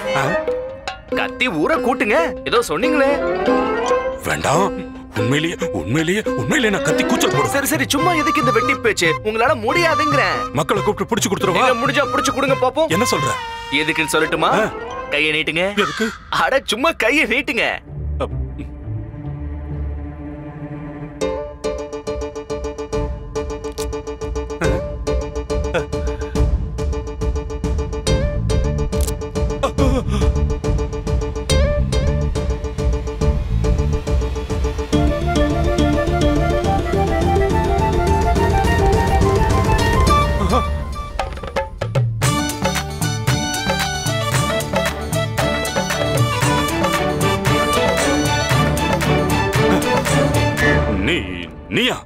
கத்தி ஊரை கூட்டுங்க. ஏதோ சொன்னீங்களே. வேண்டாம். உண்மையிலேயே உண்மையிலேயே உண்மையிலேயே நான் கத்தி கூச்சல் போடுவேன். சரி சரி, சும்மா எதுக்கு இந்த வெட்டி பேச்சு? உங்களால முடியாதுங்கற. மக்களை கூப்பிட்டு புடிச்சு கொடுத்துருவா. முடிஞ்சா புடிச்சு கொடுங்க பாப்போம். என்ன சொல்ற? எதுக்குன்னு சொல்லட்டுமா? கையை நீட்டுங்க. எதுக்கு? அட சும்மா கையை நீட்டுங்க. நீயா?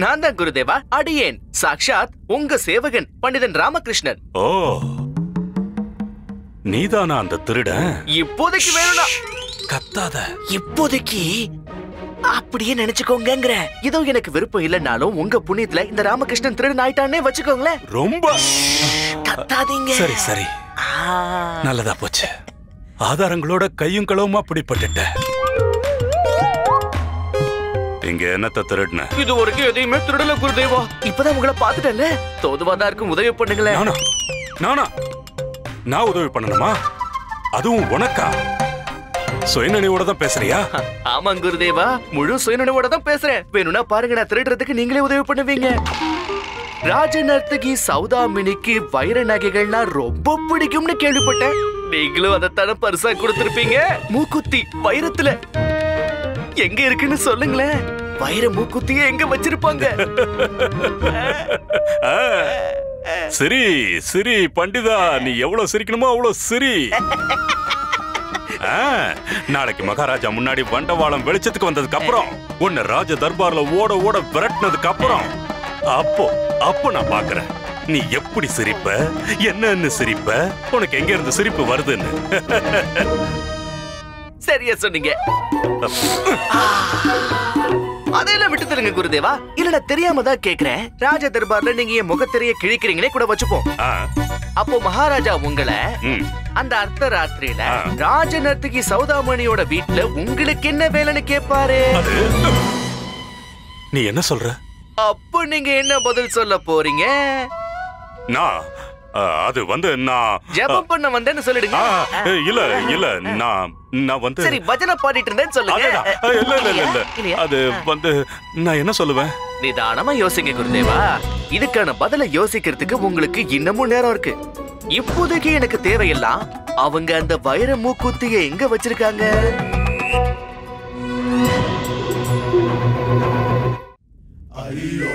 நான் தான் குருதேவா. அடியேன் சாக்ஷாத் உங்க சேவகன் பண்டிதன் ராமகிருஷ்ணன். ஓ, நீதானா அந்த திருடன்? இப்போதைக்கு வேணும்னா கத்தாத. இப்போதைக்கு அப்படியே நினைச்சுக்கோங்கங்கற. இதோ எனக்கு விருப்பம் இல்லனாலும் உங்க புண்ணியத்துல இந்த ராமகிருஷ்ணன் திருடன் ஆயிட்டானே வச்சுக்கோங்களேன். ரொம்ப கத்தாதீங்க. சரி சரி, நல்லதா போச்சு. ஆதாரங்களோட கையும் களவுமா பிடிபட்டுட்ட. இங்க என்னத்த திருடுன? இது வரைக்கும் எதையுமே திருடல குருதேவா. இப்பதான் உங்களை பாத்துட்டேன்ல. தோதுவாதா இருக்கும், உதவி பண்ணுங்களேன். நானா? நான் உதவி பண்ணணுமா? அதுவும் உனக்கா? சுயநினைவோட தான் பேசுறியா? ஆமா குருதேவா, முழு சுயநினைவோட தான் பேசுறேன். வேணும்னா பாருங்க, நான் திருடுறதுக்கு நீங்களே உதவி பண்ணுவீங்க. ராஜ நர்த்தகி சௌதாமினிக்கு வைர நகைகள்னா ரொம்ப பிடிக்கும்னு கேள்விப்பட்டேன். நீங்களும் அதைத்தான பரிசா கொடுத்திருப்பீங்க. மூக்குத்தி வைரத்துல எங்க இருக்குன்னு சொல்லுங்களேன். வைர மூக்குத்திய எங்க வச்சிருப்பாங்க? சரி சரி பண்டிதா, நீ எவ்வளவு சிரிக்கணுமோ அவ்வளவு சிரி. நாளைக்கு மகாராஜா முன்னாடி வண்டவாளம் வெளிச்சத்துக்கு வந்ததுக்கு அப்புறம், உன்னை ராஜ தர்பார்ல ஓட ஓட விரட்டினதுக்கு அப்புறம், அப்போ நான் பாக்குறேன் நீ எப்படி சிரிப்ப, என்னன்னு சிரிப்ப, உனக்கு எங்க இருந்து சிரிப்பு வருதுன்னு. சரியா சொன்னீங்க. அதெல்லாம் விட்டு தருங்க குருதேவா. இல்ல நான் தெரியாம தான் கேக்குறேன். ராஜ தர்பார்ல நீங்க என் முகத்தெரிய கிழிக்கிறீங்களே கூட வச்சுப்போம். அப்போ மகாராஜா உங்களை அந்த அர்த்த ராத்திரியில ராஜ நர்த்தகி சௌதாமணியோட வீட்டுல உங்களுக்கு என்ன வேலைன்னு கேட்பாரு. நீ என்ன சொல்ற? அப்போ நீங்க என்ன பதில் சொல்ல போறீங்க? நான் அது வந்து நான் ஜெபம் பண்ண வந்தேன்னு சொல்லிடுங்க. இல்ல இல்ல, நான் வந்து சரி பஜனை பாடிட்டு இருந்தேன்னு சொல்லுங்க. இல்ல இல்ல இல்ல, அது வந்து நான் என்ன சொல்லுவேன்? நிதானமா யோசிங்க குருதேவா. இதுக்கான பதில யோசிக்கிறதுக்கு உங்களுக்கு இன்னமும் நேரம் இருக்கு. இப்போதைக்கு எனக்கு தேவையெல்லாம் அவங்க அந்த வைர மூக்குத்தியை எங்க வச்சிருக்காங்க. ஐயோ,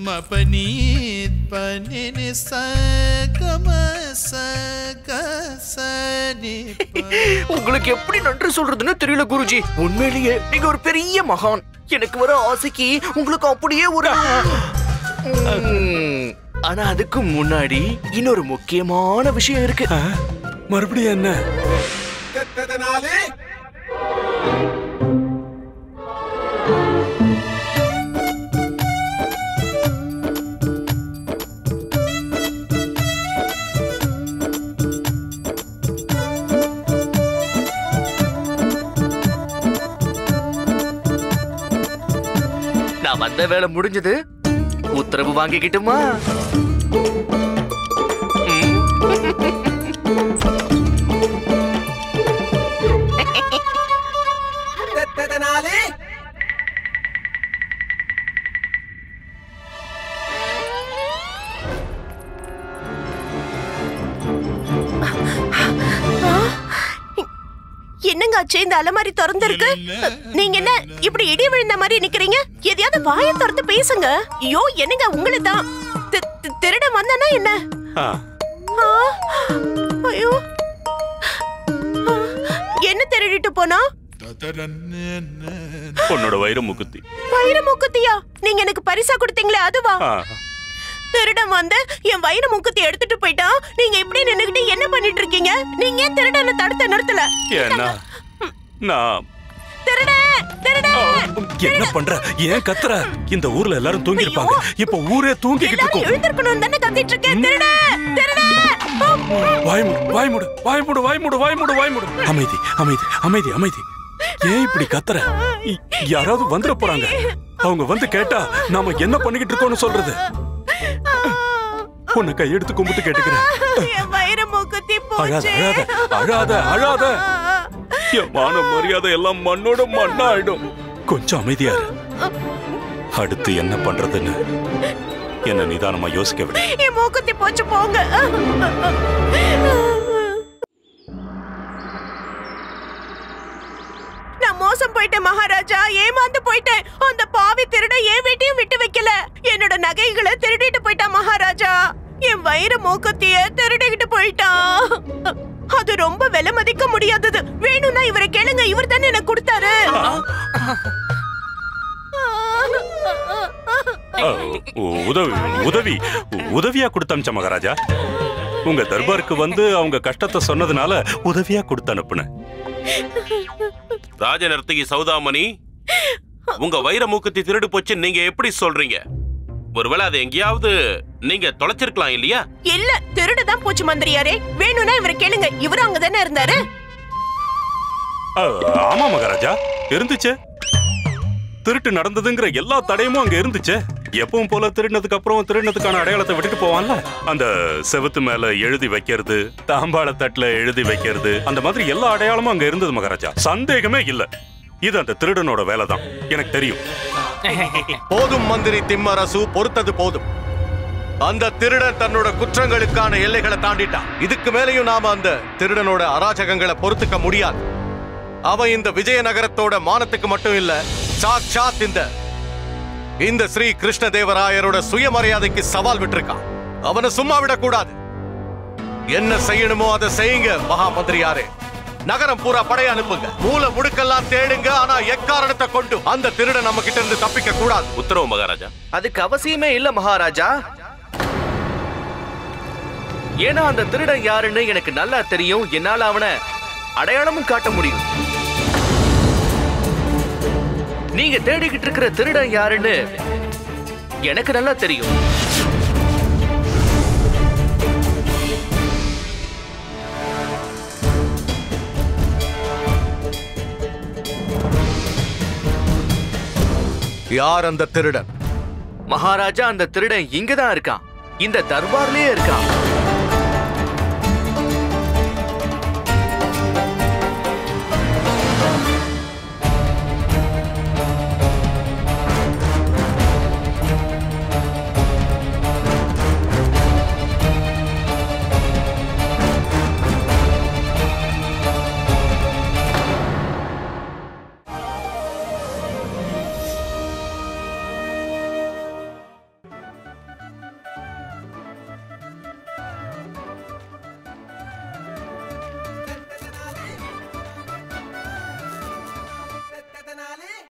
மபனீத் பனினி சகமசகசனி. உங்களுக்கு எப்படி நன்றி சொல்றதுன்னு தெரியல குருஜி. உண்மையிலேயே நீங்க ஒரு பெரிய மகான். எனக்கு வர ஆசைக்கு உங்களுக்கு அப்படியே ஒரு ஆனா அதுக்கு முன்னாடி இன்னொரு முக்கியமான விஷயம் இருக்கு. மறுபடியும் என்ன? நான் வந்த வேலை முடிஞ்சது. உத்தரவு வாங்கிக்கிட்டுமா? என்னங்க ஆச்சு? இந்த அலமாரி திறந்திருக்கு. நீங்க என்ன இப்படி இடி விழுந்த மாதிரி நிக்கிறீங்க? எதையாவது வாயை திறந்து பேசுங்க. ஐயோ என்னங்க உங்களை தான் திருட வந்தானா என்ன? ஐயோ என்ன திருடிட்டு போனா? உன்னோட வைர மூக்குத்தி. வைர மூக்குத்தியா? நீங்க எனக்கு பரிசா கொடுத்தீங்களே அதுவா? திருடன் வந்து என் வைர மூக்குத்தி எடுத்துட்டு போயிட்டா. நீங்க இப்படி நின்னுகிட்டு என்ன பண்ணிட்டு இருக்கீங்க? நீங்க ஏன் திருடனை தடுத்து நிறுத்தல? நான் என்ன பண்ற? ஏன் கத்துற? இந்த ஊர்ல எல்லாரும் தூங்கி இருப்பாங்க. இப்ப ஊரே தூங்கிக்கிட்டு இருக்கும். எழுந்திருக்கணும் தானே கத்திட்டு இருக்கேன். திருட திருட. வாய்மூடு. அமைதி அமைதி அமைதி அமைதி. ஏன் இப்படி கத்துற? யாராவது வந்துட போறாங்க. அவங்க வந்து கேட்டா நாம என்ன பண்ணிக்கிட்டு இருக்கோம்னு சொல்றது. உன்னை கையெடுத்து கும்பிட்டு கேட்டுக்கிறேன். அழாத. என் மான மரியாதை எல்லாம் மண்ணோட மண்ணா ஆயிடும். கொஞ்சம் அமைதியா இரு. அடுத்து என்ன பண்றதுன்னு என்ன நிதானமா யோசிக்க விடு. என் மூக்குத்தி போச்சு போங்க. நான் மோசம் போயிட்டேன் மகாராஜா. ஏமாந்து போயிட்டேன். அந்த பாவி திருட என் வீட்டையும் விட்டு வைக்கல. என்னோட நகைகளை திருடிட்டு போயிட்டான் மகாராஜா. என் வைர மூக்குத்திய திருடிக்கிட்டு போயிட்டான். அது ரொம்ப விலை மதிக்க முடியாதது. வேணும்னா இவரை கேளுங்க. இவர் தானே எனக்கு கொடுத்தாரு. உதவியா கொடுத்தாச்ச மகாராஜா. உங்க தர்பாருக்கு வந்து அவங்க கஷ்டத்தை சொன்னதுனால உதவியா கொடுத்து அனுப்புனேன். ராஜ நர்த்தகி சௌதாமணி, உங்க வைர மூக்குத்தி திருடு போச்சு நீங்க எப்படி சொல்றீங்க? ஒருவேளை அதை எங்கேயாவது நீங்க தொலைச்சிருக்கலாம் இல்லையா? இல்ல, திருடுதான் போச்சு மந்திரியாரே. வேணும்னா இவரை கேளுங்க. இவரும் அங்கதானே இருந்தாரு. ஆமா மகாராஜா, இருந்துச்சு. திருட்டு நடந்ததுங்கிற எல்லா தடயமும் அங்க இருந்துச்சு. எப்பவும் போல திருடினதுக்கு அப்புறம் திருடினதுக்கான அடையாளத்தை விட்டுட்டு போவான்ல, அந்த செவுத்து மேல எழுதி வைக்கிறது, தாம்பாள தட்டுல எழுதி வைக்கிறது, அந்த மாதிரி எல்லா அடையாளமும் அங்க இருந்தது மகாராஜா. சந்தேகமே இல்ல, இது அந்த திருடனோட வேலைதான். எனக்கு தெரியும். போதும் மந்திரி திம்மரசு, பொறுத்தது போதும். அந்த திருடன் தன்னோட குற்றங்களுக்கான எல்லைகளை தாண்டிட்டான். இதுக்கு மேலையும் நாம அந்த திருடனோட அராஜகங்களை பொறுத்துக்க முடியாது. அவன் இந்த விஜயநகரத்தோட மானத்துக்கு மட்டும் இல்ல, சாட்சாத் இந்த ஸ்ரீ கிருஷ்ணதேவராயரோட சுயமரியாதைக்கு சவால் விட்டுருக்கான். அவனை சும்மா விடக்கூடாது. என்ன செய்யணுமோ அதை செய்யுங்க மகா மந்திரியாரே. நகரம் பூரா படைய அனுப்புங்க. மூல முடுக்கெல்லாம் தேடுங்க. ஆனா எக்காரணத்தை கொண்டு அந்த திருடன் நம்ம கிட்ட இருந்து தப்பிக்க கூடாது. உத்தரவு மகாராஜா. அதுக்கு அவசியமே இல்ல மகாராஜா. ஏன்னா அந்த திருடன் யாருன்னு எனக்கு நல்லா தெரியும். என்னால அவனை அடையாளமும் காட்ட முடியும். நீங்க தேடிக்கிட்டு இருக்கிற திருடன் யாருன்னு எனக்கு நல்லா தெரியும். யார் அந்த திருடன்? மகாராஜா, அந்த திருடன் இங்கதான் இருக்கான். இந்த தர்பார்லயே இருக்கான்.